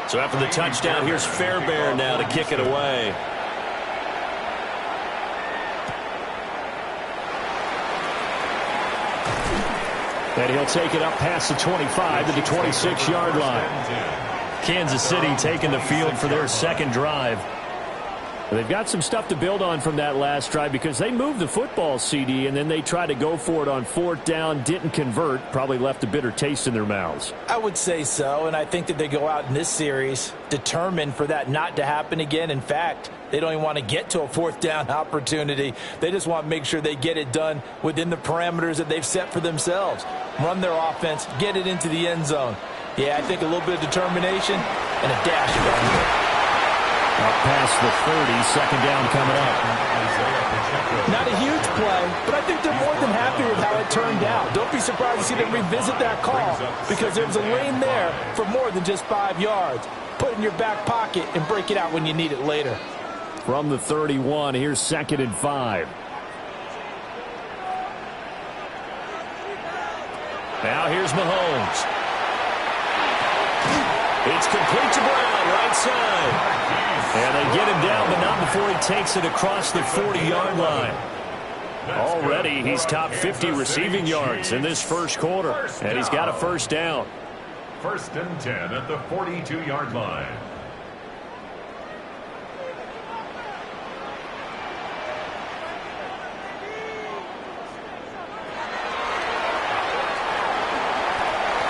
So after the touchdown, here's Fairbairn now to kick it away. And he'll take it up past the 25 to the 26-yard line. Kansas City taking the field for their second drive. They've got some stuff to build on from that last drive because they moved the football, CD, and then they tried to go for it on 4th down, didn't convert, probably left a bitter taste in their mouths. I would say so, and I think that they go out in this series determined for that not to happen again. In fact, they don't even want to get to a 4th down opportunity. They just want to make sure they get it done within the parameters that they've set for themselves. Run their offense, get it into the end zone. Yeah, I think a little bit of determination and a dash of it. Up past the 30, 2nd down coming up. Not a huge play, but I think they're more than happy with how it turned out. Don't be surprised to see them revisit that call because there was a lane there for more than just 5 yards. Put it in your back pocket and break it out when you need it later. From the 31, here's 2nd and 5. Now here's Mahomes. It's complete to Brown, right side. And they get him down, but not before he takes it across the 40-yard line. Already, he's top 50 receiving yards in this first quarter, and he's got a 1st down. 1st and 10 at the 42-yard line.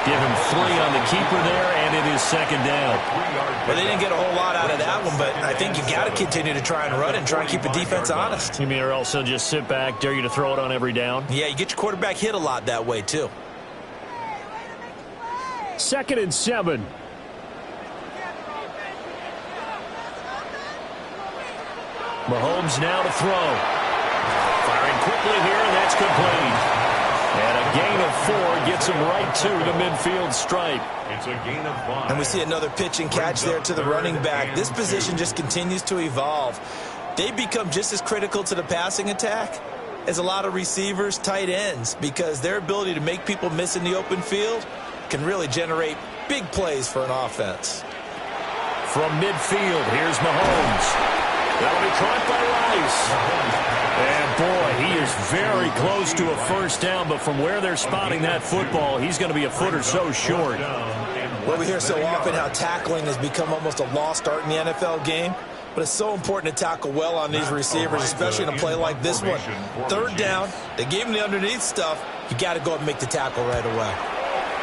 Give him 3 on the keeper there, and it is 2nd down. Well, they didn't get a whole lot out of that one, but I think you got to continue to try and run and try and keep the defense honest. You mean or else they'll just sit back, dare you to throw it on every down? Yeah, you get your quarterback hit a lot that way, too. 2nd and 7. Mahomes now to throw. Firing quickly here, and that's complete. And a gain of 4 gets him right to the midfield stripe. It's a gain of 5. And we see another pitch and catch there to the running back. This position just continues to evolve. They become just as critical to the passing attack as a lot of receivers, tight ends, because their ability to make people miss in the open field can really generate big plays for an offense. From midfield, here's Mahomes. That'll be caught by Rice. And boy, he is very close to a 1st down, but from where they're spotting that football, he's going to be a foot or so short. Well, we hear so often how tackling has become almost a lost art in the NFL game, but it's so important to tackle well on these receivers, especially in a play like this one. 3rd down, they gave him the underneath stuff. You got to go up and make the tackle right away.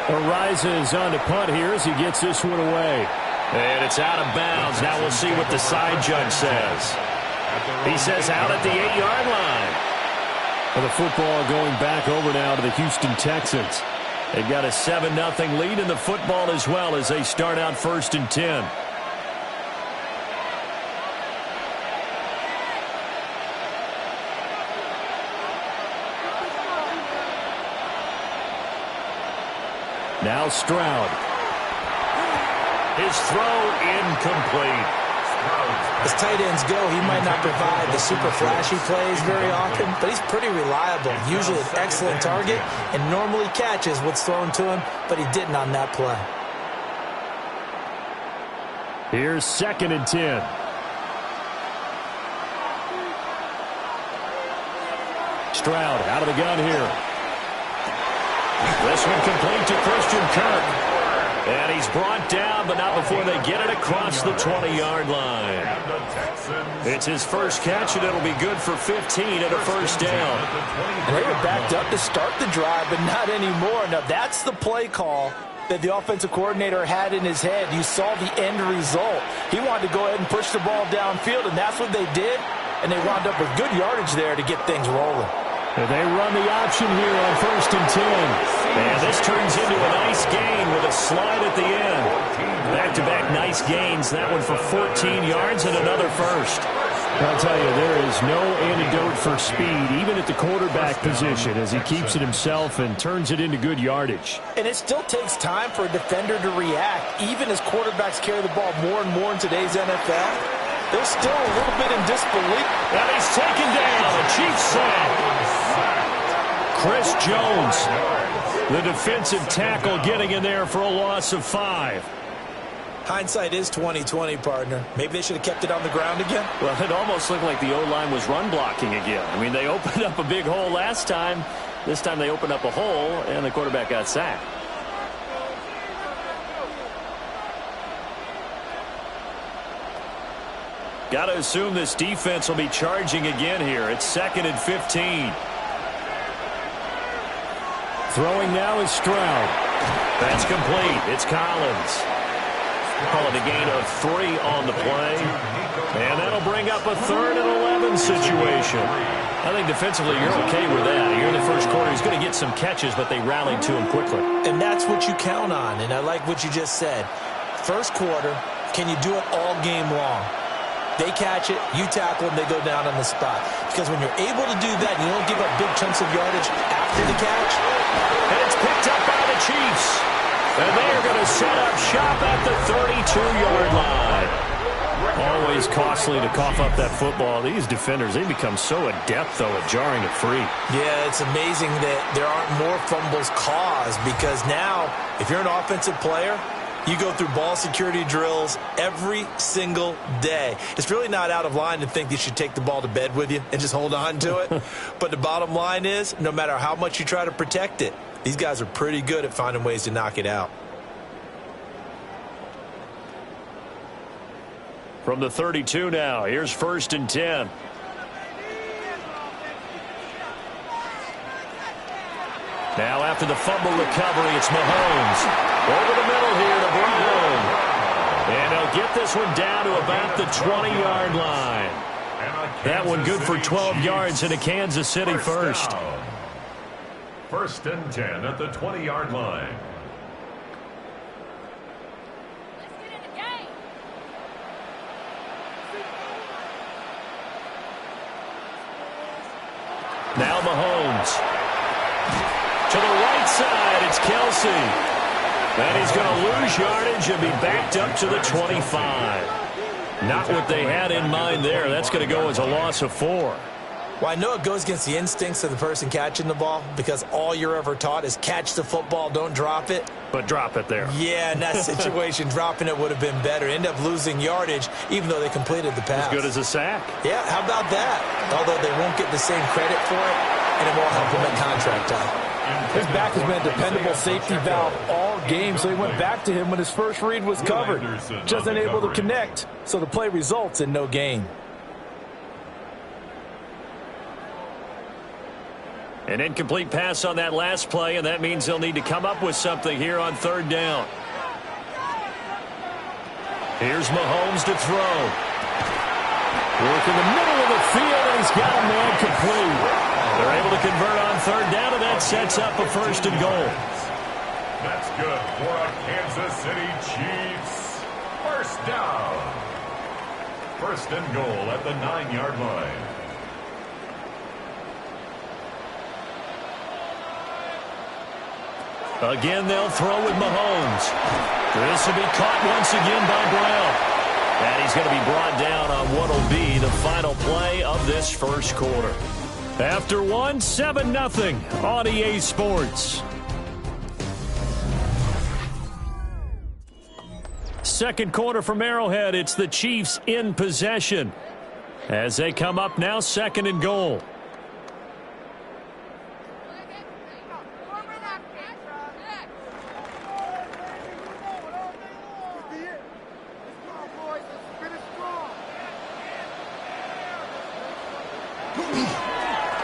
Ariza on to punt here as he gets this one away. And it's out of bounds. Now we'll see what the side judge says. He says out at the 8-yard line. And the football going back over now to the Houston Texans. They've got a 7-0 lead in the football as well as they start out 1st and 10. Now Stroud. His throw incomplete. As tight ends go, he might not provide the super flashy plays very often, but he's pretty reliable, usually an excellent target, and normally catches what's thrown to him, but he didn't on that play. Here's 2nd and 10. Stroud out of the gun here. This one complete to Christian Kirk. And he's brought down, but not before they get it across the 20-yard line. It's his first catch, and it'll be good for 15 and a first down. And they were backed up to start the drive, but not anymore. Now, that's the play call that the offensive coordinator had in his head. You saw the end result. He wanted to go ahead and push the ball downfield, and that's what they did. And they wound up with good yardage there to get things rolling. They run the option here on 1st and 10. And this turns into a nice gain with a slide at the end. Back-to-back nice gains. That one for 14 yards and another first. I'll tell you, there is no antidote for speed, even at the quarterback position, as he keeps it himself and turns it into good yardage. And it still takes time for a defender to react, even as quarterbacks carry the ball more and more in today's NFL. They're still a little bit in disbelief. And he's taken down. A Chiefs sack. Chris Jones, the defensive tackle, getting in there for a loss of 5. Hindsight is 20/20, partner. Maybe they should have kept it on the ground again. Well, it almost looked like the O-line was run blocking again. I mean, they opened up a big hole last time. This time they opened up a hole, and the quarterback got sacked. Got to assume this defense will be charging again here. It's 2nd and 15. Throwing now is Stroud. That's complete. It's Collins. Call it a gain of 3 on the play. And that'll bring up a 3rd and 11 situation. I think defensively you're okay with that. You're in the first quarter. He's going to get some catches, but they rallied to him quickly. And that's what you count on, and I like what you just said. First quarter, can you do it all game long? They catch it, you tackle them, they go down on the spot. Because when you're able to do that, you don't give up big chunks of yardage after the catch. And it's picked up by the Chiefs. And they are going to set up shop at the 32-yard line. Always costly to cough up that football. These defenders, they become so adept, though, at jarring it free. Yeah, it's amazing that there aren't more fumbles caused, because now, if you're an offensive player, you go through ball security drills every single day. It's really not out of line to think you should take the ball to bed with you and just hold on to it. But the bottom line is, no matter how much you try to protect it, these guys are pretty good at finding ways to knock it out. From the 32 now, here's 1st and 10. Now after the fumble recovery, it's Mahomes. Over the middle here to Brown. And he'll get this one down to about the 20-yard line. That one good for 12 yards and a Kansas City first. 1st and 10 at the 20-yard line. Now Mahomes. To the right side, it's Kelsey. And he's going to lose yardage and be backed up to the 25. Not what they had in mind there. That's going to go as a loss of 4. Well, I know it goes against the instincts of the person catching the ball, because all you're ever taught is catch the football, don't drop it. But drop it there. Yeah, in that situation, dropping it would have been better. End up losing yardage, even though they completed the pass. As good as a sack. Yeah, how about that? Although they won't get the same credit for it, and it won't help them at contract time. His back has been a dependable safety valve all game, so he went back to him when his first read was covered. Just unable to connect, so the play results in no gain. An incomplete pass on that last play, and that means they'll need to come up with something here on 3rd down. Here's Mahomes to throw. Work in the middle of the field, and he's got a man complete. They're able to convert on 3rd down, and that sets up a 1st and goal. That's good for a Kansas City Chiefs. 1st down. 1st and goal at the 9-yard line. Again, they'll throw with Mahomes. This will be caught once again by Brown. And he's going to be brought down on what will be the final play of this first quarter. After one, 7-0 on EA Sports. Second quarter from Arrowhead, it's the Chiefs in possession as they come up now, 2nd and goal.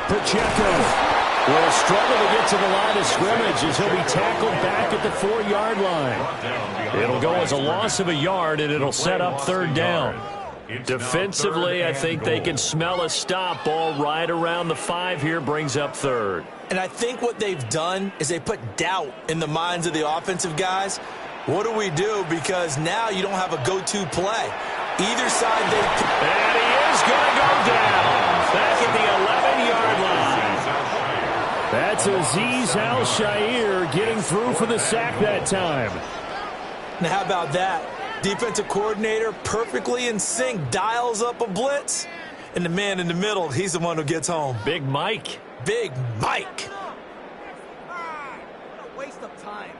Pacheco will struggle to get to the line of scrimmage as he'll be tackled back at the 4-yard line. It'll go as a loss of a yard, and it'll set up 3rd down. Defensively, I think they can smell a stop. Ball right around the 5 here, brings up 3rd. And I think what they've done is they put doubt in the minds of the offensive guys. What do we do? Because now you don't have a go-to play. Either side they... And he is going to go down. Back at the 11-yard line. That's Azeez Al-Shaair getting through for the sack that time. Now, how about that? Defensive coordinator perfectly in sync, dials up a blitz, and the man in the middle, he's the one who gets home. Big Mike. Big Mike. What a waste of time.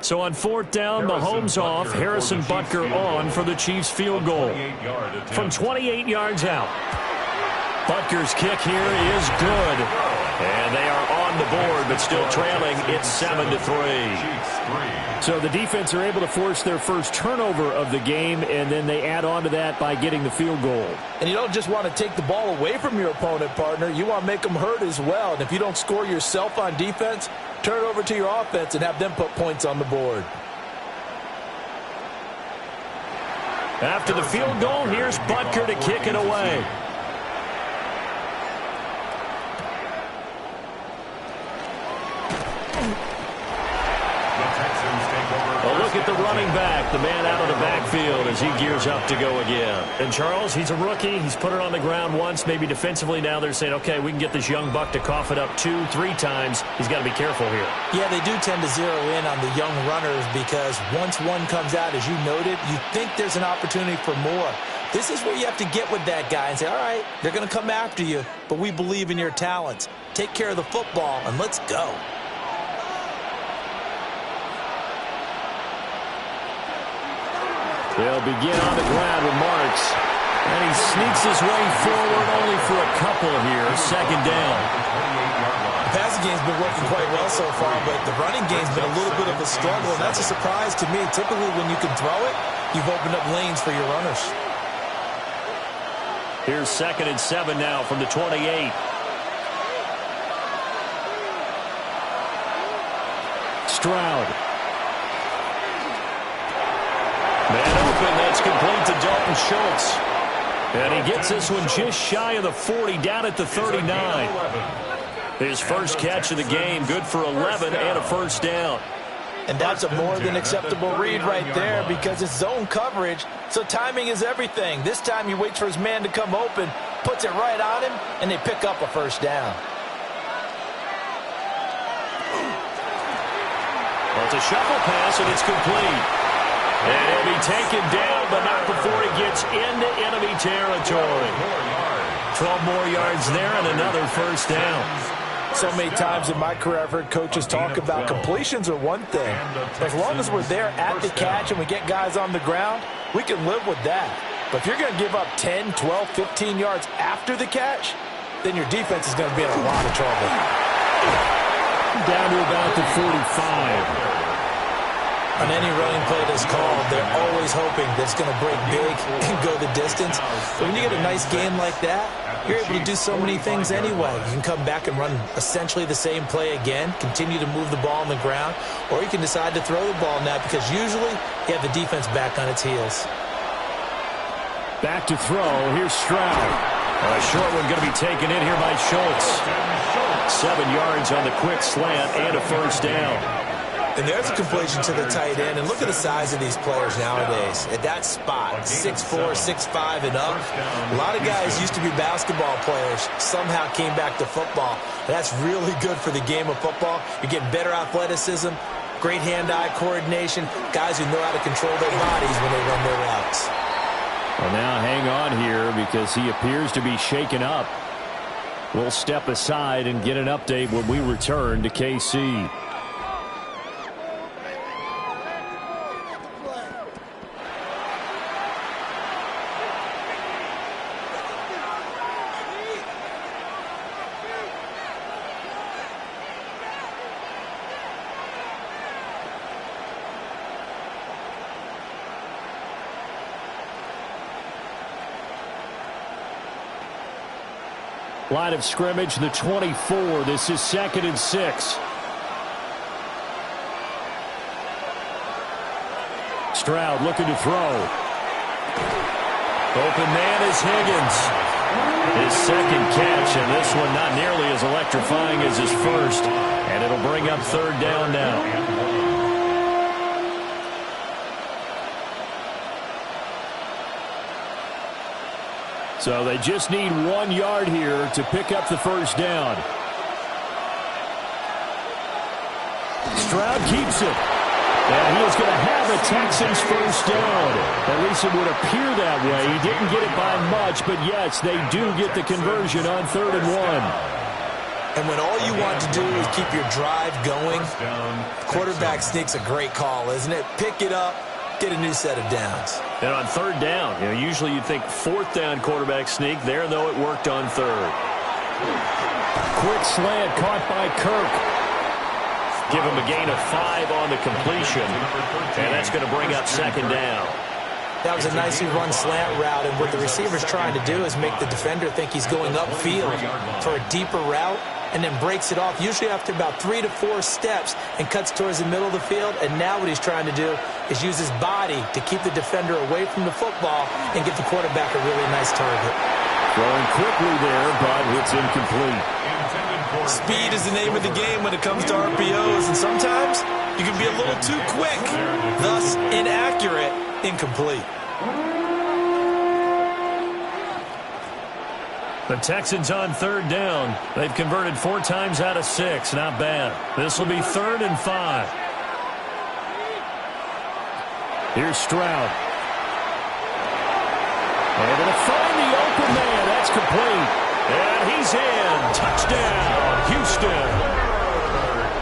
So on 4th down, Mahomes off, Harrison Butker on for the Chiefs field goal. From 28 yards out. Butker's kick here is good. And they are on the board, but still trailing. It's 7-3. So the defense are able to force their first turnover of the game, and then they add on to that by getting the field goal. And you don't just want to take the ball away from your opponent, partner. You want to make them hurt as well. And if you don't score yourself on defense, turn it over to your offense and have them put points on the board. After the field goal, here's Butker to kick it away. A look at the running back, the man out of the backfield as he gears up to go again. And Charles, he's a rookie. He's put it on the ground once, maybe defensively. Now they're saying, okay, we can get this young buck to cough it up 2-3 times. He's got to be careful here. Yeah, they do tend to zero in on the young runners because once one comes out, as you noted, you think there's an opportunity for more. This is where you have to get with that guy and say, all right, they're going to come after you, but we believe in your talents. Take care of the football, and let's go. They'll begin on the ground with Marks. And he sneaks his way forward only for a couple here. 2nd down. The passing game's been working quite well so far, but the running game's been a little bit of a struggle, and that's a surprise to me. Typically, when you can throw it, you've opened up lanes for your runners. Here's 2nd and 7 now from the 28. Stroud. Man open, that's complete to Dalton Schultz. And he gets this one just shy of the 40, down at the 39. His first catch of the game, good for 11 and a 1st down. And that's a more than acceptable read right there because it's zone coverage, so timing is everything. This time he waits for his man to come open, puts it right on him, and they pick up a 1st down. Well, it's a shuffle pass, and it's complete. And he'll be taken down, but not before he gets into enemy territory. 12 more yards there and another 1st down. So many times in my career I've heard coaches talk about completions are one thing. As long as we're there at the catch and we get guys on the ground, we can live with that. But if you're going to give up 10, 12, 15 yards after the catch, then your defense is going to be in a lot of trouble. Down to about the 45. On any running play that's called, they're always hoping that it's going to break big and go the distance. But when you get a nice game like that, you're able to do so many things anyway. You can come back and run essentially the same play again, continue to move the ball on the ground, or you can decide to throw the ball now because usually you have the defense back on its heels. Back to throw. Here's Stroud. A short one going to be taken in here by Schultz. 7 yards on the quick slant and a 1st down. And there's a completion to the tight end. And look at the size of these players nowadays. At that spot, 6'4", 6'5", and up. A lot of guys used to be basketball players, somehow came back to football. And that's really good for the game of football. You're getting better athleticism, great hand-eye coordination, guys who know how to control their bodies when they run their routes. Well, now hang on here because he appears to be shaken up. We'll step aside and get an update when we return to KC. Line of scrimmage, the 24. This is 2nd and 6. Stroud looking to throw. Open man is Higgins. His second catch, and this one not nearly as electrifying as his first. And it'll bring up 3rd down now. So they just need 1 yard here to pick up the 1st down. Stroud keeps it. And he is going to have a Texans 1st down. At least it would appear that way. He didn't get it by much, but yes, they do get the conversion on 3rd and 1. And when all you want to do is keep your drive going, quarterback sneak's a great call, isn't it? Pick it up. Get a new set of downs. And on 3rd down, usually you'd think 4th down quarterback sneak. There, though, it worked on 3rd. Quick slant caught by Kirk. Give him a gain of 5 on the completion. And that's going to bring up 2nd down. That was a nicely run slant route, and what the receiver's trying to do is make the defender think he's going upfield for a deeper route, and then breaks it off, usually after about 3 to 4 steps, and cuts towards the middle of the field. And now what he's trying to do is use his body to keep the defender away from the football and give the quarterback a really nice target. Throwing quickly there, but it's incomplete. Speed is the name of the game when it comes to RPOs, and sometimes you can be a little too quick, thus inaccurate, incomplete. The Texans on 3rd down. They've converted 4 times out of 6. Not bad. This will be 3rd and 5. Here's Stroud. They're going to find the open man. That's complete. And he's in. Touchdown, Houston.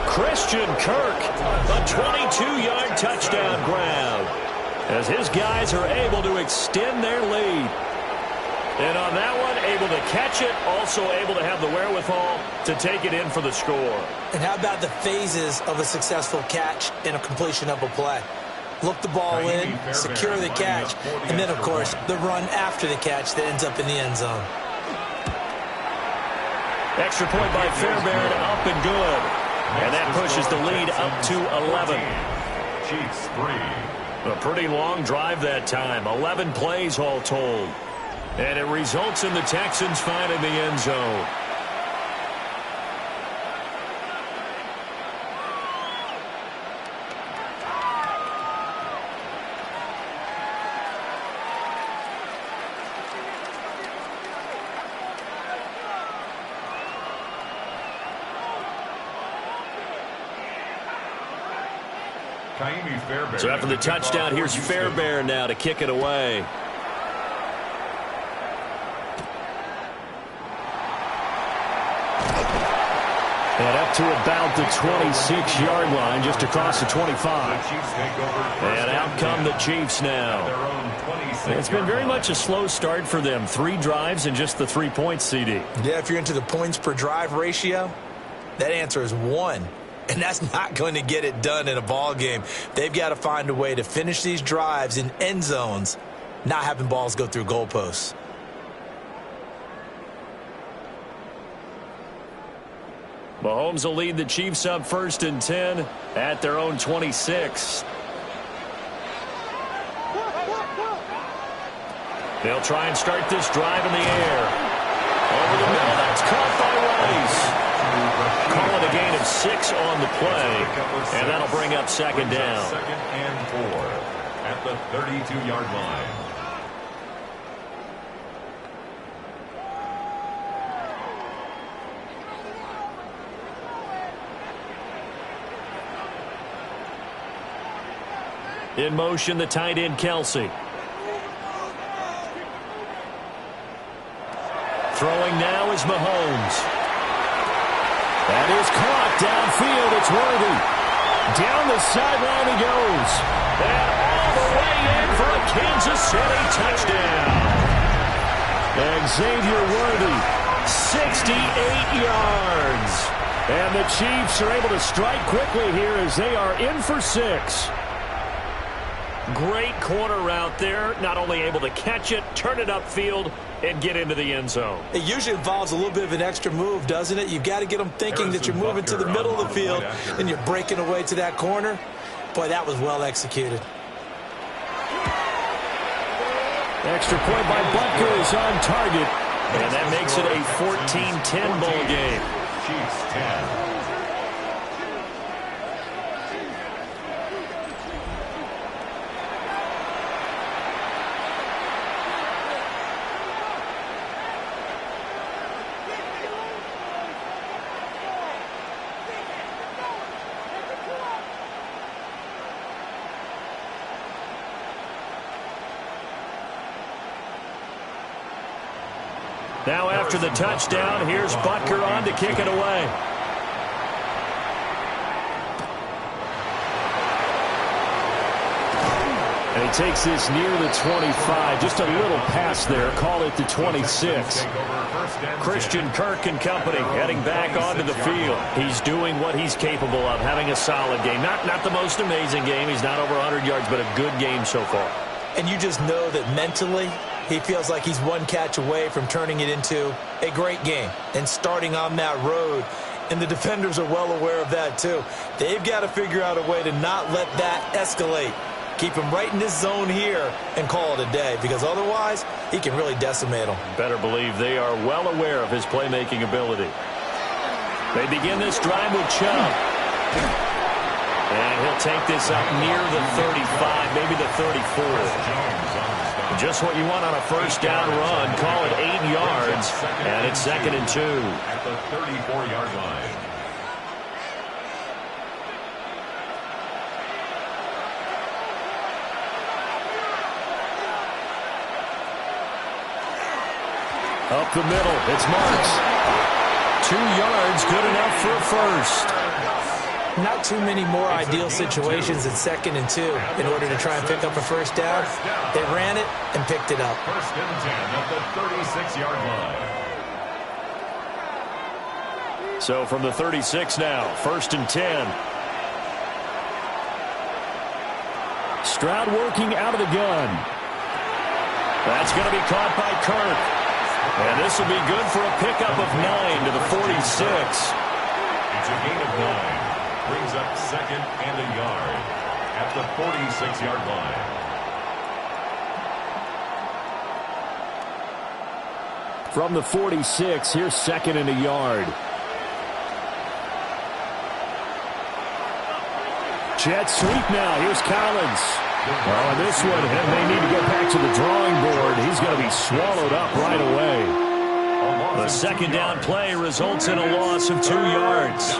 Christian Kirk, a 22-yard touchdown grab, as his guys are able to extend their lead. And on that one, able to catch it, also able to have the wherewithal to take it in for the score. And how about the phases of a successful catch and a completion of a play? Look the ball in, secure the catch, and then, of course, the run after the catch that ends up in the end zone. Extra point by Fairbairn, up and good. And that pushes the lead up to 11. Chiefs 3. A pretty long drive that time, 11 plays all told. And it results in the Texans finding the end zone. So after the touchdown, here's Fairbairn now to kick it away. And up to about the 26-yard line, just across the 25. And out come the Chiefs now. It's been very much a slow start for them. 3 drives and just the 3 points, CD. Yeah, if you're into the points per drive ratio, that answer is 1. And that's not going to get it done in a ball game. They've got to find a way to finish these drives in end zones, not having balls go through goalposts. Mahomes will lead the Chiefs up 1st and 10 at their own 26. They'll try and start this drive in the air. Over the middle, that's caught by Rice. Call it a gain of 6 6 on the play, and that'll bring up second down. Second and 4 at the 32-yard line. In motion, the tight end, Kelsey. Throwing now is Mahomes. That is caught downfield. It's Worthy. Down the sideline he goes. And all the way in for a Kansas City touchdown. Xavier Worthy, 68 yards. And the Chiefs are able to strike quickly here as they are in for 6. Great corner route there. Not only able to catch it, turn it upfield, and get into the end zone. It usually involves a little bit of an extra move, doesn't it? You've got to get them thinking that you're moving to the middle of the field and you're breaking away to that corner. Boy, that was well executed. Extra point by Butker is on target. And that makes it a 14-10 ball game. Chiefs 10. Now after the touchdown, here's Butker on to kick it away. And he takes this near the 25. Just a little pass there. Call it the 26. Christian Kirk and company heading back onto the field. He's doing what he's capable of, having a solid game. Not the most amazing game. He's not over 100 yards, but a good game so far. And you just know that mentally he feels like he's one catch away from turning it into a great game and starting on that road. And the defenders are well aware of that too. They've got to figure out a way to not let that escalate. Keep him right in this zone here and call it a day, because otherwise he can really decimate them. Better believe they are well aware of his playmaking ability. They begin this drive with Chubb. And he'll take this up near the 35, maybe the 34. Just what you want on a first down run. Call it 8 yards, and it's 2nd and 2. At the 34-yard line. Up the middle, it's Marks. 2 yards, good enough for a first. Not too many more ideal situations in 2nd and 2 in order to try and pick up a first down. They ran it and picked it up. 1st and 10 at the 36-yard line. So from the 36 now, 1st and 10. Stroud working out of the gun. That's going to be caught by Kirk. And this will be good for a pickup of 9 to the 46. It's a gain of 9. Brings up 2nd and a yard at the 46-yard line. From the 46, here's 2nd and a yard. Jet sweep now. Here's Collins. Well, on this one, they may need to go back to the drawing board. He's going to be swallowed up right away. The 2nd down play results in a loss of 2 yards.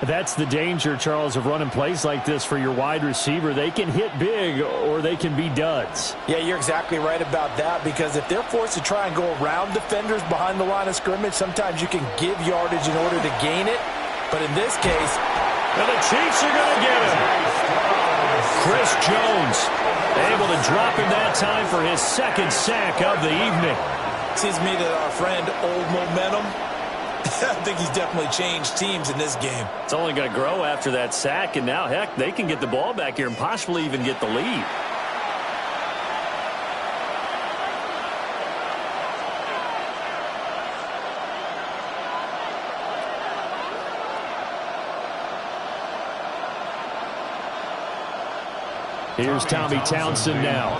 That's the danger, Charles, of running plays like this for your wide receiver. They can hit big or they can be duds. Yeah, you're exactly right about that, because if they're forced to try and go around defenders behind the line of scrimmage, sometimes you can give yardage in order to gain it. But in this case, and the Chiefs are going to get him. Chris Jones able to drop him that time for his 2nd sack of the evening. Seems to me that our friend Old Momentum, I think he's definitely changed teams in this game. It's only going to grow after that sack, and now, heck, they can get the ball back here and possibly even get the lead. Here's Tommy Townsend now,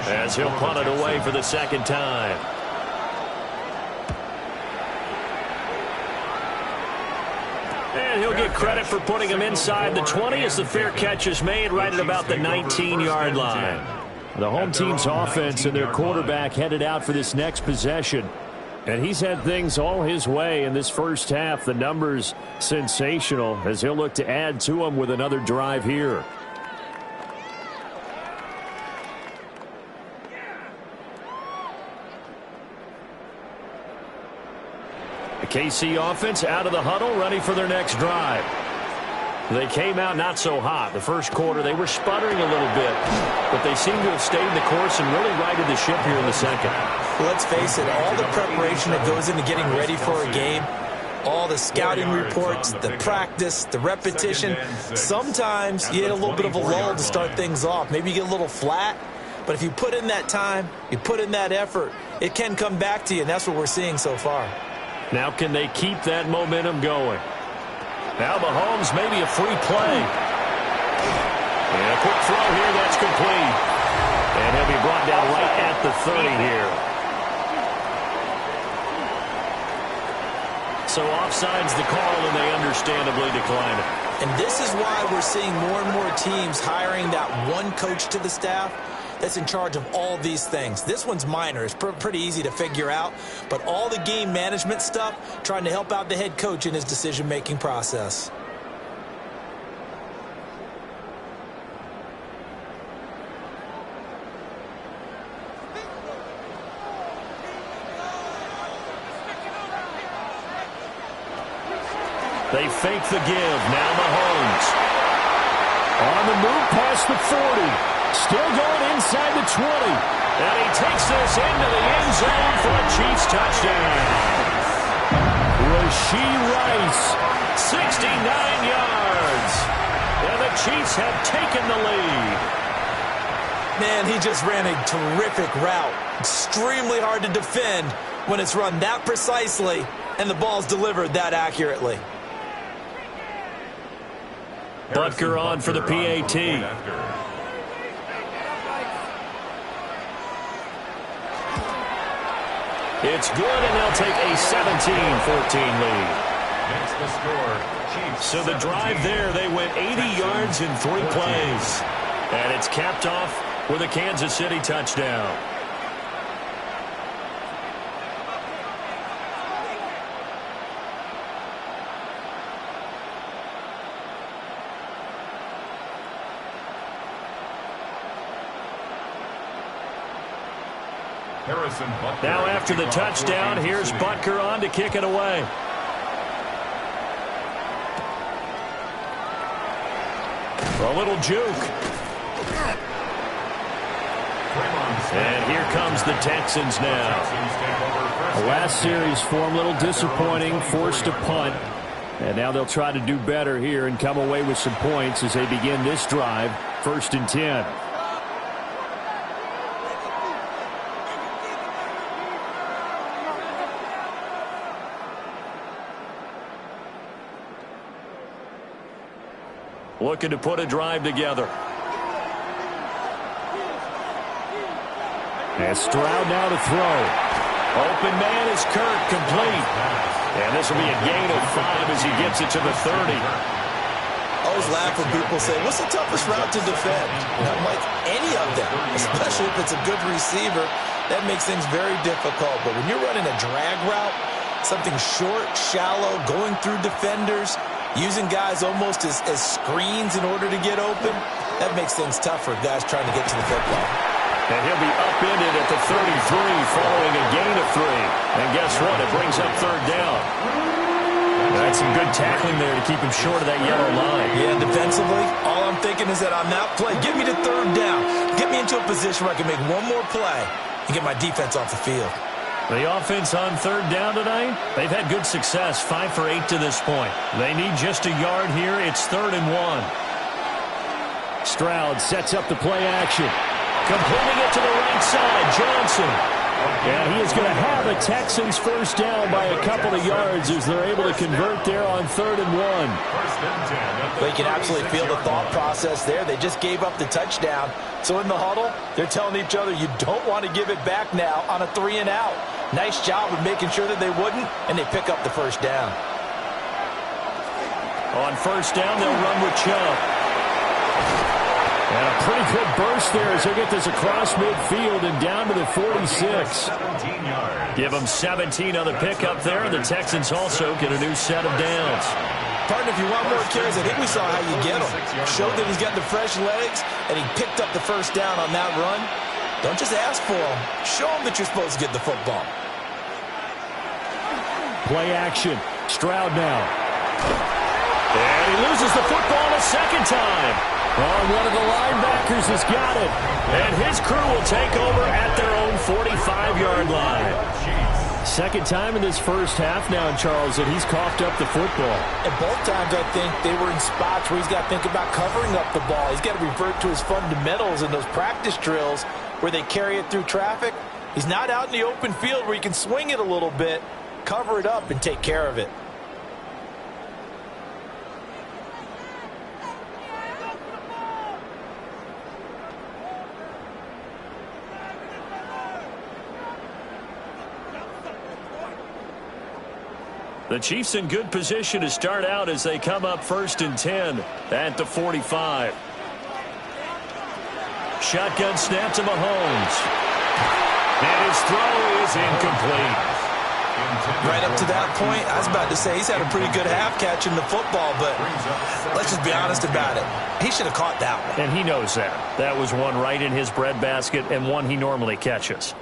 as he'll punt it away for the 2nd time. And he'll get credit for putting him inside the 20 as the fair catch is made right at about the 19-yard line. The home team's offense and their quarterback headed out for this next possession. And he's had things all his way in this first half. The numbers sensational as he'll look to add to them with another drive here. The KC offense out of the huddle, ready for their next drive. They came out not so hot. The first quarter, they were sputtering a little bit, but they seem to have stayed the course and really righted the ship here in the second. Well, let's face it, all the preparation that goes into getting ready for a game, all the scouting reports, the practice, the repetition, sometimes you get a little bit of a lull to start things off. Maybe you get a little flat, but if you put in that time, you put in that effort, it can come back to you, and that's what we're seeing so far. Now can they keep that momentum going? Now Mahomes, maybe a free play. And a quick throw here, that's complete. And he'll be brought down right at the 30 here. So offside's the call, and they understandably decline it. And this is why we're seeing more and more teams hiring that one coach to the staff that's in charge of all these things. This one's minor. It's pretty easy to figure out. But all the game management stuff, trying to help out the head coach in his decision-making process. They fake the give. Now Mahomes. On the move past the 40. Still going inside the 20. And he takes this into the end zone for a Chiefs touchdown. Rashee Rice, 69 yards. And the Chiefs have taken the lead. Man, he just ran a terrific route. Extremely hard to defend when it's run that precisely and the ball's delivered that accurately. Butker on for the PAT. It's good, and they'll take a 17-14 lead. Makes the score, Chiefs. So the drive there, they went 80 yards in 3 plays. And it's capped off with a Kansas City touchdown. Now after the touchdown, here's Butker on to kick it away. A little juke. And here comes the Texans now. The last series for them, a little disappointing, forced a punt. And now they'll try to do better here and come away with some points as they begin this drive, 1st and 10. Looking to put a drive together. And Stroud now to throw. Open man is Kirk, complete. And this will be a gain of 5 as he gets it to the 30. I always laugh when people say, what's the toughest route to defend? And I'm like, any of them, especially if it's a good receiver. That makes things very difficult. But when you're running a drag route, something short, shallow, going through defenders, using guys almost as screens in order to get open, that makes things tough for guys trying to get to the football. And he'll be upended at the 33 following a gain of 3. And guess what? It brings up 3rd down. That's some good tackling there to keep him short of that yellow line. Yeah, and defensively, all I'm thinking is that on that play, get me to 3rd down. Get me into a position where I can make one more play and get my defense off the field. The offense on 3rd down tonight, they've had good success, 5 for 8 to this point. They need just a yard here. It's 3rd and 1. Stroud sets up the play action. Completing it to the right side, Johnson. And he is going to have a Texans 1st down by a couple of yards as they're able to convert there on 3rd and 1. But you can absolutely feel the thought process there. They just gave up the touchdown. So in the huddle, they're telling each other, you don't want to give it back now on a 3 and out. Nice job of making sure that they wouldn't, and they pick up the 1st down. On first down, they'll run with Chubb. And a pretty good burst there as they get this across midfield and down to the 46. Give them 17 on the pickup there, and the Texans also get a new set of downs. Partner, if you want more carries, I think we saw how you get him. Showed that he's got the fresh legs, and he picked up the first down on that run. Don't just ask for him. Show him that you're supposed to get the football. Play action. Stroud now. And he loses the football a second time. Oh, one of the linebackers has got it. And his crew will take over at their own 45-yard line. Second time in this first half now, Charles, that he's coughed up the football. And both times, I think, they were in spots where he's got to think about covering up the ball. He's got to revert to his fundamentals in those practice drills where they carry it through traffic. He's not out in the open field where he can swing it a little bit, cover it up, and take care of it. The Chiefs in good position to start out as they come up 1st and 10 at the 45. Shotgun snap to Mahomes. And his throw is incomplete. Right up to that point, I was about to say he's had a pretty good half catching the football, but let's just be honest about it. He should have caught that one. And he knows that. That was one right in his breadbasket and one he normally catches.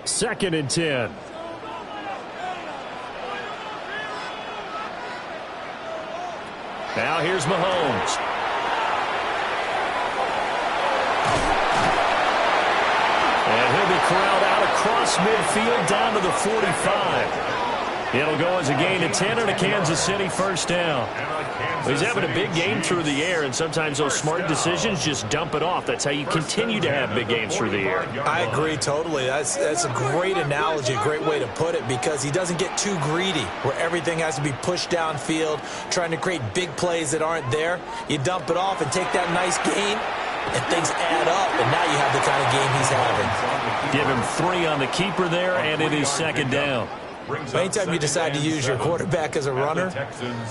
2nd and 10. Now here's Mahomes. And he'll be corralled out across midfield down to the 45. It'll go as a gain of 10 and a Kansas City first down. He's having a big game through the air, and sometimes those smart decisions just dump it off. That's how you continue to have big games through the air. I agree totally. That's a great analogy, a great way to put it, because he doesn't get too greedy where everything has to be pushed downfield, trying to create big plays that aren't there. You dump it off and take that nice gain, and things add up, and now you have the kind of game he's having. Give him 3 on the keeper there, and it is 2nd down. Anytime you decide to use your quarterback as a runner,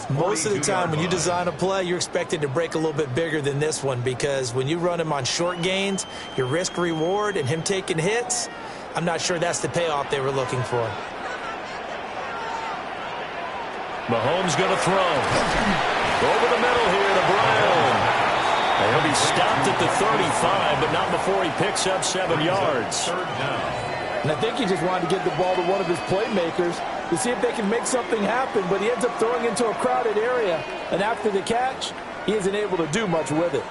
most of the time when you design a play, you're expected to break a little bit bigger than this one, because when you run him on short gains, your risk-reward and him taking hits, I'm not sure that's the payoff they were looking for. Mahomes going to throw. Over the middle here to Brown. He'll be stopped at the 35, but not before he picks up 7 yards. And I think he just wanted to get the ball to one of his playmakers to see if they can make something happen, but he ends up throwing into a crowded area. And after the catch, he isn't able to do much with it.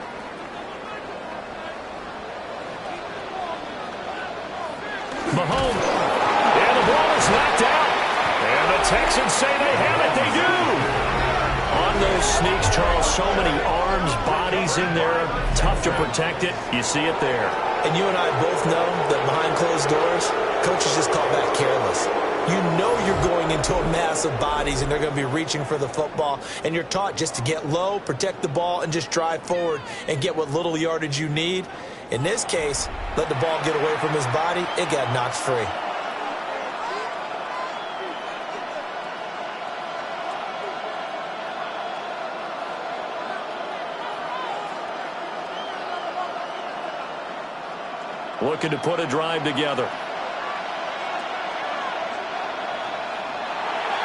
Mahomes. And the ball is knocked out. And the Texans say they have it. They do. On those sneaks, Charles, so many arms, bodies in there. Tough to protect it. You see it there. And you and I both know that behind closed doors, coaches just call that careless. You know you're going into a mass of bodies and they're going to be reaching for the football, and you're taught just to get low, protect the ball, and just drive forward and get what little yardage you need. In this case, let the ball get away from his body. It got knocked free. Looking to put a drive together.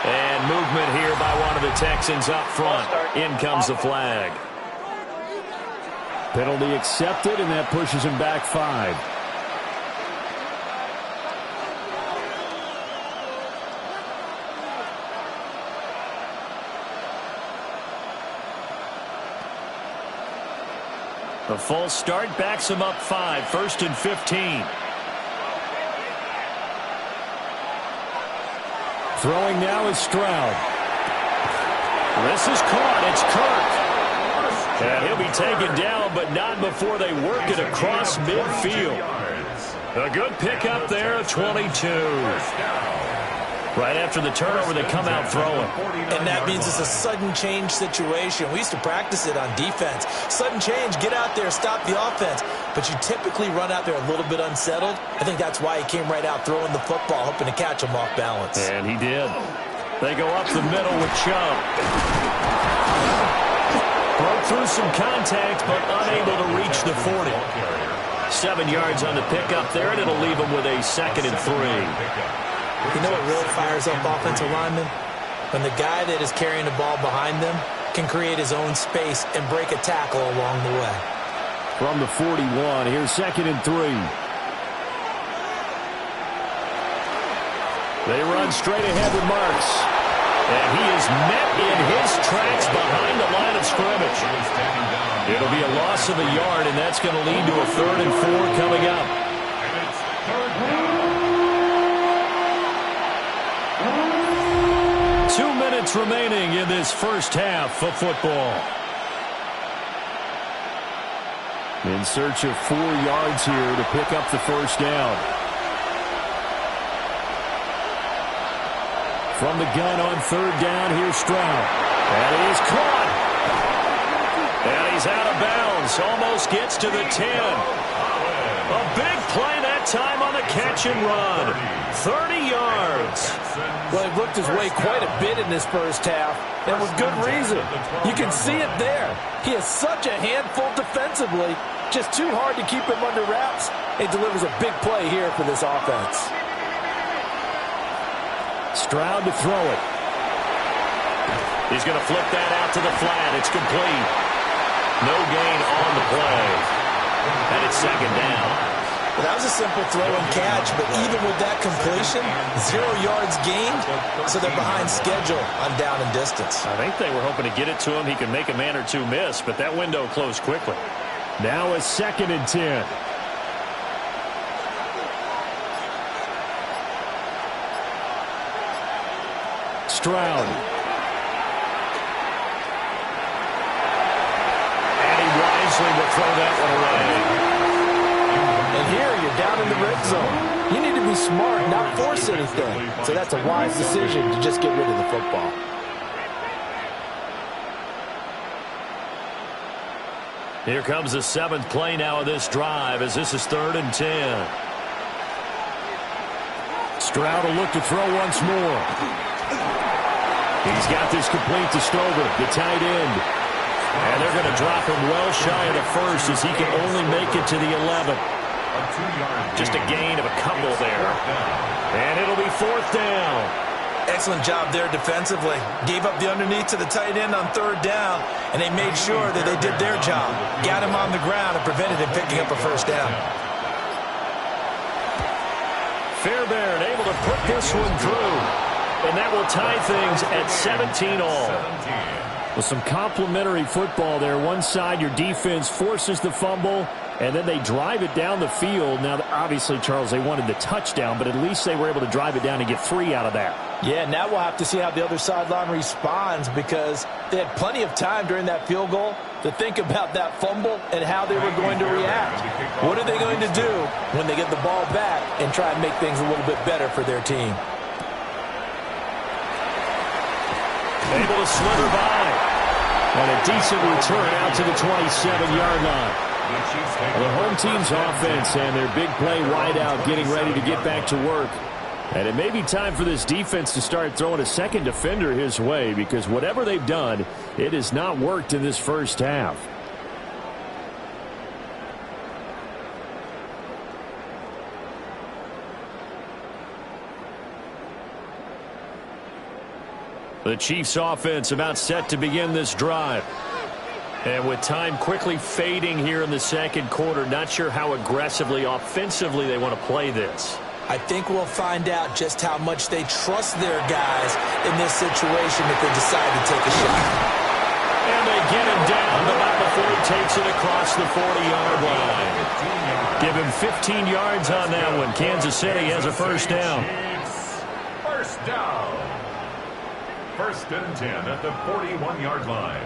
And movement here by one of the Texans up front. In comes the flag. Penalty accepted, and that pushes him back 5. The false start backs him up 5, 1st and 15. Throwing now is Stroud. This is caught. It's Kirk. And he'll be taken down, but not before they work it across midfield. A good pickup there, 22. Right after the turnover, they come out throwing. And that means it's a sudden change situation. We used to practice it on defense. Sudden change, get out there, stop the offense. But you typically run out there a little bit unsettled. I think that's why he came right out throwing the football, hoping to catch him off balance. And he did. They go up the middle with Chubb. Broke through some contact, but unable to reach the 40. 7 yards on the pickup there, and it'll leave them with a 2nd and 3. You know what really fires up offensive linemen? When the guy that is carrying the ball behind them can create his own space and break a tackle along the way. From the 41, here's 2nd and 3. They run straight ahead with Marks. And he is met in his tracks behind the line of scrimmage. It'll be a loss of a yard, and that's going to lead to a 3rd and 4 coming up. 2 minutes remaining in this first half of football. In search of 4 yards here to pick up the first down. From the gun on 3rd down, here's Stroud. And he's caught. And he's out of bounds. Almost gets to the 10. A big play that time on the catch and run. 30 yards. Well, he worked his way quite a bit in this first half, and with good reason. You can see it there. He is such a handful defensively. Just too hard to keep him under wraps. He delivers a big play here for this offense. Stroud to throw it. He's going to flip that out to the flat. It's complete. No gain on the play. And it's 2nd down. Well, that was a simple throw and catch, but even with that completion, 0 yards gained, so they're behind schedule on down and distance. I think they were hoping to get it to him. He could make a man or two miss, but that window closed quickly. Now a 2nd and 10. Stroud. And he wisely will throw that one away. And here you're down in the red zone. You need to be smart, not force anything. So that's a wise decision to just get rid of the football. Here comes the 7th play now of this drive as this is 3rd and 10. Stroud will look to throw once more. He's got this complete to Stover, the tight end. And they're going to drop him well shy of the 1st as he can only make it to the 11th. Just a gain of a couple there. And it'll be 4th down. Excellent job there defensively. Gave up the underneath to the tight end on 3rd down, and they made sure that they did their job. Got him on the ground and prevented him picking up a 1st down. Fairbairn able to put this one through. And that will tie things at 17 all. With some complimentary football there. One side, your defense forces the fumble, and then they drive it down the field. Now, obviously, Charles, they wanted the touchdown, but at least they were able to drive it down and get 3 out of that. Yeah, now we'll have to see how the other sideline responds because they had plenty of time during that field goal to think about that fumble and how they were going to react. What are they going to do when they get the ball back and try and make things a little bit better for their team? Able to slither by. And a decent return out to the 27-yard line. The home team's offense and their big play wideout getting ready to get back to work. And it may be time for this defense to start throwing a second defender his way because whatever they've done, it has not worked in this first half. The Chiefs offense about set to begin this drive. And with time quickly fading here in the 2nd quarter, not sure how aggressively, offensively they want to play this. I think we'll find out just how much they trust their guys in this situation if they decide to take a shot. And they get him down, but not before he takes it across the 40-yard line. Give him 15 yards on that one. Kansas City has a 1st down. First down. 1st and 10 at the 41-yard line.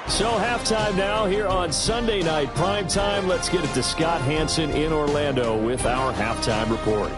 So halftime now here on Sunday Night Primetime. Let's get it to Scott Hanson in Orlando with our halftime report.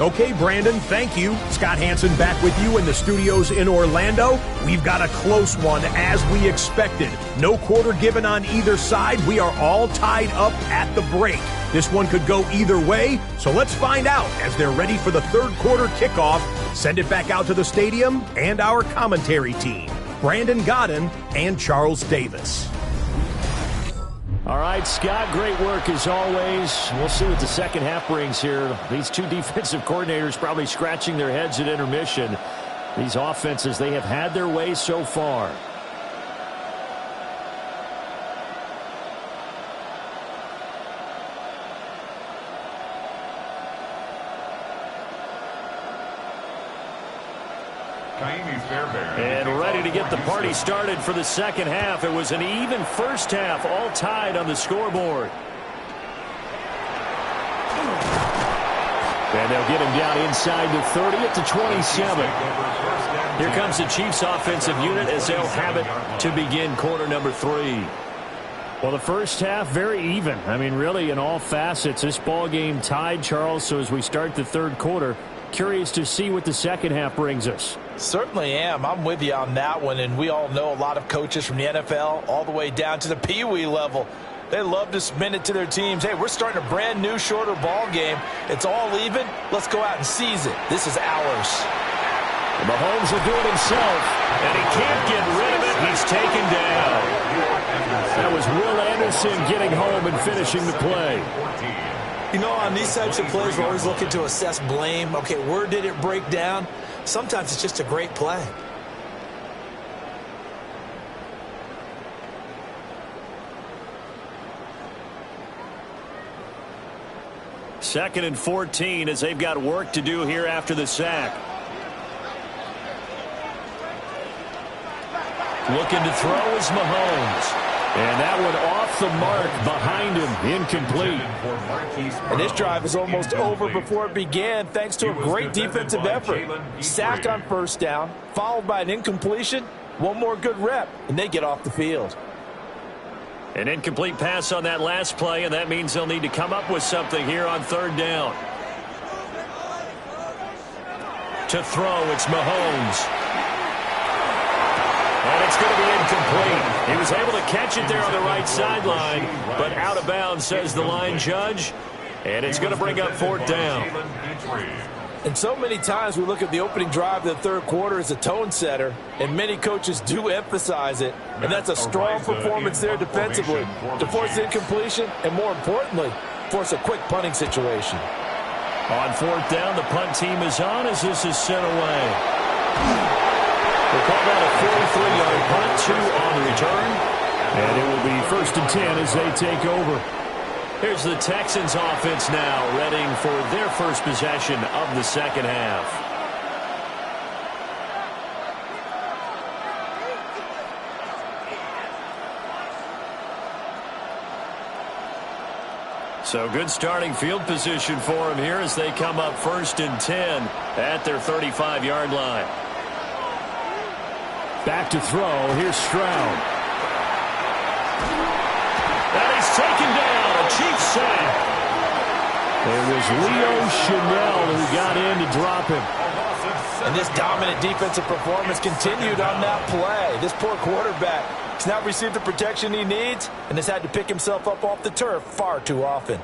Okay, Brandon, thank you. Scott Hansen back with you in the studios in Orlando. We've got a close one, as we expected. No quarter given on either side. We are all tied up at the break. This one could go either way, so let's find out as they're ready for the third quarter kickoff. Send it back out to the stadium and our commentary team, Brandon Godden and Charles Davis. All right, Scott, great work as always. We'll see what the second half brings here. These two defensive coordinators probably scratching their heads at intermission. These offenses, they have had their way so far. And ready to get the party started for the second half. It was an even first half, all tied on the scoreboard. And they'll get him down inside the 30 at the 27. Here comes the Chiefs offensive unit as they'll have it to begin quarter number 3. Well, the first half, very even. I mean, really, in all facets, this ball game tied, Charles. So as we start the third quarter, curious to see what the second half brings us. Certainly am. I'm with you on that one, and we all know a lot of coaches from the NFL all the way down to the Pee Wee level. They love to spin it to their teams. Hey, we're starting a brand new, shorter ball game. It's all even. Let's go out and seize it. This is ours. Mahomes will do it himself, and he can't get rid of it. He's taken down. That was Will Anderson getting home and finishing the play. You know, on these types of plays, we're always looking to assess blame. Okay, where did it break down? Sometimes it's just a great play. Second and 14 as they've got work to do here after the sack. Looking to throw is Mahomes. And that one off the mark behind him, incomplete. And this drive is almost over before it began thanks to a great defensive effort. Sack on first down, followed by an incompletion. One more good rep, and they get off the field. An incomplete pass on that last play, and that means they'll need to come up with something here on third down. To throw, it's Mahomes. And it's going to be incomplete. He was able to catch it there on the right sideline, but out of bounds, says the line judge. And it's going to bring up fourth down. And so many times we look at the opening drive of the third quarter as a tone setter, and many coaches do emphasize it. And that's a strong performance there defensively to force incompletion and, more importantly, force a quick punting situation. On fourth down, the punt team is on as this is sent away. We'll call that a 43-yard punt, 2 on the return. And it will be 1st and 10 as they take over. Here's the Texans offense now, readying for their first possession of the second half. So good starting field position for them here as they come up 1st and 10 at their 35-yard line. Back to throw. Here's Stroud. And he's taken down. A Chiefs sack. It was Leo Chanel who got in to drop him. And this dominant defensive performance continued on that play. This poor quarterback has not received the protection he needs and has had to pick himself up off the turf far too often.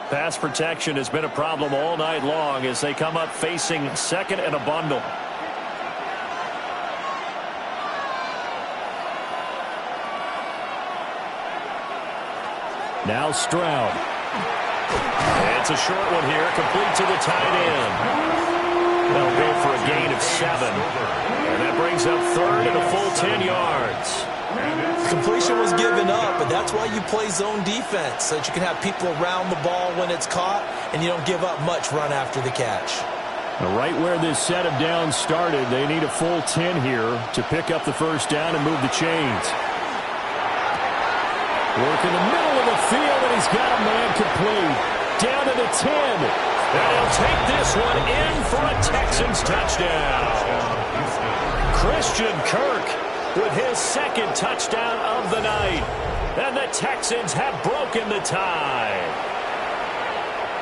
Pass protection has been a problem all night long as they come up facing second and a bundle. Now Stroud. It's a short one here, complete to the tight end. They'll go for a gain of 7. And that brings up third and a full 10 yards. Completion was given up, but that's why you play zone defense, so that you can have people around the ball when it's caught, and you don't give up much run after the catch. Right where this set of downs started, they need a full 10 here to pick up the first down and move the chains. Working the middle of the field, and he's got a man complete. Down to the 10. And he'll take this one in for a Texans touchdown. Christian Kirk with his second touchdown of the night. And the Texans have broken the tie.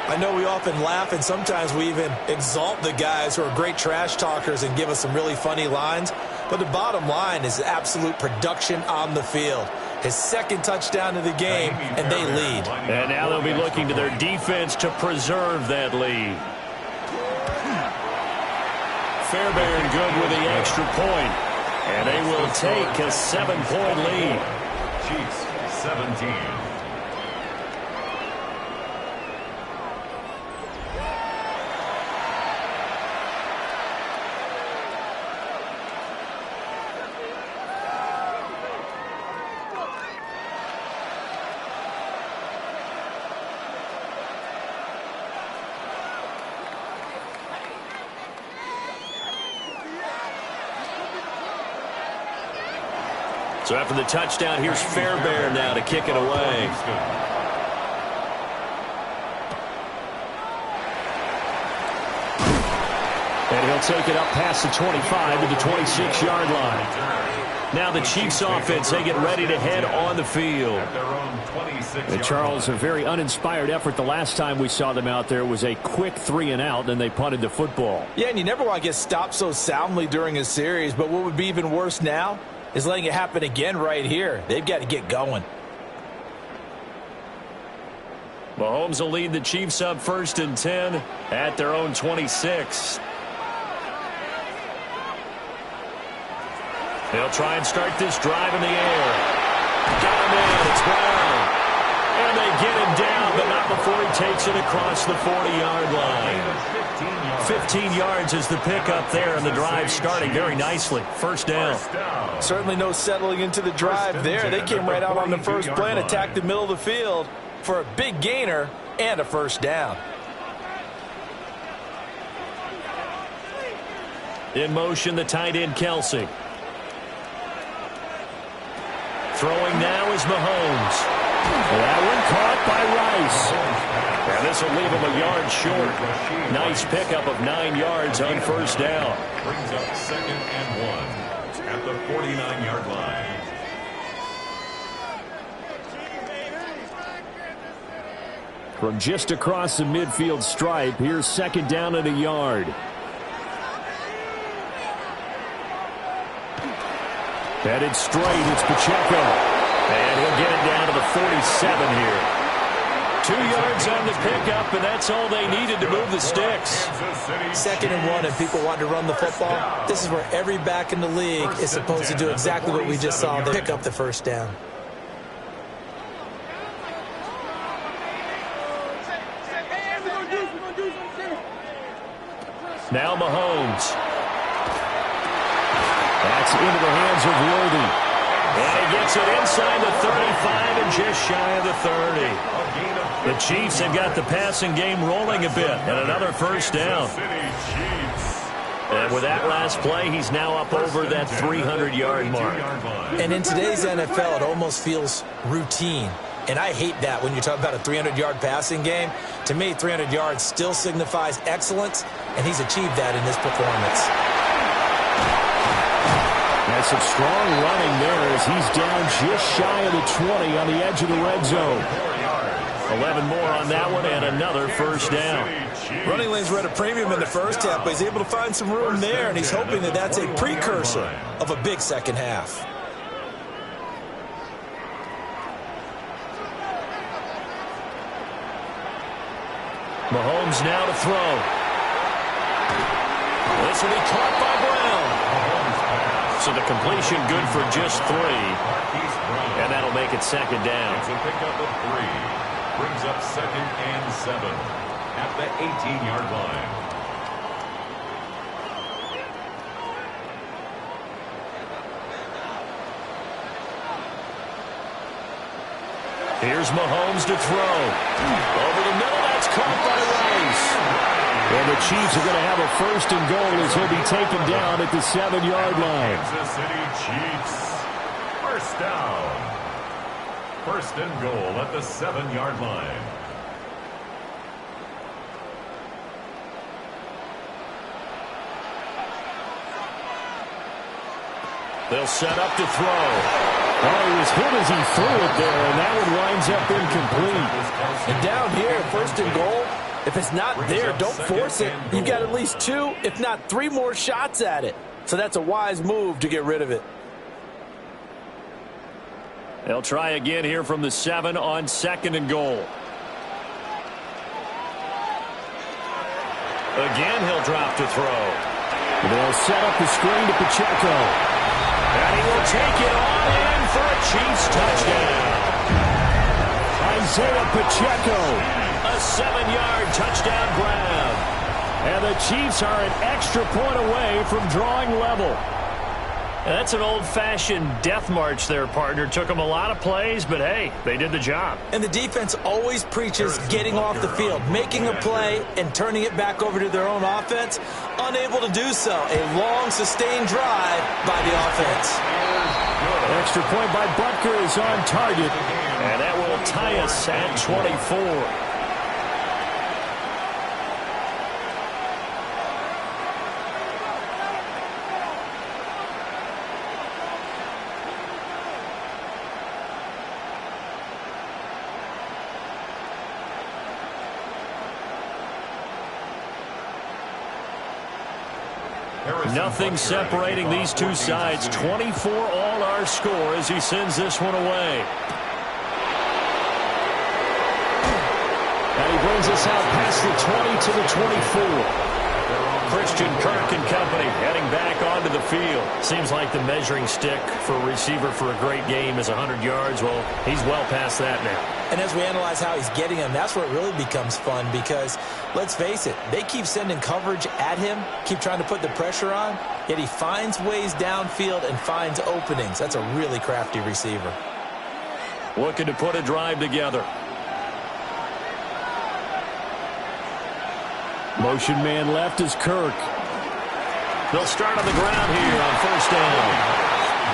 I know we often laugh, and sometimes we even exalt the guys who are great trash talkers and give us some really funny lines. But the bottom line is absolute production on the field. His second touchdown of the game, and they lead. And now they'll be looking to their defense to preserve that lead. Fairbairn good with the extra point. And they will take a 7-point lead. Chiefs 17. So after the touchdown, here's Fairbairn now to kick it away. And he'll take it up past the 25 to the 26-yard line. Now the Chiefs offense, they get ready to head on the field. And Charles, a very uninspired effort the last time we saw them out there was a quick 3-and-out, then they punted the football. Yeah, and you never want to get stopped so soundly during a series, but what would be even worse now is letting it happen again right here. They've got to get going. Mahomes will lead the Chiefs up 1st and 10 at their own 26. They'll try and start this drive in the air. Got him in. It's Brown. And they get him down, but not before he takes it across the 40-yard line. 15 yards is the pickup there, and the drive starting very nicely. First down. Certainly no settling into the drive there. They came right out on the first play and attacked the middle of the field for a big gainer and a first down. In motion, the tight end, Kelsey. Throwing now is Mahomes. That one caught by Rice. And this will leave him a yard short. Nice pickup of 9 yards on first down. Brings up 2nd and 1 at the 49-yard line. From just across the midfield stripe, here's 2nd down and a yard. Headed straight, it's Pacheco. And he'll get it down to the 47 here. 2 yards on the pickup, and that's all they needed to move the sticks. 2nd and 1, and people want to run the football. This is where every back in the league is supposed to do exactly what we just saw. They pick up the first down. Now Mahomes. That's into the hands of Worthy. And he gets it inside the 35 and just shy of the 30. The Chiefs have got the passing game rolling a bit, and another first down. And with that last play, he's now up over that 300-yard mark. And in today's NFL, it almost feels routine. And I hate that when you talk about a 300-yard passing game. To me, 300 yards still signifies excellence, and he's achieved that in this performance. That's some strong running there as he's down just shy of the 20 on the edge of the red zone. 11 more on that one and another first down. Running lanes were at a premium in the first half, but he's able to find some room there, and he's hoping that that's a precursor of a big second half. Mahomes now to throw. This will be caught by Brown. So the completion good for just 3. And that'll make it 2nd down. It's a pickup of 3. Brings up 2nd and 7 at the 18-yard line. Here's Mahomes to throw. Over the middle, that's caught by Rice. And the Chiefs are going to have a 1st and goal as he'll be taken down at the 7-yard line. Kansas City Chiefs. First down. First and goal at the 7-yard line. They'll set up to throw. Oh, he was hit as he threw it there, and that one winds up incomplete. And down here, first and goal, if it's not there, don't force it. You've got at least 2, if not 3 more shots at it. So that's a wise move to get rid of it. They'll try again here from the 7 on second and goal. Again, he'll drop to throw. They'll set up the screen to Pacheco. And he will take it on in for a Chiefs touchdown. Isaiah Pacheco. A 7-yard touchdown grab. And the Chiefs are an extra point away from drawing level. That's an old-fashioned death march there, partner. Took them a lot of plays, but hey, they did the job. And the defense always preaches getting off the field, making a play, and turning it back over to their own offense. Unable to do so. A long, sustained drive by the offense. Extra point by Butker is on target. And that will tie us at 24. Nothing separating these two sides. 24 all our score as he sends this one away. And he brings us out past the 20 to the 24. Christian Kirk and company heading back onto the field. Seems like the measuring stick for a receiver for a great game is 100 yards. Well, he's well past that now. And as we analyze how he's getting them, that's where it really becomes fun because, let's face it, they keep sending coverage at him, keep trying to put the pressure on, yet he finds ways downfield and finds openings. That's a really crafty receiver. Looking to put a drive together. Motion man left is Kirk. They'll start on the ground here on first down.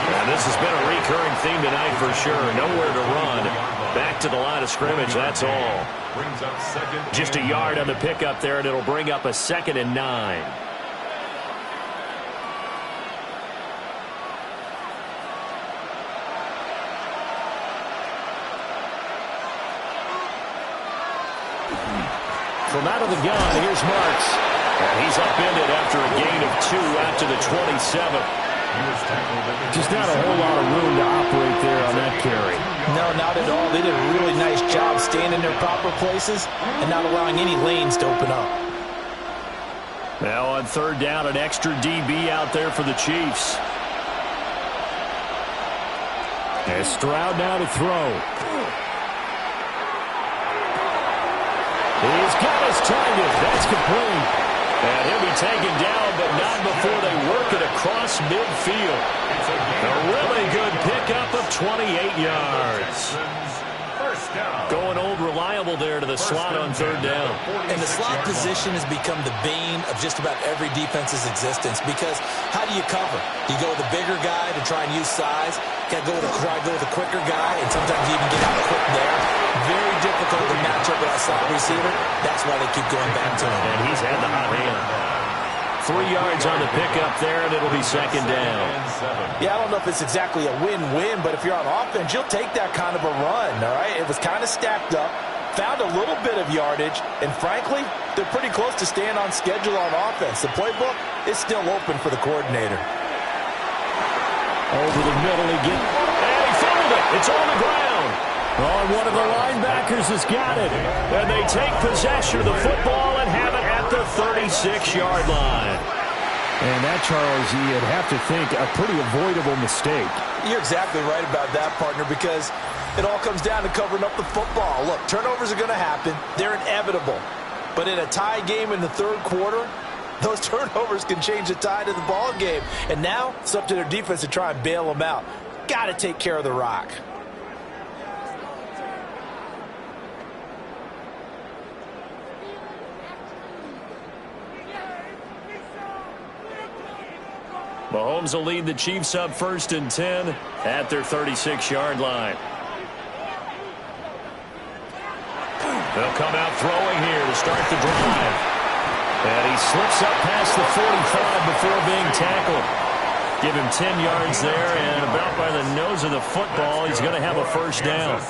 And this has been a recurring theme tonight for sure. Nowhere to run. Back to the line of scrimmage, that's all. Just a yard on the pickup there, and it'll bring up a 2nd and 9. From out of the gun, here's Marks. And he's upended after a gain of 2 out to the 27. Just not a whole lot of room to operate there on that carry. No, not at all. They did a really nice job staying in their proper places and not allowing any lanes to open up. Now on third down, an extra DB out there for the Chiefs. And Stroud now to throw. He's got his target. That's complete. And he'll be taken down, but not before they work it across midfield. A really good pickup of 28 yards. Going old reliable there to the slot on third down. And the slot position has become the bane of just about every defense's existence because how do you cover? Do you go with the bigger guy to try and use size? Got to try to go with the quicker guy, and sometimes you even get out quick there. Very difficult to match up with that slot receiver. That's why they keep going back to him. And he's had the hot hand. 3 yards on the pickup there, and it'll be 2nd down. Yeah, I don't know if it's exactly a win-win, but if you're on offense, you'll take that kind of a run, all right? It was kind of stacked up, found a little bit of yardage, and frankly, they're pretty close to staying on schedule on offense. The playbook is still open for the coordinator. Over the middle again. And he fumbled it. It's on the ground. Oh, one of the linebackers has got it. And they take possession of the football and have it at the 36-yard line. And that, Charles, you'd have to think a pretty avoidable mistake. You're exactly right about that, partner, because it all comes down to covering up the football. Look, turnovers are going to happen. They're inevitable. But in a tie game in the third quarter, those turnovers can change the tide of the ball game. And now it's up to their defense to try and bail them out. Got to take care of the rock. Mahomes will lead the Chiefs up 1st and 10 at their 36-yard line. They'll come out throwing here to start the drive. And he slips up past the 45 before being tackled. Give him 10 yards there, and about by the nose of the football, he's going to have a first down.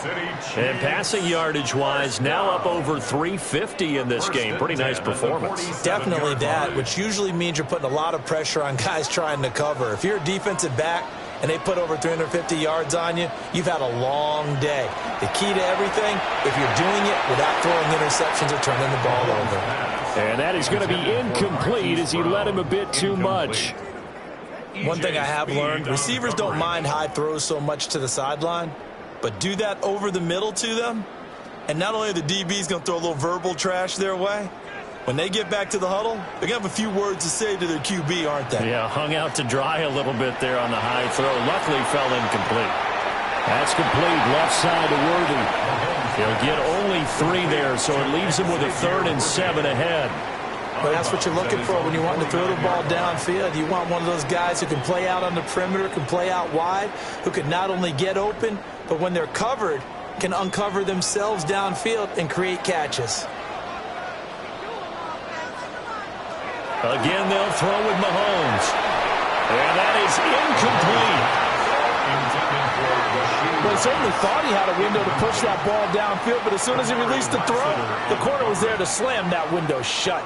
And passing yardage-wise, now up over 350 in this game. Pretty nice performance. Definitely that, which usually means you're putting a lot of pressure on guys trying to cover. If you're a defensive back and they put over 350 yards on you, you've had a long day. The key to everything, if you're doing it without throwing interceptions or turning the ball over. And that is going to be incomplete as he led him a bit too much. One thing I have learned, receivers don't mind high throws so much to the sideline, but do that over the middle to them, and not only are the DBs going to throw a little verbal trash their way, when they get back to the huddle, they're going to have a few words to say to their QB, aren't they? Yeah, hung out to dry a little bit there on the high throw. Luckily fell incomplete. That's complete, left side to Worthy. He'll get only 3 there, so it leaves him with a 3rd and 7 ahead. But that's what you're looking for when you want to throw the ball downfield. You want one of those guys who can play out on the perimeter, can play out wide, who can not only get open, but when they're covered, can uncover themselves downfield and create catches. Again, they'll throw with Mahomes. And that is incomplete. Well, he certainly thought he had a window to push that ball downfield, but as soon as he released the throw, the corner was there to slam that window shut.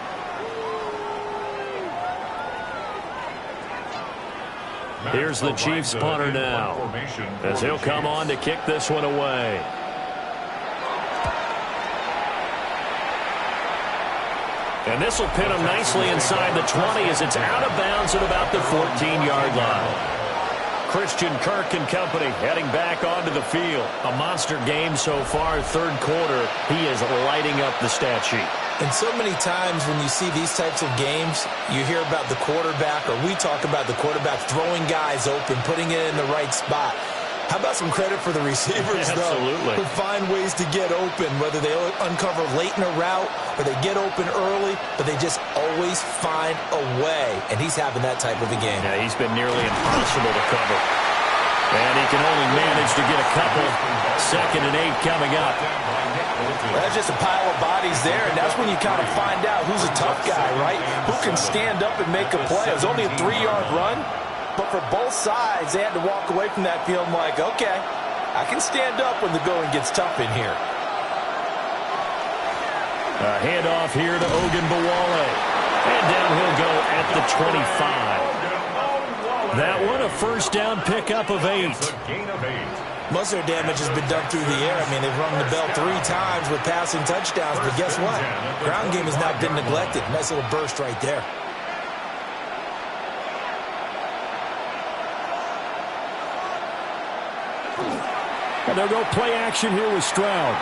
Here's the Chiefs punter now, as he'll come on to kick this one away. And this will pin him nicely inside the 20 as it's out of bounds at about the 14-yard line. Christian Kirk and company heading back onto the field. A monster game so far, 3rd quarter. He is lighting up the stat sheet. And so many times when you see these types of games, you hear about the quarterback, or we talk about the quarterback throwing guys open, putting it in the right spot. How about some credit for the receivers, Absolutely. though, who find ways to get open, whether they uncover late in a route or they get open early, but they just always find a way. And he's having that type of a game. Yeah, he's been nearly impossible to cover. And he can only manage to get a couple. 2nd and 8 coming up. Well, that's just a pile of bodies there, and that's when you kind of find out who's a tough guy, right? Who can stand up and make a play. It was only a 3-yard run, but for both sides, they had to walk away from that field like, okay, I can stand up when the going gets tough in here. A handoff here to Ogunbowale. And down he'll go at the 25. That one, a first down pickup of 8. Most of their damage has been done through the air. I mean, they've rung the bell 3 times with passing touchdowns, but guess what? Ground game has not been neglected. Nice little burst right there. And they'll go play action here with Stroud.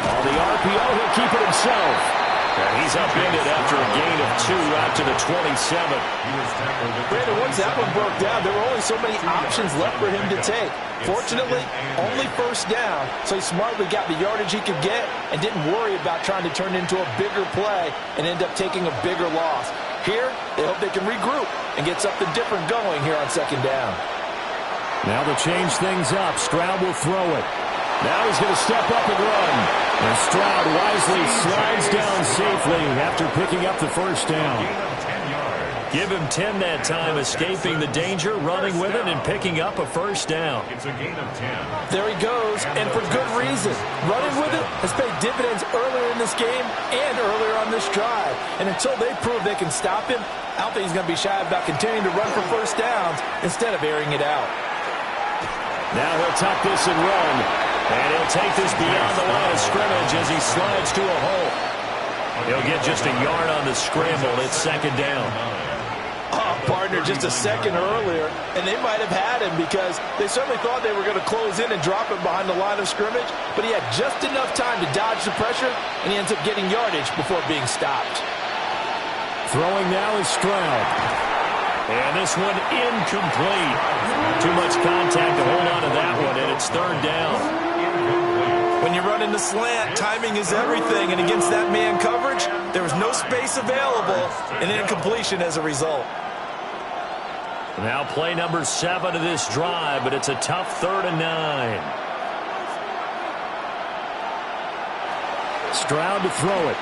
On the RPO, he'll keep it himself. And he's upended after a gain of 2 out to the 27. Brandon, once that one broke down, there were only so many options left for him to take. Fortunately, only first down, so he smartly got the yardage he could get and didn't worry about trying to turn it into a bigger play and end up taking a bigger loss. Here, they hope they can regroup and get something different going here on 2nd down. Now to change things up, Stroud will throw it. Now he's going to step up and run. And Stroud wisely slides down safely after picking up the first down. Give him 10 that time, escaping the danger, running with it, and picking up a first down. It's a gain of 10. There he goes, and for good reason. Running with it has paid dividends earlier in this game and earlier on this drive. And until they prove they can stop him, I don't think he's going to be shy about continuing to run for first downs instead of airing it out. Now he'll tuck this and run. And he'll take this beyond the line of scrimmage as he slides to a hole. He'll get just a yard on the scramble. It's 2nd down. Partner just a second earlier, and they might have had him because they certainly thought they were going to close in and drop him behind the line of scrimmage, but he had just enough time to dodge the pressure, and he ends up getting yardage before being stopped. Throwing now is Stroud. And this one incomplete. Too much contact to hold on to that one, and it's 3rd down. When you run in the slant, timing is everything, and against that man coverage, there was no space available, and incompletion as a result. Now play number 7 of this drive, but it's a tough 3rd and 9. Stroud to throw it.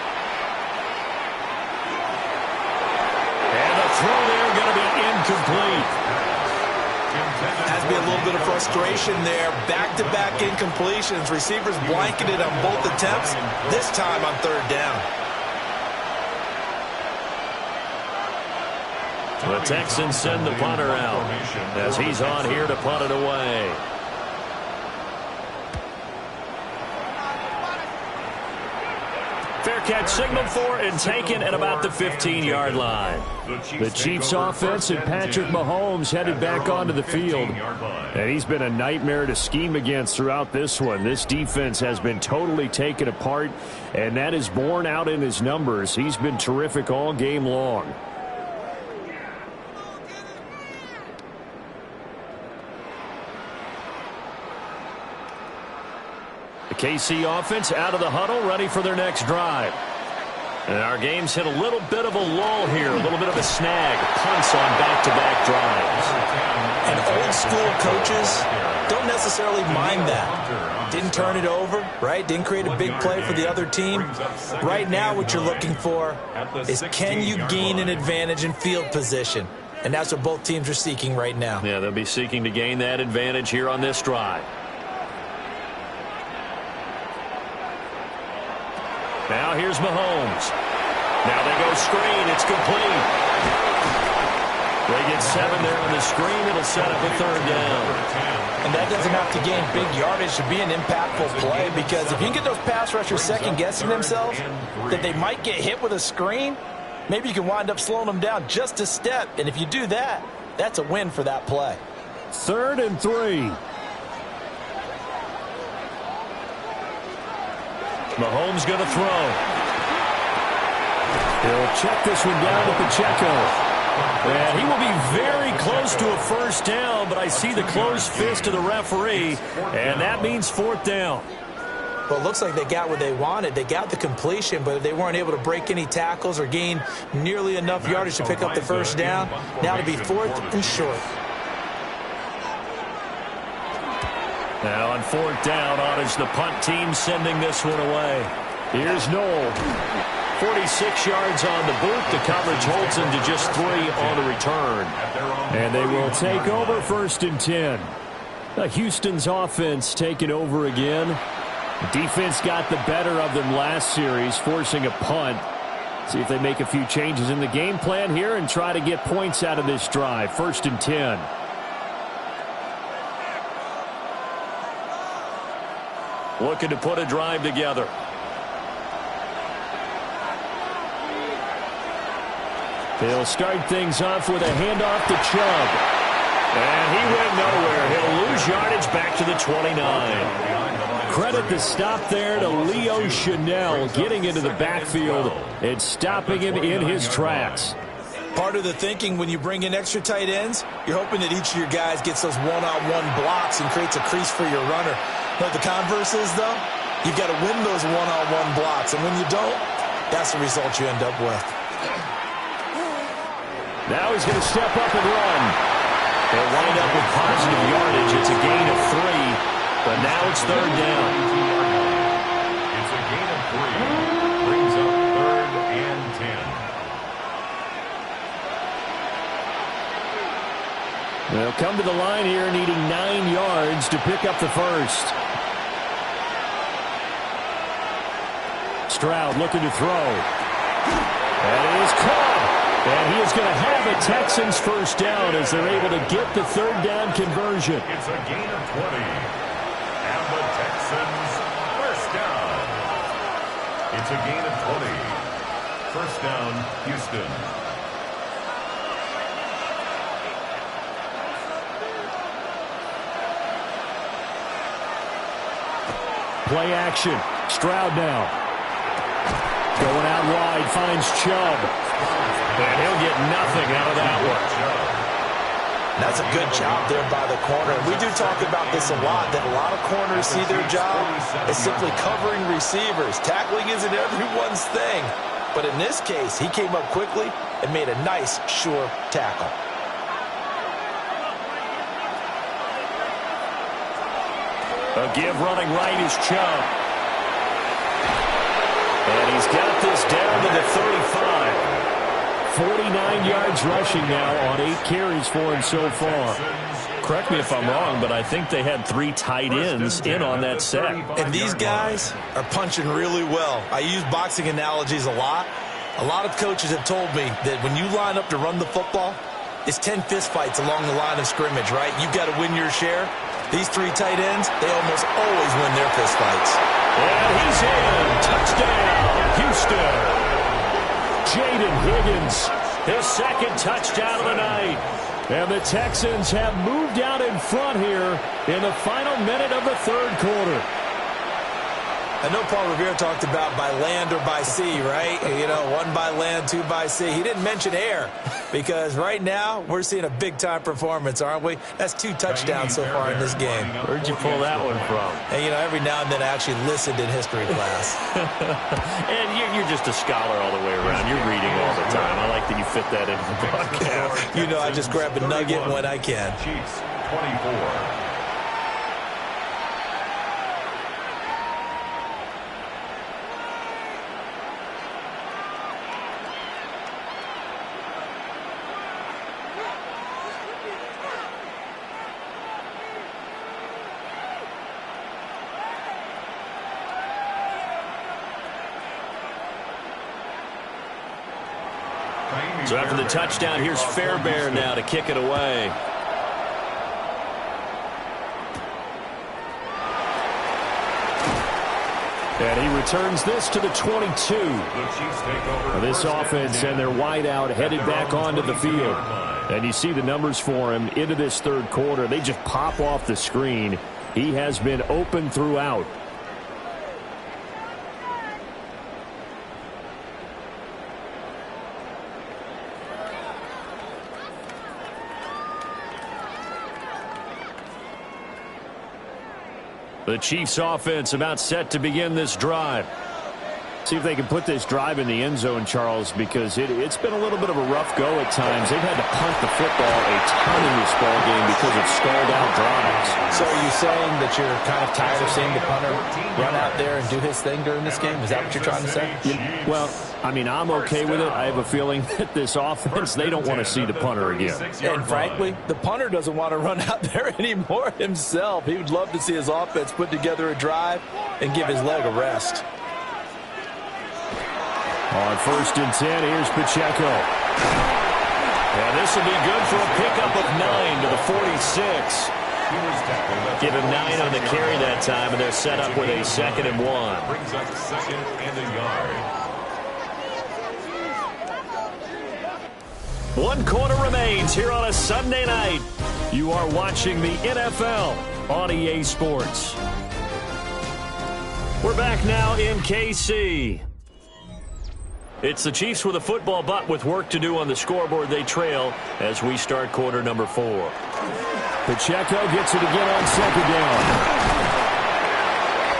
And the throw there going to be incomplete. Has to be a little bit of frustration there. Back-to-back incompletions. Receivers blanketed on both attempts, this time on third down. The Texans send the punter out as he's on here to punt it away. Fair catch signaled for and taken at about the 15-yard line. The Chiefs offense and Patrick Mahomes headed back onto the field. And he's been a nightmare to scheme against throughout this one. This defense has been totally taken apart, and that is borne out in his numbers. He's been terrific all game long. The KC offense out of the huddle, ready for their next drive. And our game's hit a little bit of a lull here, a little bit of a snag. Punts on back-to-back drives. And old school coaches don't necessarily mind that. Didn't turn it over, right? Didn't create a big play for the other team. Right now what you're looking for is, can you gain an advantage in field position? And that's what both teams are seeking right now. Yeah, they'll be seeking to gain that advantage here on this drive. Now here's Mahomes. Now they go screen. It's complete. They get 7 there on the screen. It'll set up a third down. And that doesn't have to gain big yardage to be an impactful play, because if you can get those pass rushers second-guessing themselves that they might get hit with a screen, maybe you can wind up slowing them down just a step. And if you do that, that's a win for that play. 3rd and 3. Mahomes going to throw. He'll check this one down to Pacheco. And he will be very close to a first down, but I see the closed fist of the referee, and that means 4th down. Well, it looks like they got what they wanted. They got the completion, but they weren't able to break any tackles or gain nearly enough yardage to pick up the first down. Now to be 4th and short. Now on 4th down, Ottage, the punt team sending this one away. Here's Noel. 46 yards on the boot. The coverage holds him to just 3 on the return. And they will take over 1st and 10. Houston's offense taking over again. The defense got the better of them last series, forcing a punt. See if they make a few changes in the game plan here and try to get points out of this drive. 1st and 10. Looking to put a drive together. They'll start things off with a handoff to Chubb. And he went nowhere. He'll lose yardage back to the 29. Credit the stop there to Leo Chanel, getting into the backfield and stopping him in his tracks. Part of the thinking when you bring in extra tight ends, you're hoping that each of your guys gets those one-on-one blocks and creates a crease for your runner. But the converse is, though, you've got to win those one-on-one blocks. And when you don't, that's the result you end up with. Now he's going to step up and run. They'll wind up with positive yardage. It's a gain of 3, but now it's 3rd down. It's a gain of 3. Brings up 3rd and 10. They'll come to the line here needing 9 yards to pick up the first. Stroud looking to throw. And it is caught. And he is going to have a Texans first down as they're able to get the 3rd down conversion. It's a gain of 20. And the Texans first down. It's a gain of 20. First down, Houston. Play action. Stroud now. Going out wide, finds Chubb. And he'll get nothing out of that one. That's a good job there by the corner. We do talk about this a lot, that a lot of corners see their job as simply covering receivers. Tackling isn't everyone's thing. But in this case, he came up quickly and made a nice, sure tackle. A give running right is Chubb. he's got this down to the 35. 49 yards rushing now on 8 carries for him so far. Correct me if I'm wrong, but I think they had 3 tight ends in on that set. And these guys are punching really well. I use boxing analogies a lot. A lot of coaches have told me that when you line up to run the football, it's 10 fistfights along the line of scrimmage, right? You've got to win your share. These 3 tight ends, they almost always win their fistfights. And he's in. Touchdown, Houston. Jaden Higgins, his second touchdown of the night. And the Texans have moved out in front here in the final minute of the third quarter. I know Paul Revere talked about by land or by sea, right? You know, 1 by land, 2 by sea. He didn't mention air because right now we're seeing a big-time performance, aren't we? That's 2 touchdowns so far in this game. Where'd you pull that one from? And, you know, every now and then I actually listened in history class. And you're just a scholar all the way around. You're reading all the time. I like that you fit that into the broadcast. You know, I just grab a nugget when I can. Chiefs 24. So after the touchdown, here's Fairbairn now to kick it away. And he returns this to the 22. This offense and their wideout headed back onto the field. And you see the numbers for him into this third quarter. They just pop off the screen. He has been open throughout. The Chiefs offense about set to begin this drive. See if they can put this drive in the end zone, Charles, because it's been a little bit of a rough go at times. They've had to punt the football a ton in this ball game because of stalled out drives. So are you saying that you're kind of tired of seeing the punter run out there and do his thing during this game? Is that what you're trying to say? Well, I mean, I'm okay with it. I have a feeling that this offense, they don't want to see the punter again. And frankly, the punter doesn't want to run out there anymore himself. He would love to see his offense put together a drive and give his leg a rest. On 1st and 10, here's Pacheco. And this will be good for a pickup of 9 to the 46. Give him 9 on the carry that time, and they're set up with a 2nd and 1. Brings up 2nd and a yard. 1 quarter remains here on a Sunday night. You are watching the NFL on EA Sports. We're back now in KC. It's the Chiefs with a football, but with work to do on the scoreboard. They trail as we start quarter number 4. Pacheco gets it again on 2nd down.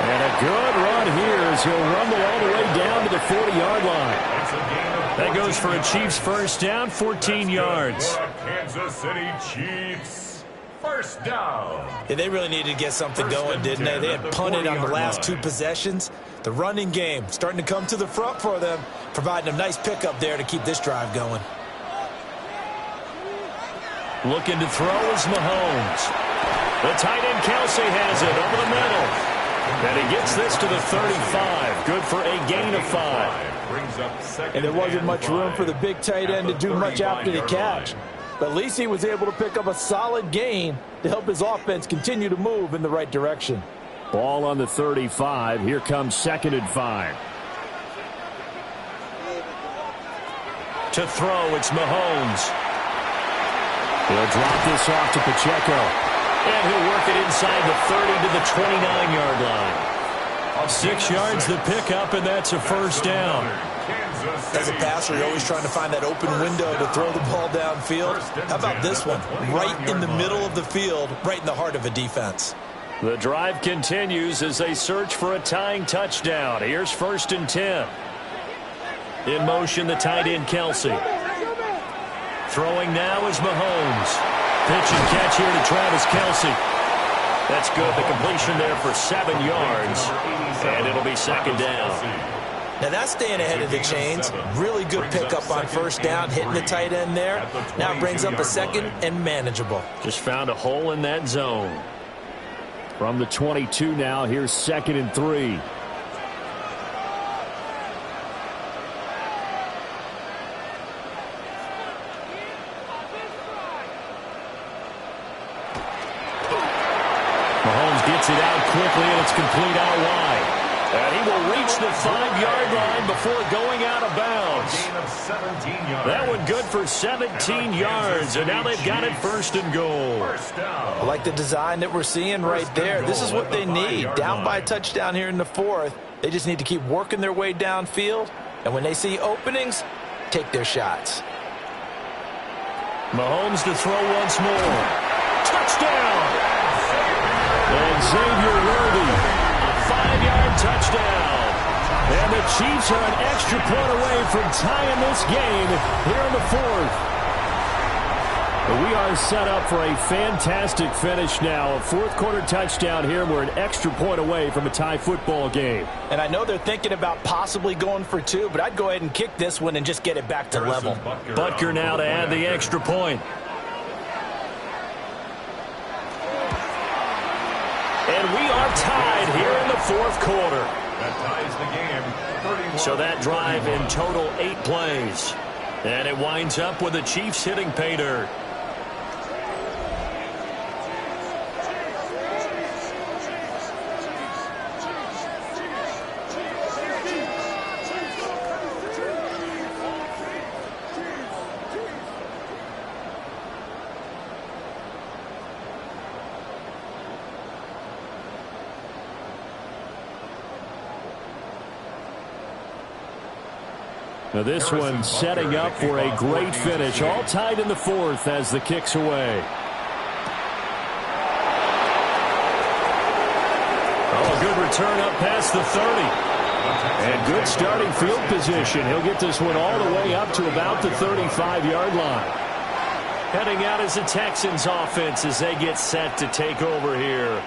And a good run here as he'll rumble all the way down to the 40-yard line. That goes for a Chiefs first down, 14 yards. Kansas City Chiefs. First down. Yeah, they really needed to get something going, didn't they? They had punted on the last 2 possessions. The running game starting to come to the front for them, providing a nice pickup there to keep this drive going. Looking to throw is Mahomes. The tight end Kelsey has it over the middle. And he gets this to the 35. Good for a gain of 5. And there wasn't much room for the big tight end to do much after the catch. But at least he was able to pick up a solid gain to help his offense continue to move in the right direction. Ball on the 35. Here comes 2nd and 5. To throw, it's Mahomes. He'll drop this off to Pacheco. And he'll work it inside the 30 to the 29-yard line. 6 yards the pickup, and that's a first down. As a passer, you're always trying to find that open window to throw the ball downfield. How about this one? Right in the middle of the field, right in the heart of a defense. The drive continues as they search for a tying touchdown. Here's 1st and 10. In motion, the tight end Kelsey. Throwing now is Mahomes. Pitch and catch here to Travis Kelsey. That's good. The completion there for 7 yards. And it'll be 2nd down. Now that's staying ahead of the chains. Really good pickup on first down, hitting the tight end there. Now it brings up a second and manageable. Just found a hole in that zone. From the 22 now, here's 2nd and 3. Mahomes gets it out quickly, and it's complete out wide. And he will reach the 5-yard line before going out of bounds. That one good for 17 yards, and now they've got it 1st and goal. I like the design that we're seeing right there. This is what they need. Down by a touchdown here in the 4th. They just need to keep working their way downfield, and when they see openings, take their shots. Mahomes to throw once more. Touchdown! And Xavier Worthy. 5-yard touchdown. And the Chiefs are an extra point away from tying this game here in the 4th. But we are set up for a fantastic finish now. A 4th quarter touchdown here. We're an extra point away from a tie football game. And I know they're thinking about possibly going for 2, but I'd go ahead and kick this one and just get it back to level. Butker now to add the extra point. And we are tied here in the 4th quarter. That ties the game. So that drive in total 8 plays. And it winds up with the Chiefs hitting pay dirt. Now this one setting up for a great finish. All tied in the 4th as the kick's away. Oh, a good return up past the 30. And good starting field position. He'll get this one all the way up to about the 35-yard line. Heading out as the Texans offense as they get set to take over here.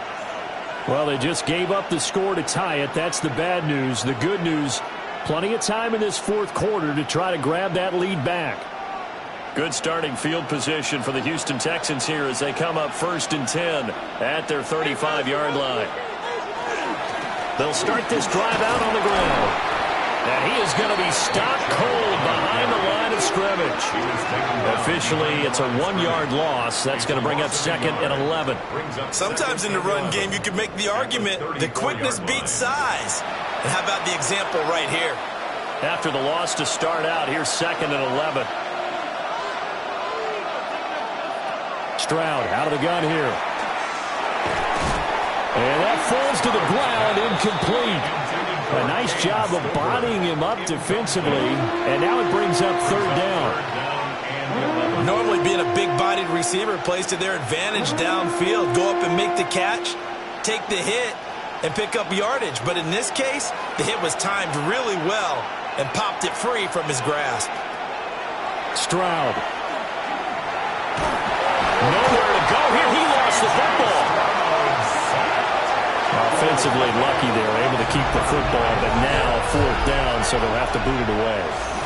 Well, they just gave up the score to tie it. That's the bad news. The good news, plenty of time in this 4th quarter to try to grab that lead back. Good starting field position for the Houston Texans here as they come up 1st and 10 at their 35-yard line. They'll start this drive out on the ground. And he is going to be stopped cold behind the line of scrimmage. Officially, it's a 1-yard loss. That's going to bring up 2nd and 11. Sometimes in the run game, you can make the argument that quickness beats size. And how about the example right here? After the loss to start out, here's 2nd and 11. Stroud out of the gun here. And that falls to the ground, incomplete. A nice job of bodying him up defensively, and now it brings up 3rd down. Normally being a big-bodied receiver plays to their advantage downfield. Go up and make the catch, take the hit, and pick up yardage. But in this case, the hit was timed really well and popped it free from his grasp. Stroud. Nowhere to go here. He lost the football. Offensively lucky they were able to keep the football, but now 4th down, so they'll have to boot it away.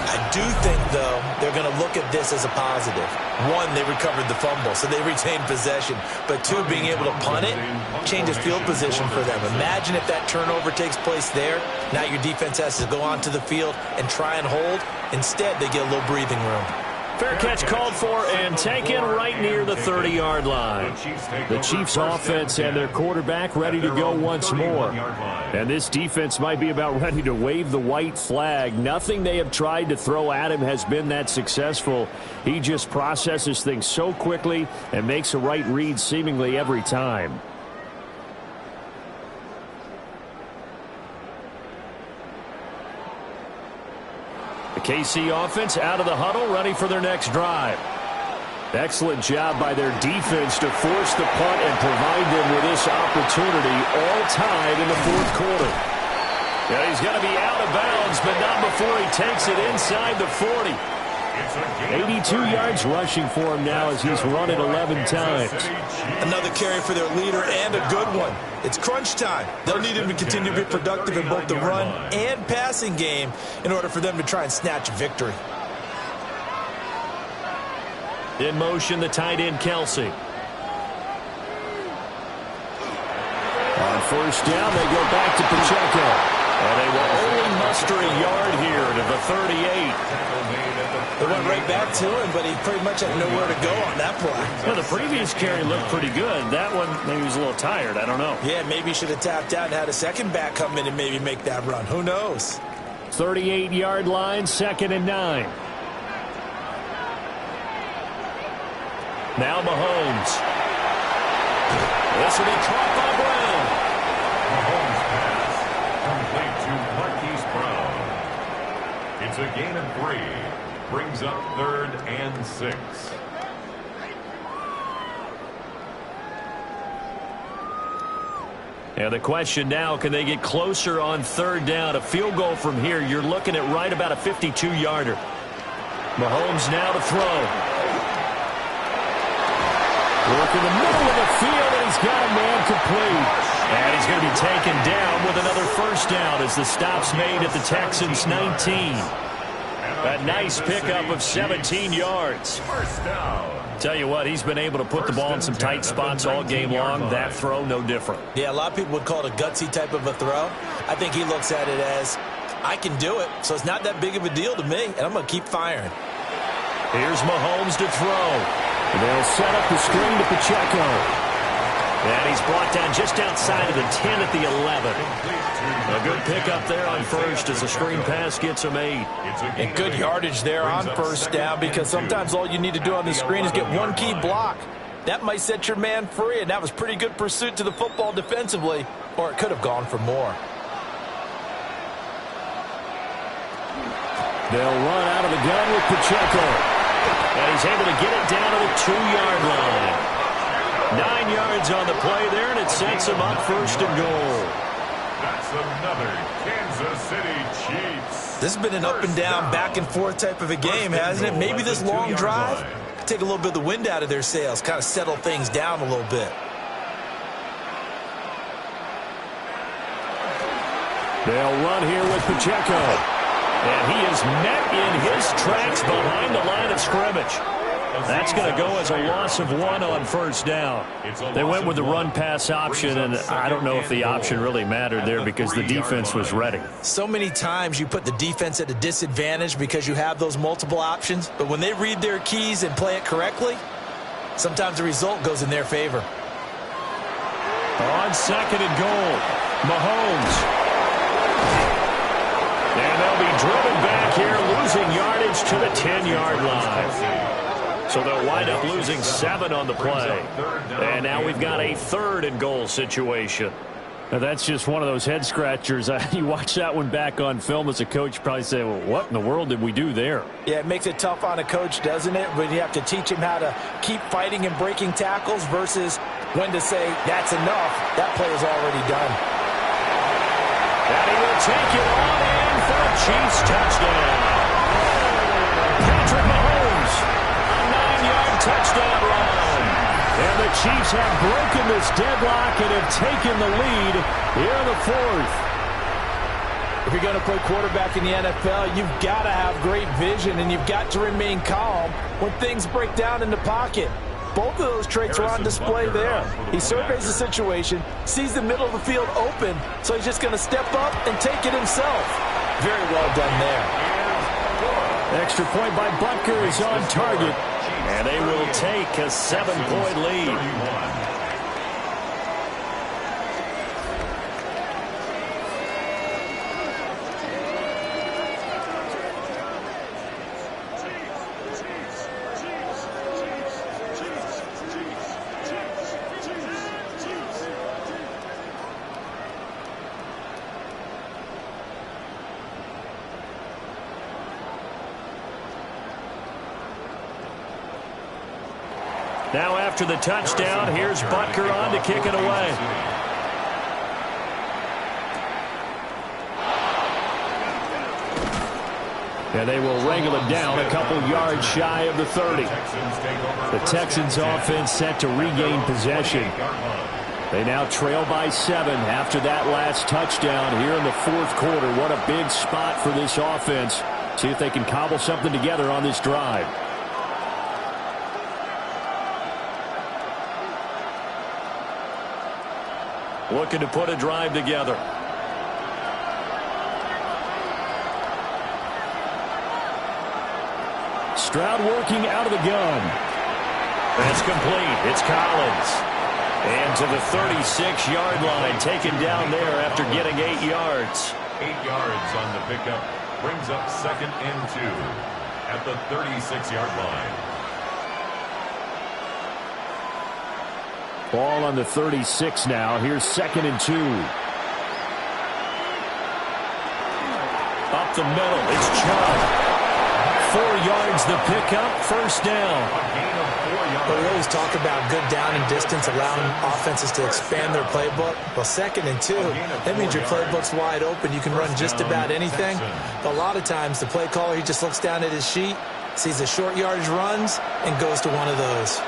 I do think, though, they're going to look at this as a positive. 1, they recovered the fumble, so they retained possession. But 2, being able to punt it changes field position for them. Imagine if that turnover takes place there. Now your defense has to go onto the field and try and hold. Instead, they get a little breathing room. Fair catch called for and taken right near the 30-yard line. The Chiefs offense and their quarterback ready to go once more. And this defense might be about ready to wave the white flag. Nothing they have tried to throw at him has been that successful. He just processes things so quickly and makes a right read seemingly every time. The KC offense out of the huddle, ready for their next drive. Excellent job by their defense to force the punt and provide them with this opportunity, all tied in the 4th quarter. Yeah, he's going to be out of bounds, but not before he takes it inside the 40. 82 yards rushing for him now as he's run it 11 times. Another carry for their leader and a good one. It's crunch time. They'll need him to continue to be productive in both the run and passing game in order for them to try and snatch a victory. In motion, the tight end, Kelsey. On first down, they go back to Pacheco. And they will only muster a yard here to the 38. They went right back to him, but he pretty much had nowhere to go on that play. Well, the previous carry looked pretty good. That one, maybe he was a little tired. I don't know. Yeah, maybe he should have tapped out and had a second back come in and maybe make that run. Who knows? 38-yard line, 2nd and 9. Now Mahomes. This will be caught by Brown. Mahomes pass complete to Marquise Brown. It's a gain of 3. Brings up 3rd and 6. And the question now, can they get closer on 3rd down? A field goal from here, you're looking at right about a 52-yarder. Mahomes now to throw. Work in the middle of the field, and he's got a man complete. And he's going to be taken down with another first down as the stop's made at the Texans' 19. A nice pickup of 17 yards. First down. Tell you what, he's been able to put the ball in some tight spots all game long. That throw, no different. Yeah, a lot of people would call it a gutsy type of a throw. I think he looks at it as, I can do it, so it's not that big of a deal to me, and I'm going to keep firing. Here's Mahomes to throw. They'll set up the screen to Pacheco. And he's brought down just outside of the 10 at the 11. A good pickup there on first as the screen pass gets him 8. And good yardage there on first down, because sometimes all you need to do on the screen is get one key block. That might set your man free, and that was pretty good pursuit to the football defensively, or it could have gone for more. They'll run out of the gun with Pacheco. And he's able to get it down to the 2-yard line. 9 yards on the play there, and it sets him up 1st and goal. That's another Kansas City Chiefs. This has been an up and down, back and forth type of a game, hasn't it? Maybe this long drive could take a little bit of the wind out of their sails, kind of settle things down a little bit. They'll run here with Pacheco. And he is met in his tracks behind the line of scrimmage. That's going to go as a loss of 1 on first down. They went with the run-pass option, and I don't know if the option really mattered there because the defense was ready. So many times you put the defense at a disadvantage because you have those multiple options, but when they read their keys and play it correctly, sometimes the result goes in their favor. On 2nd and goal, Mahomes. And they'll be driven back here, losing yardage to the 10-yard line. So they'll wind up losing 7 on the play. And now we've got a 3rd and goal situation. Now that's just one of those head scratchers. You watch that one back on film as a coach, probably say, well, what in the world did we do there? Yeah, it makes it tough on a coach, doesn't it? When you have to teach him how to keep fighting and breaking tackles versus when to say, that's enough. That play is already done. And he will take it on in for a Chiefs touchdown. Patrick Mahomes, a 9-yard touchdown run. And the Chiefs have broken this deadlock and have taken the lead here in the 4th. If you're going to play quarterback in the NFL, you've got to have great vision, and you've got to remain calm when things break down in the pocket. Both of those traits are on display there. He surveys the situation, sees the middle of the field open, so he's just going to step up and take it himself. Very well done there. Extra point by Butker is on target. And they will take a 7-point lead. Now after the touchdown, here's Butker on to kick it away. And they will wrangle it down a couple yards shy of the 30. The Texans offense set to regain possession. They now trail by 7 after that last touchdown here in the fourth quarter. What a big spot for this offense. See if they can cobble something together on this drive. Looking to put a drive together. Stroud working out of the gun. That's complete. It's Collins. And to the 36-yard line, taken down there after getting 8 yards. 8 yards on the pickup. Brings up 2nd and 2 at the 36-yard line. Ball on the 36 now. Here's 2nd and 2. Up the middle. It's Chubb. 4 yards the pickup. First down. But we always talk about good down and distance, allowing offenses to expand their playbook. Well, 2nd and 2, that means your playbook's wide open. You can run just about anything. But a lot of times, the play caller, he just looks down at his sheet, sees the short yardage runs, and goes to one of those.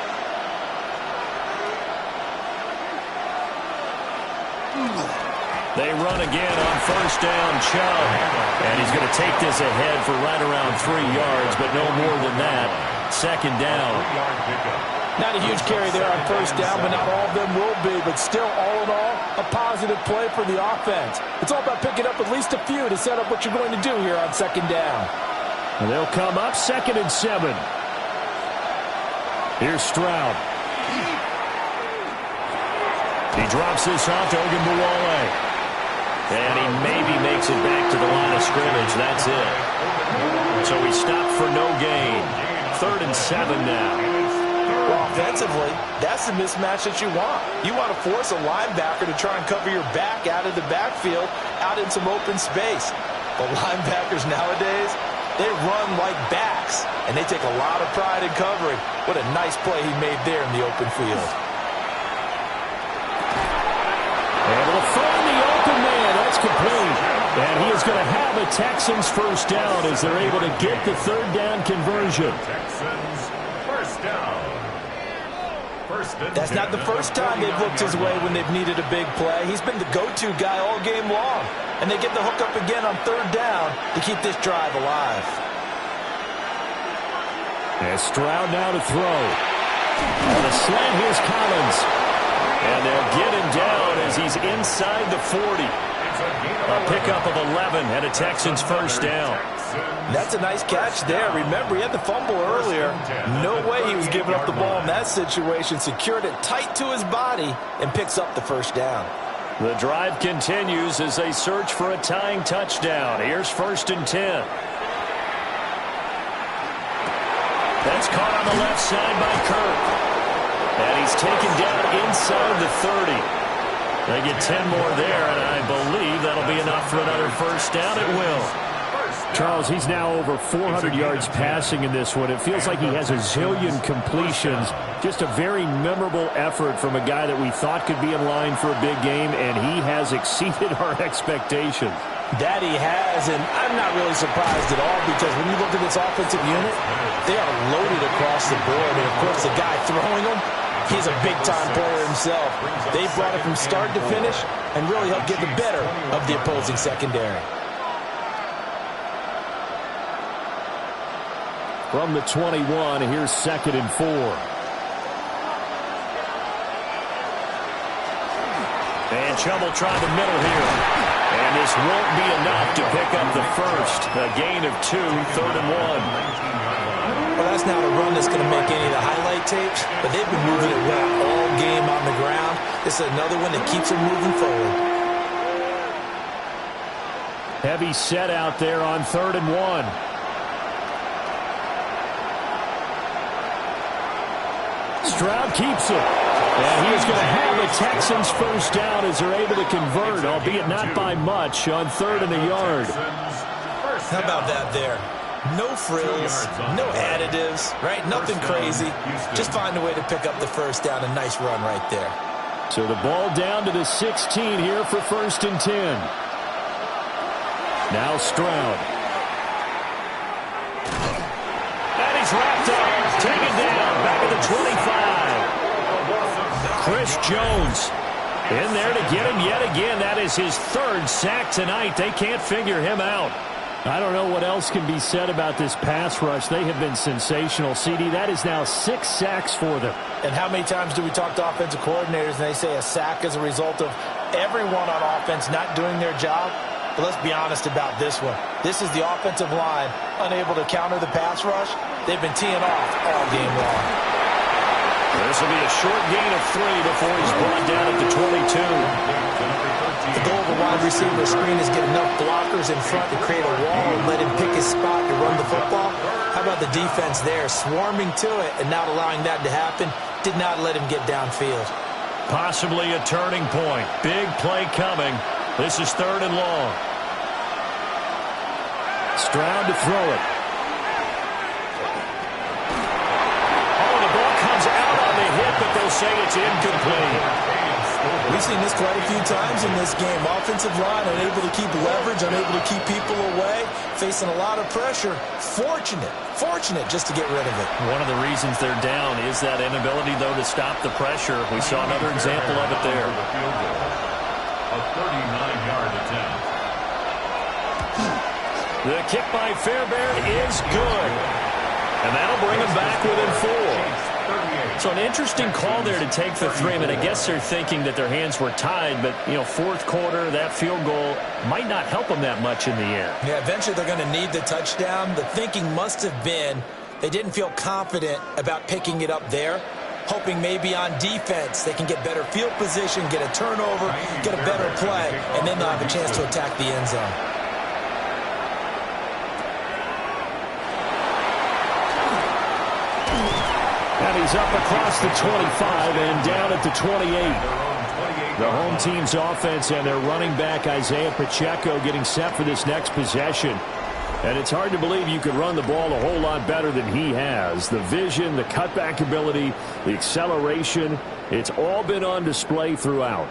They run again on first down. Chubb. And he's going to take this ahead for right around 3 yards, but no more than that. 2nd down. Not a huge carry there on first down, but not all of them will be. But still, all in all, a positive play for the offense. It's all about picking up at least a few to set up what you're going to do here on 2nd down. And they'll come up 2nd and 7. Here's Stroud. He drops this off to Ogunbowale. And he maybe makes it back to the line of scrimmage. That's it. So he stopped for no gain. 3rd and 7 now. Well, offensively, that's the mismatch that you want. You want to force a linebacker to try and cover your back out of the backfield, out in some open space. But linebackers nowadays, they run like backs, and they take a lot of pride in covering. What a nice play he made there in the open field. Able to find the open man. That's complete. And he is going to have a Texans first down as they're able to get the 3rd down conversion. Texans first down. That's not the first time they've looked his way when they've needed a big play. He's been the go-to guy all game long. And they get the hook up again on 3rd down to keep this drive alive. And Stroud now to throw. On the slant, here's Collins. And they'll get him down as he's inside the 40. A pickup of 11 and a Texans first down. That's a nice catch there. Remember, he had the fumble earlier. No way he was giving up the ball in that situation. Secured it tight to his body and picks up the first down. The drive continues as they search for a tying touchdown. Here's 1st and 10. That's caught on the left side by Kirk. And he's taken down inside the 30. They get 10 more there, and I believe that'll be enough for another first down. It will. Charles, he's now over 400 yards passing in this one. It feels like he has a zillion completions. Just a very memorable effort from a guy that we thought could be in line for a big game, and he has exceeded our expectations. That he has, and I'm not really surprised at all because when you look at this offensive unit, they are loaded across the board. And, of course, the guy throwing them, he's a big-time player himself. They brought it from start to finish and really helped get the better of the opposing secondary. From the 21, here's 2nd and 4. And Chubb will try the middle here. And this won't be enough to pick up the first. A gain of 2, 3rd and 1. Well, that's not a run that's going to make any of the highlight tapes, but they've been moving it well all game on the ground. This is another one that keeps them moving forward. Heavy set out there on 3rd and 1. Stroud keeps it. And he is going to have a Texans first down as they're able to convert, albeit not by much, on 3rd and a yard. How about that there? No frills, no additives, right? Nothing crazy. Just find a way to pick up the first down. A nice run right there. So the ball down to the 16 here for 1st and 10. Now Stroud. He's wrapped up, taken down, back at the 25. Chris Jones in there to get him yet again. That is his third sack tonight. They can't figure him out. I don't know what else can be said about this pass rush. They have been sensational, CD. That is now 6 sacks for them. And how many times do we talk to offensive coordinators and they say a sack is a result of everyone on offense not doing their job? But let's be honest about this one. This is the offensive line unable to counter the pass rush. They've been teeing off all game long. This will be a short gain of 3 before he's brought down at the 22. The goal of a wide receiver screen is get enough blockers in front to create a wall and let him pick his spot to run the football. How about the defense there, swarming to it and not allowing that to happen? Did not let him get downfield. Possibly a turning point. Big play coming. This is 3rd and long. Stroud to throw it. Oh, the ball comes out on the hit, but they'll say it's incomplete. We've seen this quite a few times in this game. Offensive line unable to keep leverage, unable to keep people away, facing a lot of pressure. Fortunate just to get rid of it. One of the reasons they're down is that inability, though, to stop the pressure. We saw another example of it there. A 39-yard attempt. The kick by Fairbairn is good. And that'll bring him back within 4. So an interesting call there to take the 3. I mean, I guess they're thinking that their hands were tied, but, you know, 4th quarter, that field goal might not help them that much in the end. Yeah, eventually they're going to need the touchdown. The thinking must have been they didn't feel confident about picking it up there, hoping maybe on defense they can get better field position, get a turnover, get a better play, and then they'll have a chance to attack the end zone. And he's up across the 25 and down at the 28. The home team's offense and their running back, Isaiah Pacheco, getting set for this next possession. And it's hard to believe you could run the ball a whole lot better than he has. The vision, the cutback ability, the acceleration, it's all been on display throughout.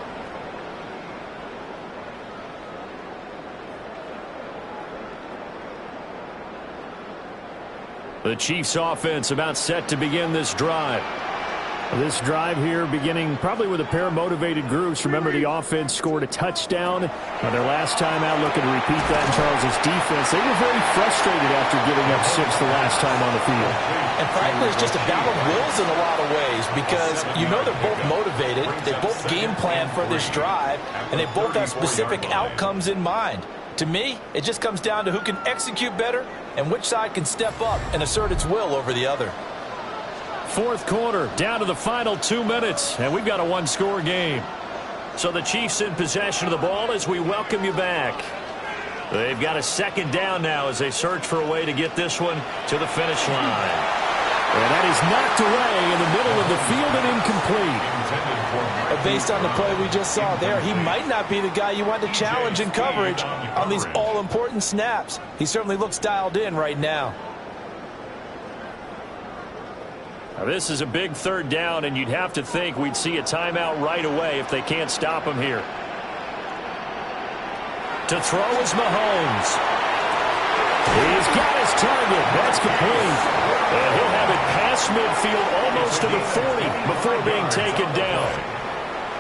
The Chiefs offense about set to begin this drive. This drive here beginning probably with a pair of motivated groups. Remember, the offense scored a touchdown. Their last time out, looking to repeat that in Charles' defense. They were very frustrated after giving up 6 the last time on the field. And frankly, it's just a battle of wills in a lot of ways because you know they're both motivated. They both game plan for this drive, and they both have specific outcomes in mind. To me, it just comes down to who can execute better and which side can step up and assert its will over the other. 4th quarter, down to the final 2 minutes, and we've got a 1-score game. So the Chiefs in possession of the ball as we welcome you back. They've got a 2nd down now as they search for a way to get this one to the finish line. And that is knocked away in the middle of the field and incomplete. But based on the play we just saw there, he might not be the guy you want to challenge in coverage on these all-important snaps. He certainly looks dialed in right now. Now this is a big 3rd down, and you'd have to think we'd see a timeout right away if they can't stop him here. To throw is Mahomes. He's got his target. That's complete. And he'll have it past midfield almost to the 40 before being taken down.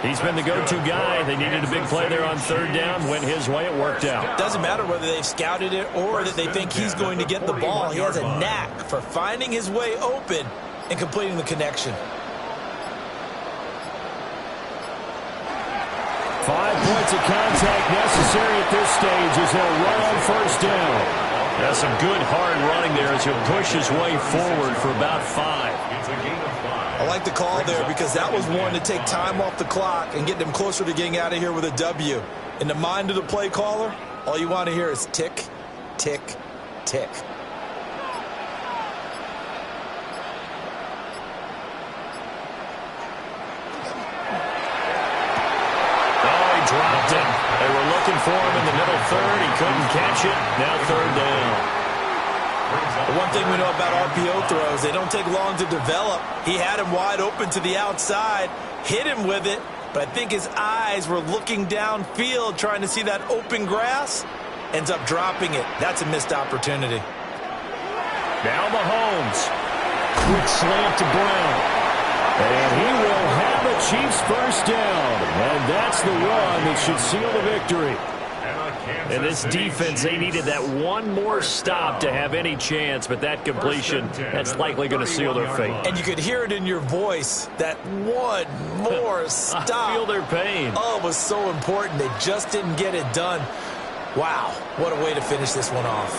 He's been the go-to guy. They needed a big play there on 3rd down. Went his way. It worked out. Doesn't matter whether they've scouted it or that they think he's going to get the ball. He has a knack for finding his way open and completing the connection. 5 points of contact necessary at this stage as they'll run on 1st down. That's some good hard running there as he'll push his way forward for about 5. I like the call there because that was one to take time off the clock and get them closer to getting out of here with a W. In the mind of the play caller, all you want to hear is tick, tick, tick. Dropped it. They were looking for him in the middle 3rd. He couldn't catch it. Now 3rd down. The one thing we know about RPO throws, they don't take long to develop. He had him wide open to the outside, hit him with it, but I think his eyes were looking downfield trying to see that open grass. Ends up dropping it. That's a missed opportunity. Now Mahomes. Quick slant to Brown. And he will have a Chiefs first down. And that's the run that should seal the victory. And this defense, they needed that one more stop to have any chance, but that completion, that's likely going to seal their fate. And you could hear it in your voice, that one more stop. I feel their pain. Oh, it was so important. They just didn't get it done. Wow, what a way to finish this one off.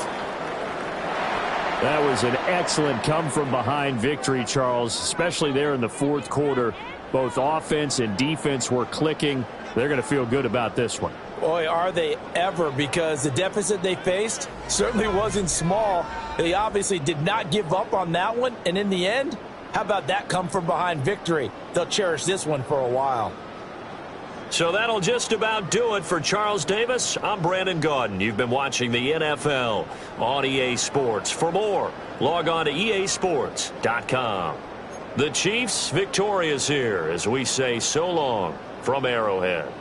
That was an excellent come-from-behind victory, Charles, especially there in the fourth quarter. Both offense and defense were clicking. They're going to feel good about this one. Boy, are they ever, because the deficit they faced certainly wasn't small. They obviously did not give up on that one, and in the end, how about that come-from-behind victory? They'll cherish this one for a while. So that'll just about do it for Charles Davis. I'm Brandon Gaudin. You've been watching the NFL on EA Sports. For more, log on to easports.com. The Chiefs victorious here as we say so long from Arrowhead.